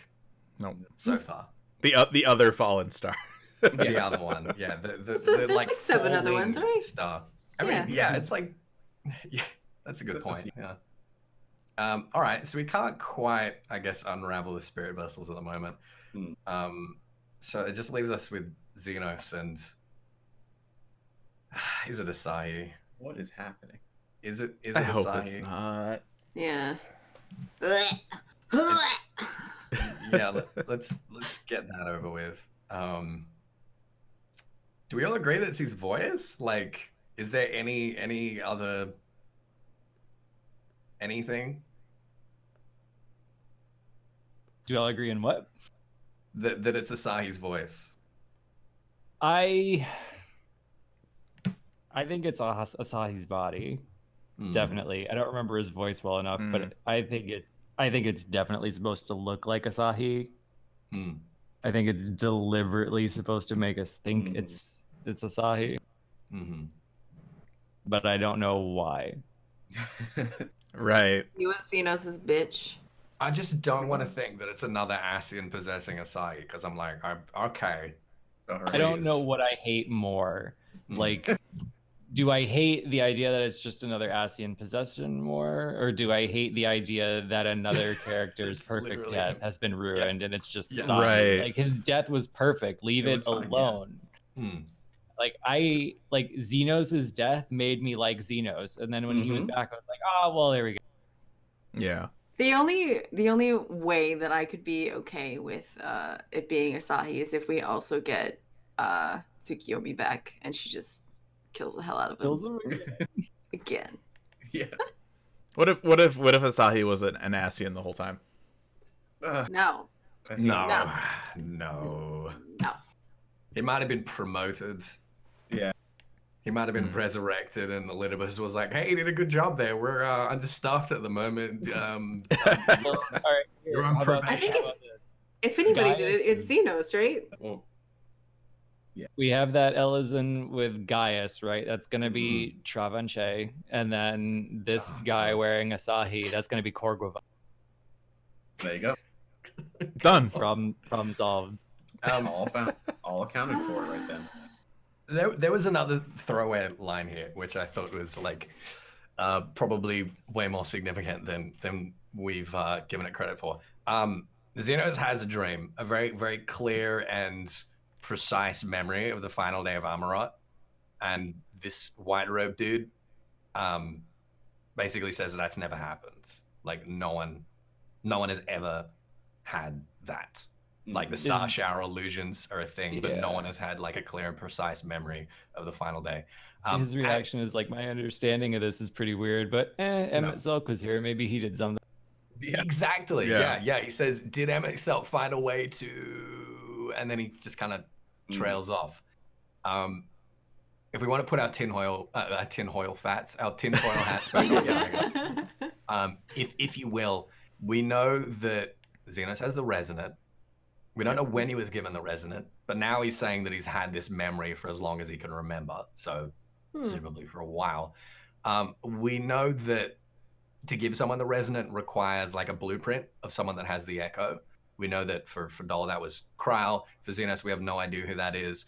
No. So far. The other fallen star. The other one. Yeah. There's like 7 other ones, right? Star. I mean, yeah, it's like, yeah, that's a good point. Yeah. All right. So we can't quite, I guess, unravel the spirit vessels at the moment. So it just leaves us with Xenos and Is it Asahi? What is happening? Is it I Asahi? hope it's not. Yeah. Yeah, let's get that over with. Do we all agree that's his voice? Like, is there any other anything Do y'all agree on what? that it's Asahi's voice? I think it's Asahi's body. Definitely. I don't remember his voice well enough, but I think it's definitely supposed to look like Asahi. I think it's deliberately supposed to make us think it's Asahi. But I don't know why. Right. You and Xenos' bitch. I just don't want to think that it's another Asian possessing Asahi, because I'm like, okay. I don't know what I hate more. Like, do I hate the idea that it's just another Asian possession more? Or do I hate the idea that another character's perfect death has been ruined and it's just Asahi? Right. Like, his death was perfect. Leave it fine, alone. Like, Xenos' death made me like Xenos. And then when he was back, I was like, oh, well, there we go. Yeah. The only way that I could be okay with it being Asahi is if we also get Tsukiyomi back and she just kills the hell out of him. Kills him again. Yeah. What if Asahi was an Asian the whole time? No. No. He might have been promoted. Yeah. He might have been resurrected, and Elidibus was like, "Hey, you did a good job there. We're understaffed at the moment. Well, all right, You're on how about probation." I think if anybody did it, it's Xenos, right? Well, we have that Elysian with Gaius, right? That's going to be Travanche. And then this guy wearing Asahi, that's going to be Korgova. there you go. Done. Problem solved. All accounted for right then. There was another throwaway line here, which I thought was like probably way more significant than we've given it credit for. Xenos has a dream, a very, very clear and precise memory of the final day of Amarot, and this white robe dude basically says that that's never happened. Like no one has ever had that. Like the star shower illusions are a thing, but no one has had like a clear and precise memory of the final day. His reaction is like, my understanding of this is pretty weird, but Emmett Zelk was here. Maybe he did something. Exactly. Yeah. He says, "Did Emmett Selk find a way to?" And then he just kind of trails off. If we want to put our tinfoil hats back on, if you will, we know that Xenos has the resonant. We don't know when he was given the resonant, but now he's saying that he's had this memory for as long as he can remember, so presumably for a while. We know that to give someone the resonant requires like a blueprint of someone that has the echo. We know that for Dol that was Kryle. For Xenos, we have no idea who that is.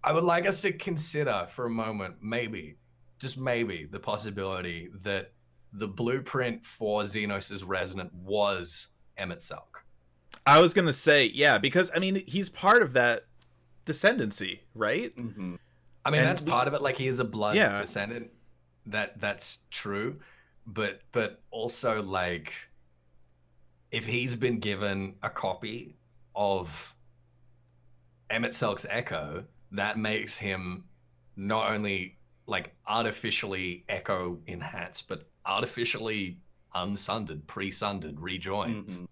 I would like us to consider for a moment, maybe, just maybe, the possibility that the blueprint for Xenos' resonant was Emmett Selk. I was gonna say, yeah, because I mean he's part of that descendancy, right? I mean, that's part of it. Like he is a blood descendant. That's true, but also like if he's been given a copy of Emmett Selk's echo, that makes him not only like artificially echo enhanced, but artificially unsundered, pre-sundered, rejoins.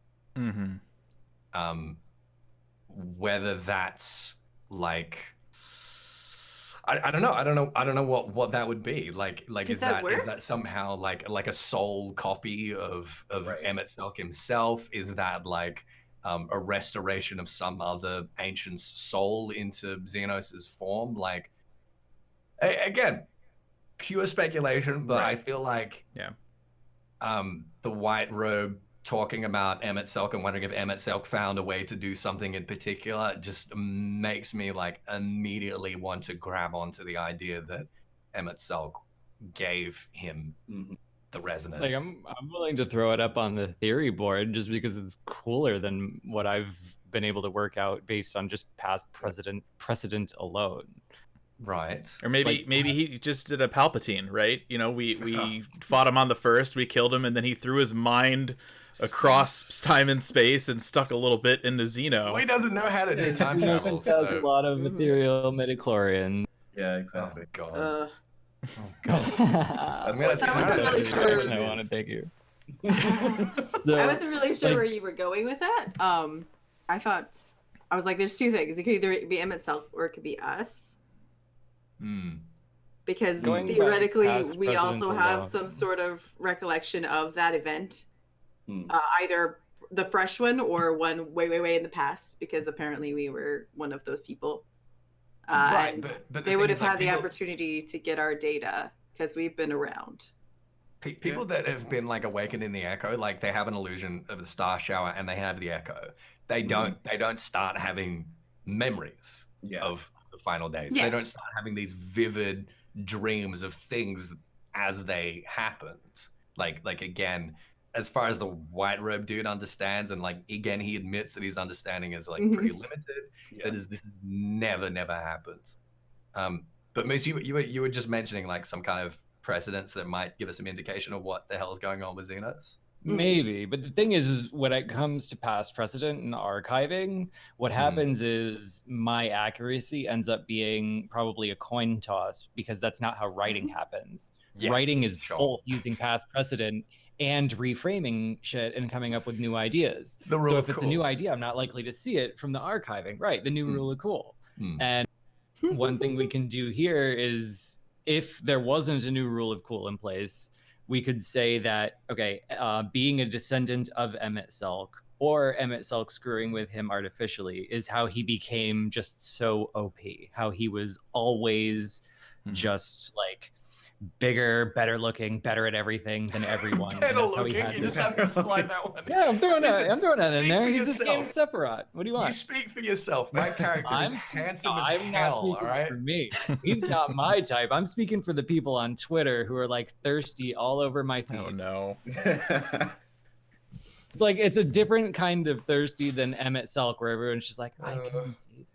Whether that's like I don't know what that would be like is that somehow like a soul copy of Emmett Selk himself? Is that like a restoration of some other ancient's soul into Xenos's form? Like again, pure speculation, but I feel like the white robe talking about Emmett Selk and wondering if Emmett Selk found a way to do something in particular just makes me like immediately want to grab onto the idea that Emmett Selk gave him the resonant. Like I'm willing to throw it up on the theory board just because it's cooler than what I've been able to work out based on just past precedent alone. Right. Or maybe he just did a Palpatine, right? You know, we fought him on the first, we killed him, and then he threw his mind across time and space and stuck a little bit into Xeno. Well, he doesn't know how to do time Xeno travel. has a lot of ethereal midichlorians. Yeah, Oh exactly. god. That's why I wasn't really sure. I want to thank you. I wasn't really sure where you were going with that. I was like, there's two things. It could either be M itself or it could be us. Because Going back theoretically, past we also presidential have law. some sort of recollection of that event. Either the fresh one or one way, way, way in the past, because apparently we were one of those people. Right, And but they the would thing have is, like, had the people- opportunity to get our data because we've been around. People that have been like awakened in the echo, like they have an illusion of the star shower and they have the echo. They don't start having memories of the final days. Yeah. They don't start having these vivid dreams of things as they happened. Like again, as far as the white robe dude understands, and like again he admits that his understanding is like pretty limited. That is, this never happens. But Moose, you were just mentioning like some kind of precedents that might give us some indication of what the hell is going on with Xenos. Maybe, but the thing is when it comes to past precedent and archiving, what happens is my accuracy ends up being probably a coin toss, because that's not how writing happens. Yes, Writing is sure. both using past precedent and reframing shit and coming up with new ideas. The rule So of if it's a cool. new idea, I'm not likely to see it from the archiving. Right, the new rule of cool. And one thing we can do here is, if there wasn't a new rule of cool in place, we could say that, okay, being a descendant of Emmett Selk, or Emmett Selk screwing with him artificially, is how he became just so OP. How he was always just like bigger, better looking, better at everything than everyone. And Better that's how he looking, had you this. just have to slide that one. Yeah, I'm throwing Listen, that in speak there. for He's this game yourself. Sephiroth. What do you want? You speak for yourself. My character is handsome as I'm not hell, speaking all right? for me. He's not my type. I'm speaking for the people on Twitter who are like thirsty all over my feed. Oh no. It's like, it's a different kind of thirsty than Emmett Selk, where everyone's just like, I can save him.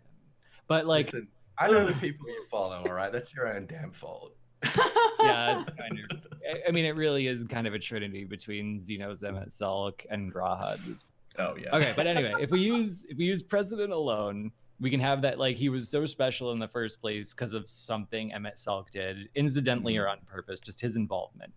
But like, Listen, I know the people you follow, all right? That's your own damn fault. yeah, it's kind of, I mean, it really is kind of a trinity between Xenos, Emmett Selk, and Grahad. Oh yeah. Okay, but anyway, if we use President alone, we can have that, like, he was so special in the first place because of something Emmett Selk did, incidentally or on purpose, just his involvement.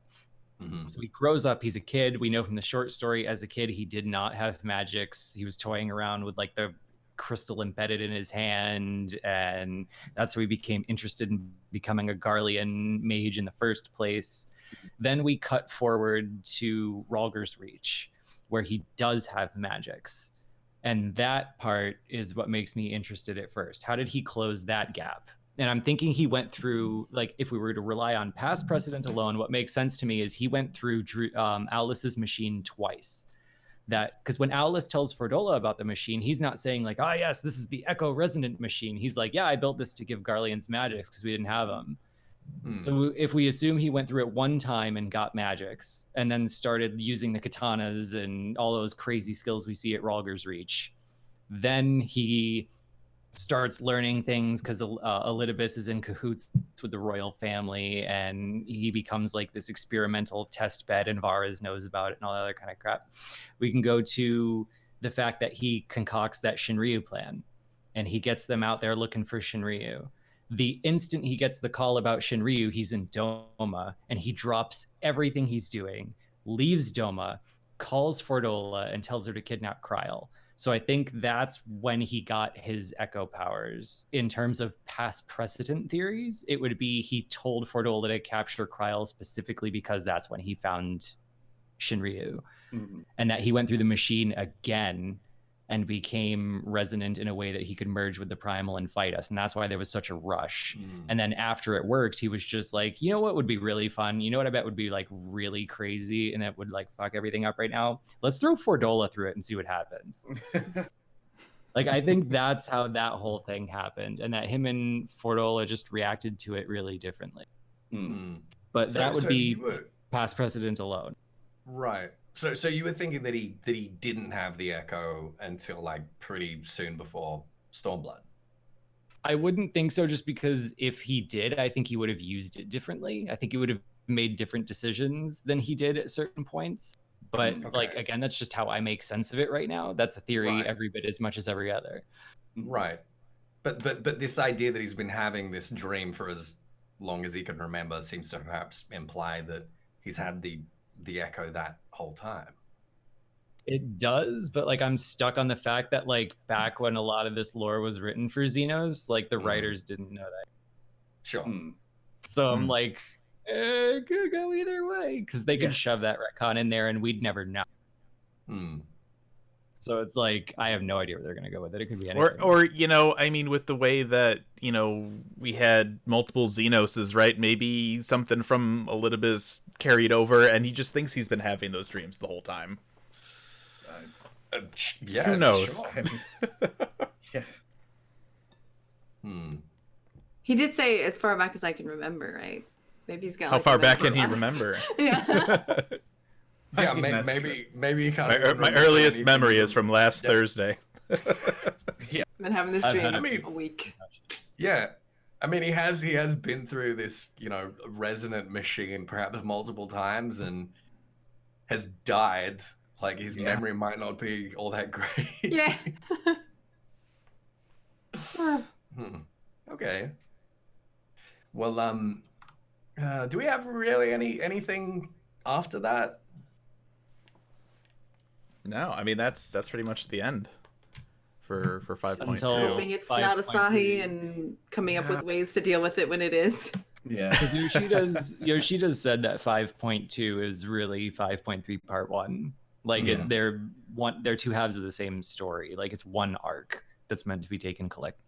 So he grows up, he's a kid. We know from the short story, as a kid, he did not have magics. He was toying around with like the crystal embedded in his hand, and that's where he became interested in becoming a Garlean mage in the first place. Then we cut forward to Ralger's Reach, where he does have magics. And that part is what makes me interested at first. How did he close that gap? And I'm thinking he went through, like, if we were to rely on past precedent alone, what makes sense to me is he went through Aulus's machine twice. That, because when Aulus tells Fordola about the machine, he's not saying like, oh yes, this is the Echo Resonant machine. He's like, yeah, I built this to give Garleans magics because we didn't have them. So if we assume he went through it one time and got magics, and then started using the katanas and all those crazy skills we see at Ralger's Reach, then he starts learning things because Elidibus is in cahoots with the royal family, and he becomes like this experimental test bed, and Varys knows about it and all that other kind of crap. We can go to the fact that he concocts that Shinryu plan, and he gets them out there looking for Shinryu. The instant he gets the call about Shinryu, he's in Doma, and he drops everything he's doing, leaves Doma, calls Fordola, and tells her to kidnap Kryl. So I think that's when he got his echo powers. In terms of past precedent theories, it would be he told Fordola to capture Kryl specifically because that's when he found Shinryu. And that he went through the machine again and became resonant in a way that he could merge with the primal and fight us. And that's why there was such a rush. And then after it worked, he was just like, you know what would be really fun? You know what I bet would be like really crazy and it would like fuck everything up right now? Let's throw Fordola through it and see what happens. Like, I think that's how that whole thing happened, and that him and Fordola just reacted to it really differently. But that would be past precedent alone. Right. So you were thinking that he didn't have the echo until like pretty soon before Stormblood. I wouldn't think so, just because if he did, I think he would have used it differently. I think he would have made different decisions than he did at certain points. But like, Okay. again, that's just how I make sense of it right now. That's a theory Right. every bit as much as every other. Right. But this idea that he's been having this dream for as long as he can remember seems to perhaps imply that he's had the echo that whole time. It does, but like I'm stuck on the fact that like back when a lot of this lore was written for Xenos, like the writers didn't know that. Sure. So I'm like, it could go either way, because they could shove that retcon in there and we'd never know. So it's like, I have no idea where they're going to go with it. It could be anything. Or you know, I mean, with the way that, you know, we had multiple Xenoses, right? Maybe something from Elidibus carried over, and he just thinks he's been having those dreams the whole time. Yeah. Who knows? Sure. He did say as far back as I can remember, right? Maybe he's got. How like, far a back can memory he loss. remember? Yeah. Yeah, mean, that's maybe he can't. My earliest memory is from last Thursday. Been having this dream a week. Yeah, I mean, he has been through this, you know, resonant machine perhaps multiple times and has died. Like his memory might not be all that great. Yeah. Okay. Well, do we have really anything after that? No, I mean that's pretty much the end for 5.2. Hoping it's not Asahi and coming up with ways to deal with it when it is. Yeah. Because Yoshida's said that 5.2 is really 5.3 part 1. Like they're two halves of the same story. Like it's one arc that's meant to be taken collectively.